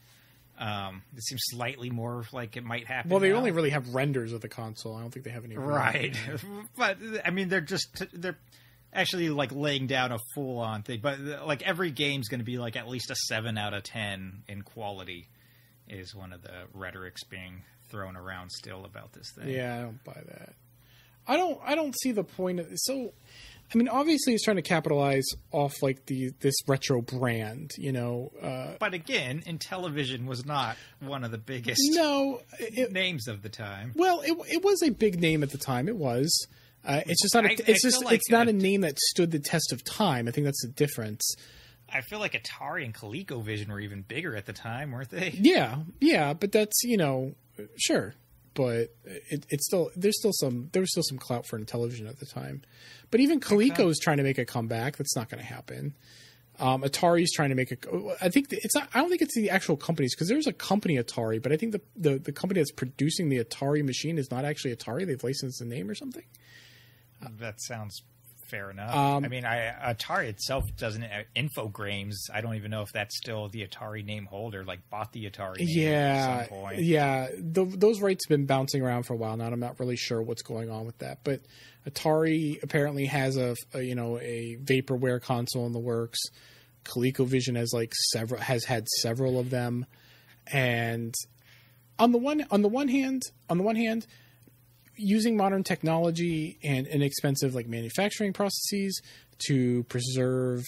It seems slightly more like it might happen. Well, they now. only really have renders of the console. I don't think they have any. Right, but I mean, they're actually like laying down a full on thing. But like every game's going to be like at least a 7 out of 10 in quality. Is one of the rhetorics being thrown around still about this thing. Yeah, I don't buy that. I don't see the point of so. I mean, obviously, he's trying to capitalize off like this retro brand, you know. But again, Intellivision was not one of the biggest names of the time. Well, it was a big name at the time. It was. It's just not. It's not a name that stood the test of time. I think that's the difference. I feel like Atari and ColecoVision were even bigger at the time, weren't they? Yeah, but that's sure. But there was still some clout for Intellivision at the time. But even Coleco is trying to make a comeback. That's not going to happen. Atari's trying to make I think it's not. I don't think it's the actual companies, because there's a company Atari, but I think the company that's producing the Atari machine is not actually Atari. They've licensed the name or something. That sounds fair enough. I mean, Atari itself doesn't. Infogrames, I don't even know if that's still the Atari name holder. Like, bought the Atari name at some point. Yeah. Those rights have been bouncing around for a while now, and I'm not really sure what's going on with that. But Atari apparently has a vaporware console in the works. ColecoVision has had several of them, and on the one hand, using modern technology and inexpensive like manufacturing processes to preserve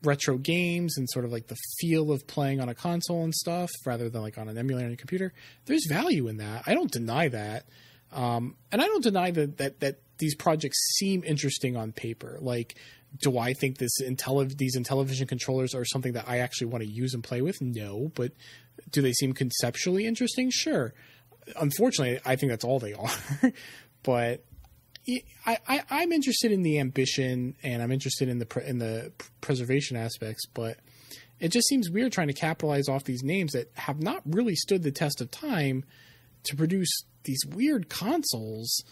retro games and sort of like the feel of playing on a console and stuff rather than like on an emulator on your computer, there's value in that. I don't deny that. And I don't deny that these projects seem interesting on paper. Like, do I think these Intellivision controllers are something that I actually want to use and play with? No, but do they seem conceptually interesting? Sure. Unfortunately, I think that's all they are. But I'm interested in the ambition, and I'm interested in the preservation aspects. But it just seems weird trying to capitalize off these names that have not really stood the test of time to produce these weird consoles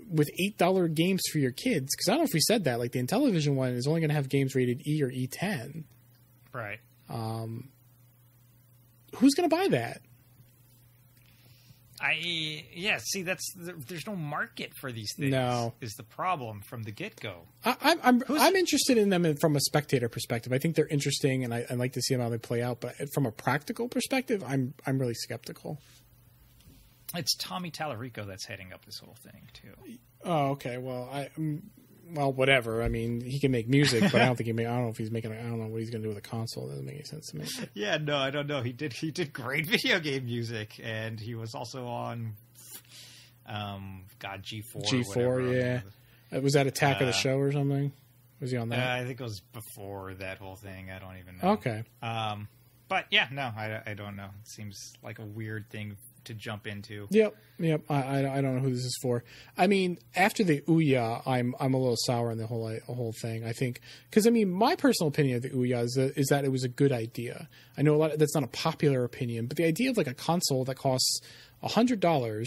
with $8 games for your kids. Because I don't know if we said that. Like, the Intellivision one is only going to have games rated E or E10. Right. Who's going to buy that? See, there's no market for these things. No, is the problem from the get-go. I'm interested in them from a spectator perspective. I think they're interesting, and I like to see how they play out. But from a practical perspective, I'm really skeptical. It's Tommy Tallarico that's heading up this whole thing too. Oh, okay. Well, well, whatever. I mean, he can make music, but I don't think I don't know if he's making. I don't know what he's going to do with a console. It doesn't make any sense to me. Yeah, no, I don't know. He did great video game music, and he was also on, G4. G4, yeah. Was that Attack of the Show or something? Was he on that? I think it was before that whole thing. I don't even know. Okay. But yeah, no, I don't know. It seems like a weird thing to jump into. Yep. I don't know who this is for. I mean, after the Ouya, I'm a little sour on the whole thing. I think because my personal opinion of the Ouya is that it was a good idea. I know that's not a popular opinion, but the idea of like a console that costs $100,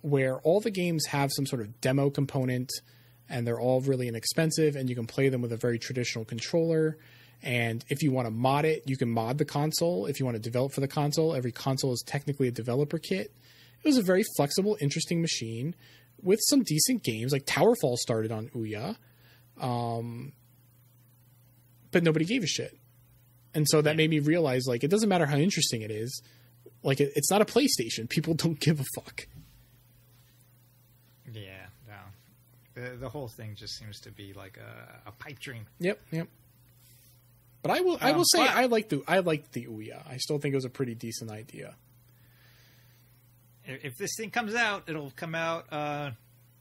where all the games have some sort of demo component, and they're all really inexpensive, and you can play them with a very traditional controller. And if you want to mod it, you can mod the console. If you want to develop for the console, every console is technically a developer kit. It was a very flexible, interesting machine with some decent games. Like Towerfall started on Ouya. But nobody gave a shit. And so that made me realize, like, it doesn't matter how interesting it is. Like, it's not a PlayStation. People don't give a fuck. Yeah, no. The whole thing just seems to be like a pipe dream. Yep. But I will say I like the Ouya. I still think it was a pretty decent idea. If this thing comes out, it'll come out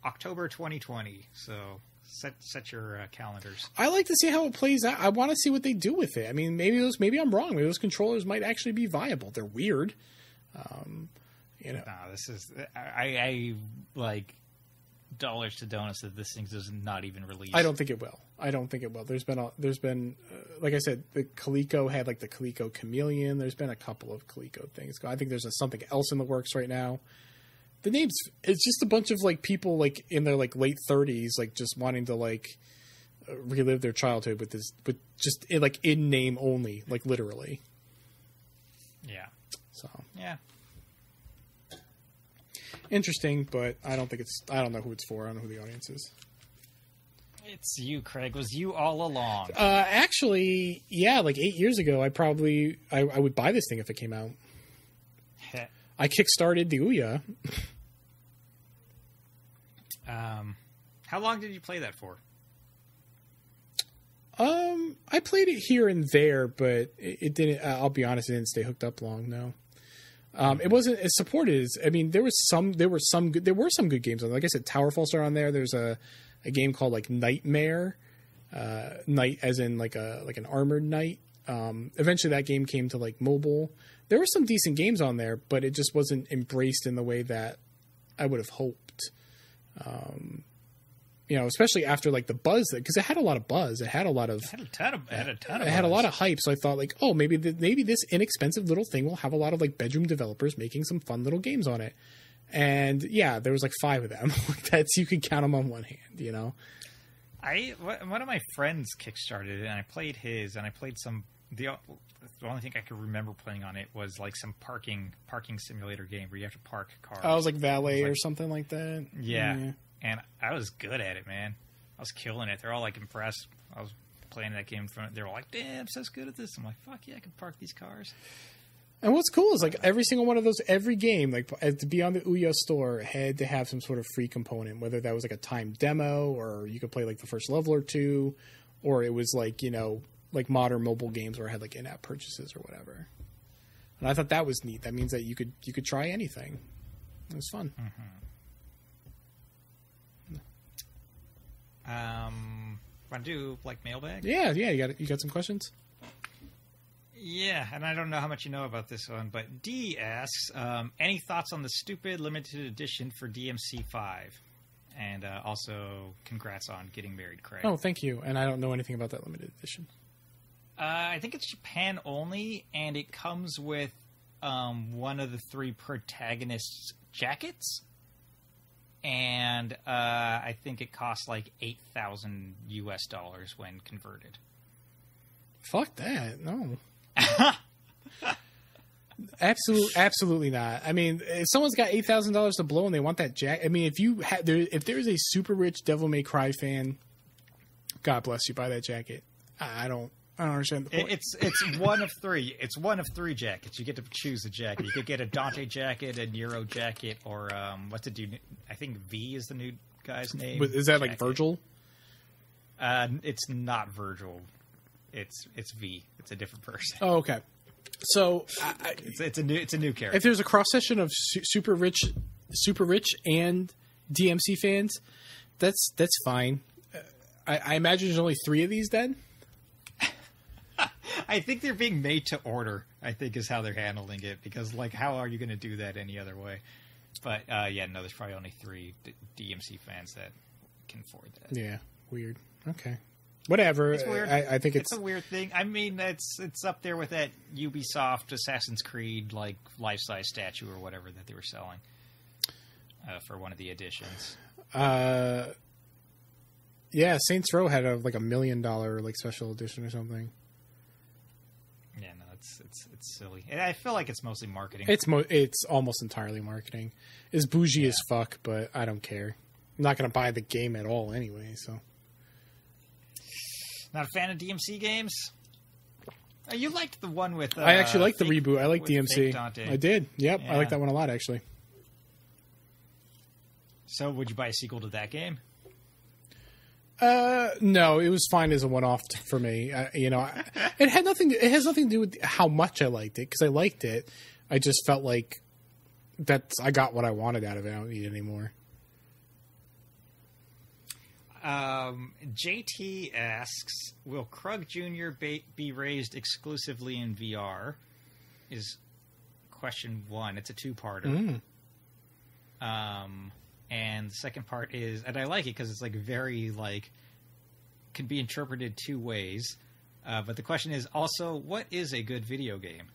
October 2020. So set your calendars. I like to see how it plays out. I want to see what they do with it. I mean, maybe I'm wrong. Maybe those controllers might actually be viable. They're weird. No, this is I like dollars to donuts that this thing does not even release. I don't think it will. There's been like I said, the Coleco had like the Coleco Chameleon. There's been a couple of Coleco things. I think there's something else in the works right now. The names, it's just a bunch of like people like in their like late 30s, like just wanting to like relive their childhood with just like in name only, like literally. Yeah. So. Yeah. Interesting, but I don't know who it's for. I don't know who the audience is. It's you, Craig. It was you all along. Actually, yeah, like 8 years ago, I would buy this thing if it came out. I kickstarted the Ouya. How long did you play that for? I played it here and there, but it didn't. I'll be honest, it didn't stay hooked up long. No. It wasn't as supported as. I mean, there were some good games on. Like I said, Towerfall started on there. There's a game called like Nightmare, knight as in like an armored knight. Eventually, that game came to like mobile. There were some decent games on there, but it just wasn't embraced in the way that I would have hoped. Especially after like the buzz, because it had a lot of buzz. It had a lot of hype. So I thought like, oh, maybe this inexpensive little thing will have a lot of like bedroom developers making some fun little games on it. And yeah, there was like 5 of them. That's, you could count them on one hand. One of my friends kickstarted it, and I played his, and I played some. The only thing I could remember playing on it was like some parking simulator game where you have to park cars. I was like valet or something like that. Yeah. And I was good at it, man. I was killing it. They're all like impressed. I was playing that game in front of. They were like, "Damn, Seth's good at this." I'm like, "Fuck yeah, I can park these cars." And what's cool is like every single one of those, every game, like to be on the Ouya store, had to have some sort of free component, whether that was like a timed demo or you could play like the first level or two, or it was like like modern mobile games where it had like in-app purchases or whatever. And I thought that was neat. That means that you could try anything. It was fun. Mm-hmm. Want to do like mailbag? Yeah. You got some questions? Yeah, and I don't know how much you know about this one, but D asks, any thoughts on the stupid limited edition for DMC5? And also, congrats on getting married, Craig. Oh, thank you. And I don't know anything about that limited edition. I think it's Japan only, and it comes with one of the 3 protagonists' jackets. And I think it costs like $8,000 US when converted. Fuck that! No, absolutely not. I mean, if someone's got $8,000 to blow and they want that jacket, I mean, if there is a super rich Devil May Cry fan, God bless you, buy that jacket. I don't I don't understand the point. It's one of three. It's one of three jackets. You get to choose a jacket. You could get a Dante jacket, a Nero jacket, or what's it do? I think V is the new guy's name. Is that like Virgil? It's not Virgil. It's V. It's a different person. Oh, okay. So it's a new character. If there's a cross section of super rich and DMC fans, that's fine. I imagine there's only 3 of these then. I think they're being made to order, I think is how they're handling it, because like how are you going to do that any other way? But yeah, no, there's probably only 3 DMC fans that can afford that. Yeah, weird. Okay. Whatever. It's weird. I think it's a weird thing. I mean, it's up there with that Ubisoft Assassin's Creed like life-size statue or whatever that they were selling for one of the editions. Yeah, Saints Row had like $1 million like special edition or something. Yeah, no, it's silly. And I feel like it's mostly marketing. It's almost entirely marketing. It's bougie as fuck, but I don't care. I'm not going to buy the game at all anyway, so. Not a fan of DMC games? You liked the one with... I actually liked the reboot. I liked DMC. I did. Yep, yeah. I like that one a lot, actually. So, would you buy a sequel to that game? No, it was fine as a one-off for me. It has nothing to do with how much I liked it, because I liked it. I just felt like I got what I wanted out of it. I don't need it anymore. JT asks, will Krug Jr. be raised exclusively in VR? Is question 1. It's a 2-parter. And the second part is, and I like it because it's like very like, can be interpreted 2 ways. But the question is also, what is a good video game?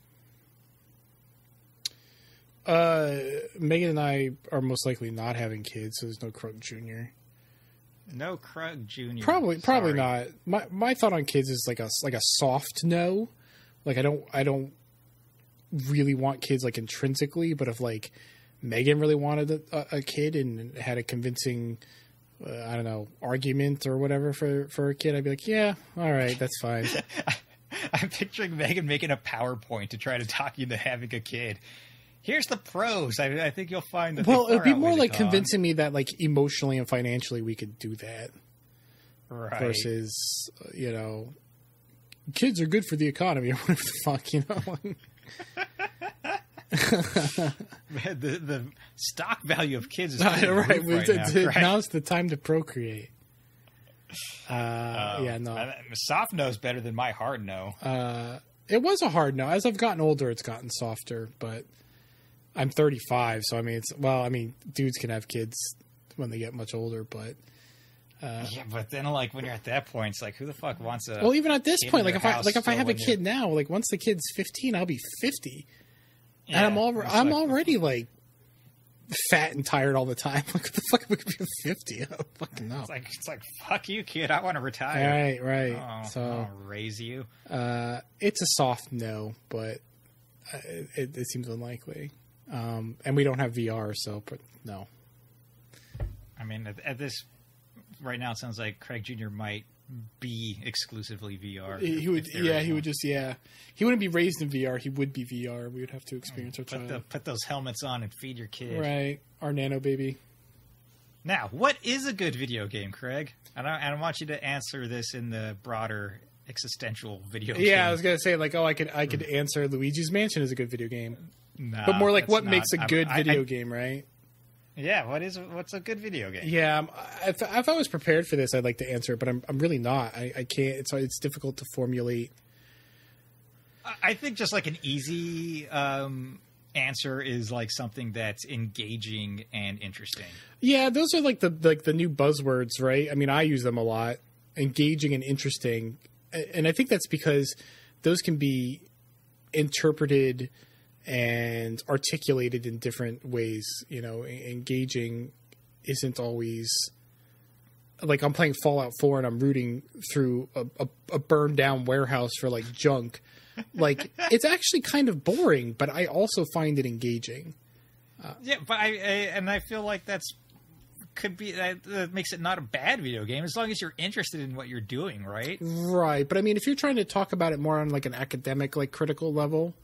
Megan and I are most likely not having kids, so there's no Krug Jr. No Krug Jr. Probably not. My thought on kids is like a soft no. Like I don't really want kids like intrinsically, but if like Megan really wanted a kid and had a convincing I don't know, argument or whatever for a kid, I'd be like, yeah, all right, that's fine. I'm picturing Megan making a PowerPoint to try to talk you into having a kid. Here's the pros. I think you'll find that. Well, it'd be more like convincing me that, like, emotionally and financially we could do that, right? Versus, kids are good for the economy or whatever the fuck, the stock value of kids is right. Right Now's the time to procreate. Soft no's better than my hard no. It was a hard no. As I've gotten older, it's gotten softer, but. I'm 35, so dudes can have kids when they get much older, but yeah, but then like when you're at that point, it's like who the fuck wants a well, even at this point, like if I have a kid kid now, like once the kid's 15, I'll be 50, and I'm already like fat and tired all the time. Like what the fuck am I gonna be 50? I don't fucking know. It's like fuck you, kid. I want to retire. Right. So I'll raise you. It's a soft no, but it seems unlikely. And we don't have VR, but no. I mean, at this right now, it sounds like Craig Jr. might be exclusively VR. He would, he would just, he wouldn't be raised in VR. He would be VR. We would have to experience our child. Put those helmets on and feed your kid. Right, our nano baby. Now, what is a good video game, Craig? And I want you to answer this in the broader existential video game. Yeah, I was gonna say I could answer Luigi's Mansion is a good video game. No, but more like what makes a good video game, right? Yeah, what's a good video game? Yeah, if I was prepared for this, I'd like to answer it, but I'm really not. I can't. It's difficult to formulate. I think just like an easy answer is like something that's engaging and interesting. Yeah, those are like the new buzzwords, right? I mean, I use them a lot. Engaging and interesting, and I think that's because those can be interpreted and articulated in different ways. Engaging isn't always like I'm playing Fallout 4 and I'm rooting through a burned down warehouse for like junk. Like it's actually kind of boring, but I also find it engaging. Yeah, but I feel like that's could be that makes it not a bad video game as long as you're interested in what you're doing, right? Right, but I mean, if you're trying to talk about it more on like an academic, like critical level,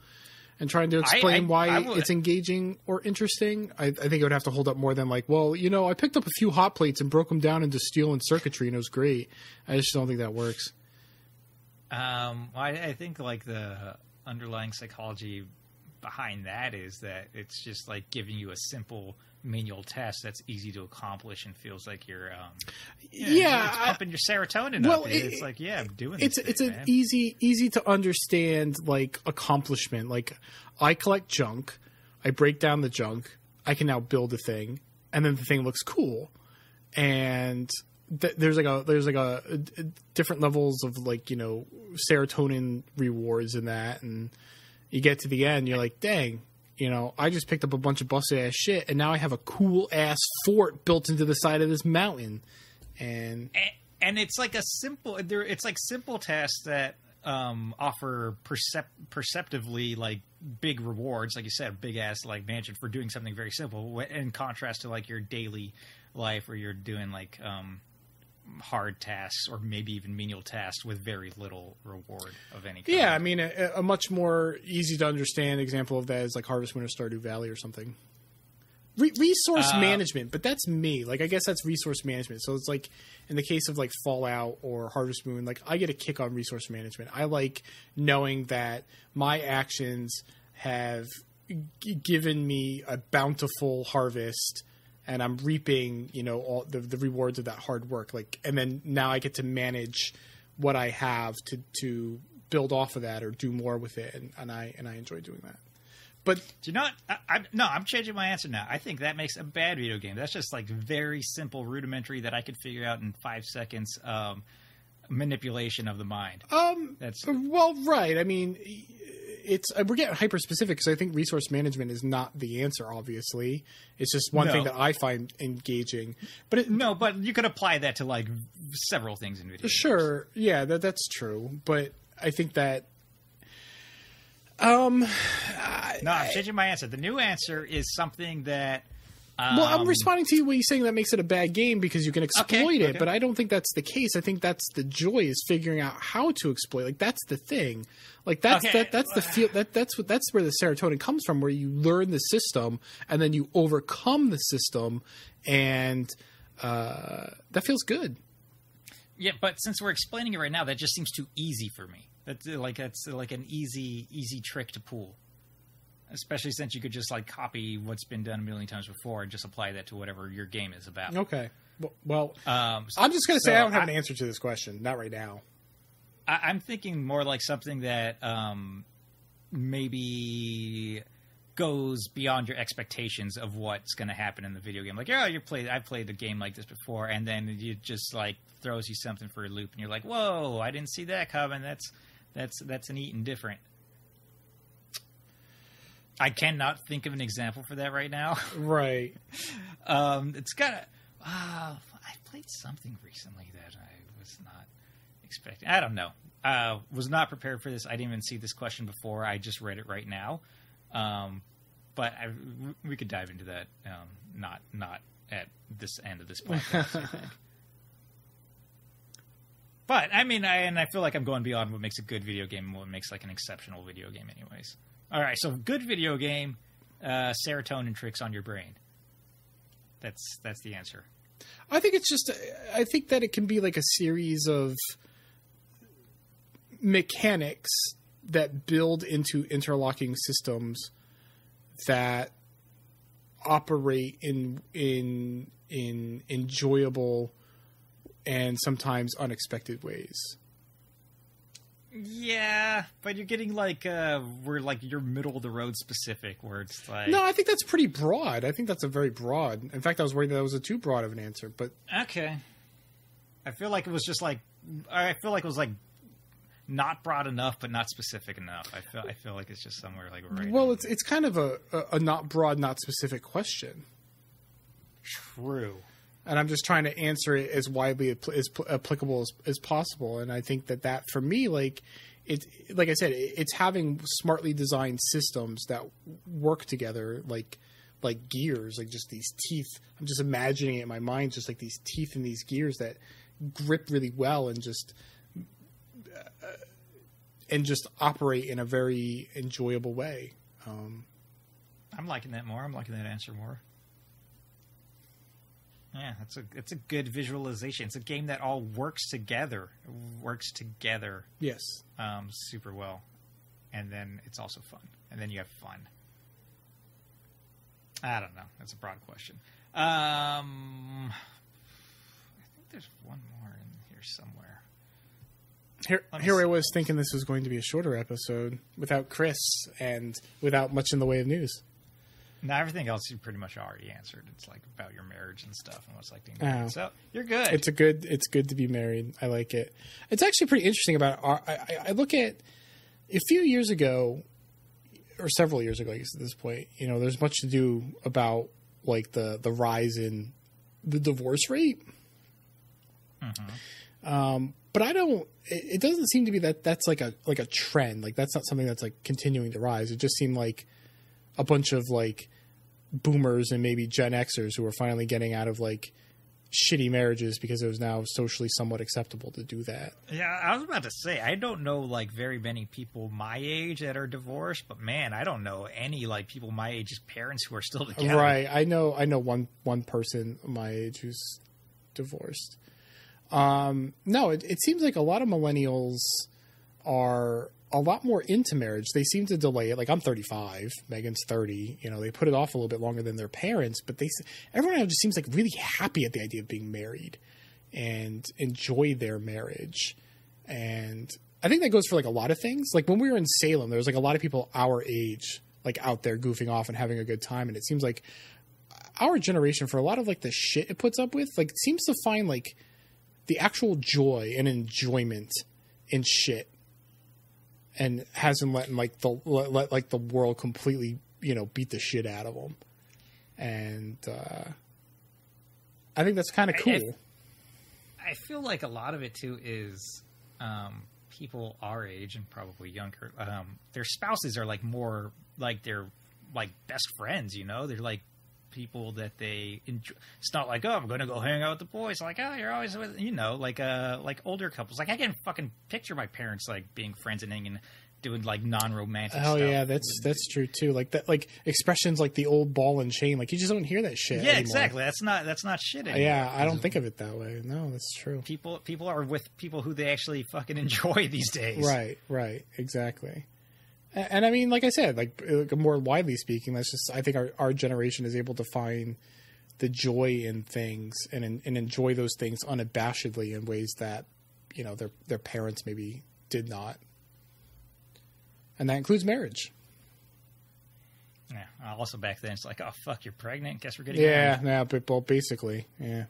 and trying to explain why it's engaging or interesting, I think it would have to hold up more than like, well, you know, I picked up a few hot plates and broke them down into steel and circuitry, and it was great. I just don't think that works. I think like the underlying psychology behind that is that it's just like giving you a simple manual test that's easy to accomplish and feels like you're it's pumping your serotonin up. It's like, yeah, I'm doing this. It's an easy to understand like accomplishment. Like, I collect junk, I break down the junk, I can now build a thing, and then the thing looks cool. And there's a different levels of like, you know, serotonin rewards in that, and you get to the end, you're like, dang, you know, I just picked up a bunch of busted ass shit, and now I have a cool ass fort built into the side of this mountain. And it's like it's like simple tasks that offer perceptively like big rewards, like you said, big ass like mansion for doing something very simple, in contrast to like your daily life where you're doing like hard tasks or maybe even menial tasks with very little reward of any kind. Yeah, I mean, a much more easy to understand example of that is like Harvest Moon or Stardew Valley or something. Resource management, but that's me. Like, I guess that's resource management. So it's like in the case of like Fallout or Harvest Moon, like I get a kick on resource management. I like knowing that my actions have given me a bountiful harvest, and I'm reaping, you know, all the rewards of that hard work. Like, and then now I get to manage what I have to build off of that or do more with it, and I enjoy doing that. But do you know what? I'm changing my answer now. I think that makes a bad video game. That's just like very simple, rudimentary that I could figure out in 5 seconds. Manipulation of the mind. Well, right. I mean, we're getting hyper specific because I think resource management is not the answer. Obviously, it's just one thing that I find engaging. But but you could apply that to like several things in video games. Sure, yeah, that's true. But I think that. No, I'm changing my answer. The new answer is something that. Well, I'm responding to you when you're saying that makes it a bad game because you can exploit it, but I don't think that's the case. I think that's the joy is figuring out how to exploit. Like, that's the thing. Like, that's the feel. That's where the serotonin comes from, where you learn the system and then you overcome the system, and that feels good. Yeah, but since we're explaining it right now, that just seems too easy for me. That's like an easy trick to pull. Especially since you could just like copy what's been done a million times before and just apply that to whatever your game is about. Okay. Well, I'm just going to say I don't have an answer to this question. Not right now. I'm thinking more like something that maybe goes beyond your expectations of what's going to happen in the video game. Like, I've played a game like this before, and then it just like throws you something for a loop, and you're like, whoa, I didn't see that coming. That's an eating different. I cannot think of an example for that right now. Right. It's got I played something recently that I was not expecting. I don't know. Was not prepared for this. I didn't even see this question before. I just read it right now. But we could dive into that. Not at this end of this podcast, I think. But I mean, I feel like I'm going beyond what makes a good video game and what makes like an exceptional video game, anyways. All right, so good video game, serotonin tricks on your brain. That's the answer. I think it's just. I think that it can be like a series of mechanics that build into interlocking systems that operate in enjoyable and sometimes unexpected ways. Yeah, but you're getting like we're like you're middle of the road specific, where it's like no, I think that's pretty broad. I think that's a very broad. In fact, I was worried that was a too broad of an answer. But okay, I feel like it was just like it was like not broad enough, but not specific enough. I feel like it's just somewhere like right. Well, it's kind of a not broad, not specific question. True. And I'm just trying to answer it as widely as applicable as possible. And I think that for me, like I said, it's having smartly designed systems that work together, like like gears, like just these teeth. I'm just imagining it in my mind, just like these teeth and these gears that grip really well and just operate in a very enjoyable way. I'm liking that more. I'm liking that answer more. Yeah, it's a good visualization. It's a game that all works together. Yes. Super well. And then it's also fun. And then you have fun. I don't know. That's a broad question. I think there's one more in here somewhere. Here I was thinking this was going to be a shorter episode without Chris and without much in the way of news. Now, everything else you pretty much already answered. It's like about your marriage and stuff and what's like being married. So you're good. It's good to be married. I like it. It's actually pretty interesting about I look at a few years ago, or several years ago, I guess at this point, you know, there's much to do about like the rise in the divorce rate. Mm-hmm. But it doesn't seem to be that's like a trend. Like that's not something that's like continuing to rise. It just seemed like a bunch of like boomers and maybe Gen Xers who were finally getting out of like shitty marriages because it was now socially somewhat acceptable to do that. Yeah, I was about to say, I don't know like very many people my age that are divorced, but man, I don't know any like people my age's parents who are still together. Right. I know one person my age who's divorced. No, it seems like a lot of millennials are a lot more into marriage. They seem to delay it. Like I'm 35, Megan's 30. You know, they put it off a little bit longer than their parents, but everyone just seems like really happy at the idea of being married and enjoy their marriage. And I think that goes for like a lot of things. Like when we were in Salem, there was like a lot of people our age, like out there goofing off and having a good time. And it seems like our generation, for a lot of like the shit it puts up with, like seems to find like the actual joy and enjoyment in shit. And hasn't let the world completely, you know, beat the shit out of them. And I think that's kind of cool. I feel like a lot of it too is people our age and probably younger. Their spouses are like more like they're like best friends. You know, they're like people that they enjoy. It's not like, oh, I'm going to go hang out with the boys. Like, oh, you're always with, you know, like older couples. Like I can fucking picture my parents like being friends and hanging, doing like non-romantic stuff. Oh yeah, that's true too. Like that, like expressions like the old ball and chain. Like you just don't hear that shit. Yeah, anymore. Exactly. That's not shit anymore. Yeah, I don't think of it that way. No, that's true. People are with people who they actually fucking enjoy these days. Right, exactly. And I mean, like I said, like more widely speaking, that's just, I think our generation is able to find the joy in things and enjoy those things unabashedly in ways that, you know, their parents maybe did not. And that includes marriage. Yeah. Also back then, it's like, oh, fuck, you're pregnant? Guess we're getting married. Yeah, but well, basically, yeah.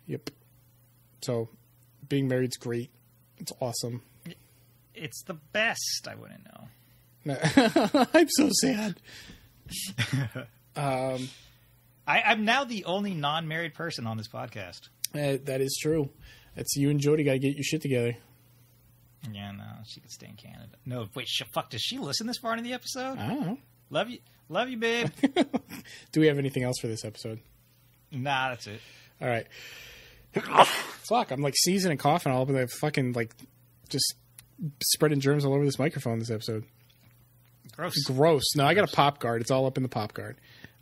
Yep. So being married's great. It's awesome. It's the best. I wouldn't know. I'm so sad. I'm now the only non-married person on this podcast. That is true. It's you and Jody got to get your shit together. Yeah, no, she could stay in Canada. No, wait, fuck, does she listen this far into the episode? I don't know. Love you, babe. Do we have anything else for this episode? Nah, that's it. All right. Fuck, I'm like sneezing and coughing all over the fucking, like, just spreading germs all over this microphone this episode. Gross. No, I got a pop guard. It's all up in the pop guard.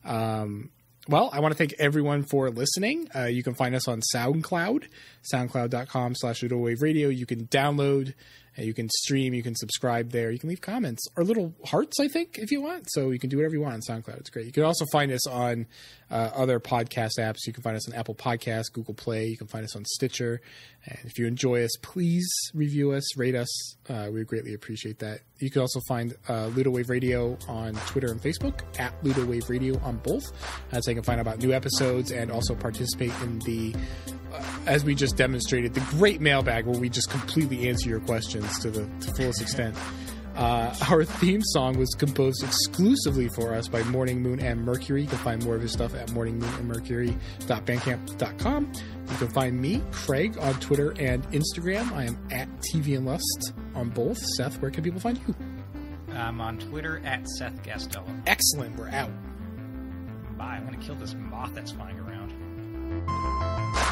Well, I want to thank everyone for listening. You can find us on SoundCloud, soundcloud.com/Ludowave Radio. You can download, you can stream, you can subscribe there. You can leave comments or little hearts, I think, if you want. So you can do whatever you want on SoundCloud. It's great. You can also find us on other podcast apps. You can find us on Apple Podcasts, Google Play. You can find us on Stitcher. And if you enjoy us, please review us, rate us. We would greatly appreciate that. You can also find Ludowave Radio on Twitter and Facebook, at Ludowave Radio on both. So you can find out about new episodes and also participate in the, as we just demonstrated, the great mailbag where we just completely answer your questions to the fullest extent. Our theme song was composed exclusively for us by Morning Moon and Mercury. You can find more of his stuff at morningmoonandmercury.bandcamp.com. You can find me, Craig, on Twitter and Instagram. I am at TV and Lust on both. Seth, where can people find you? I'm on Twitter at Seth Gastello. Excellent. We're out. stopping by. I'm going to kill this moth that's flying around.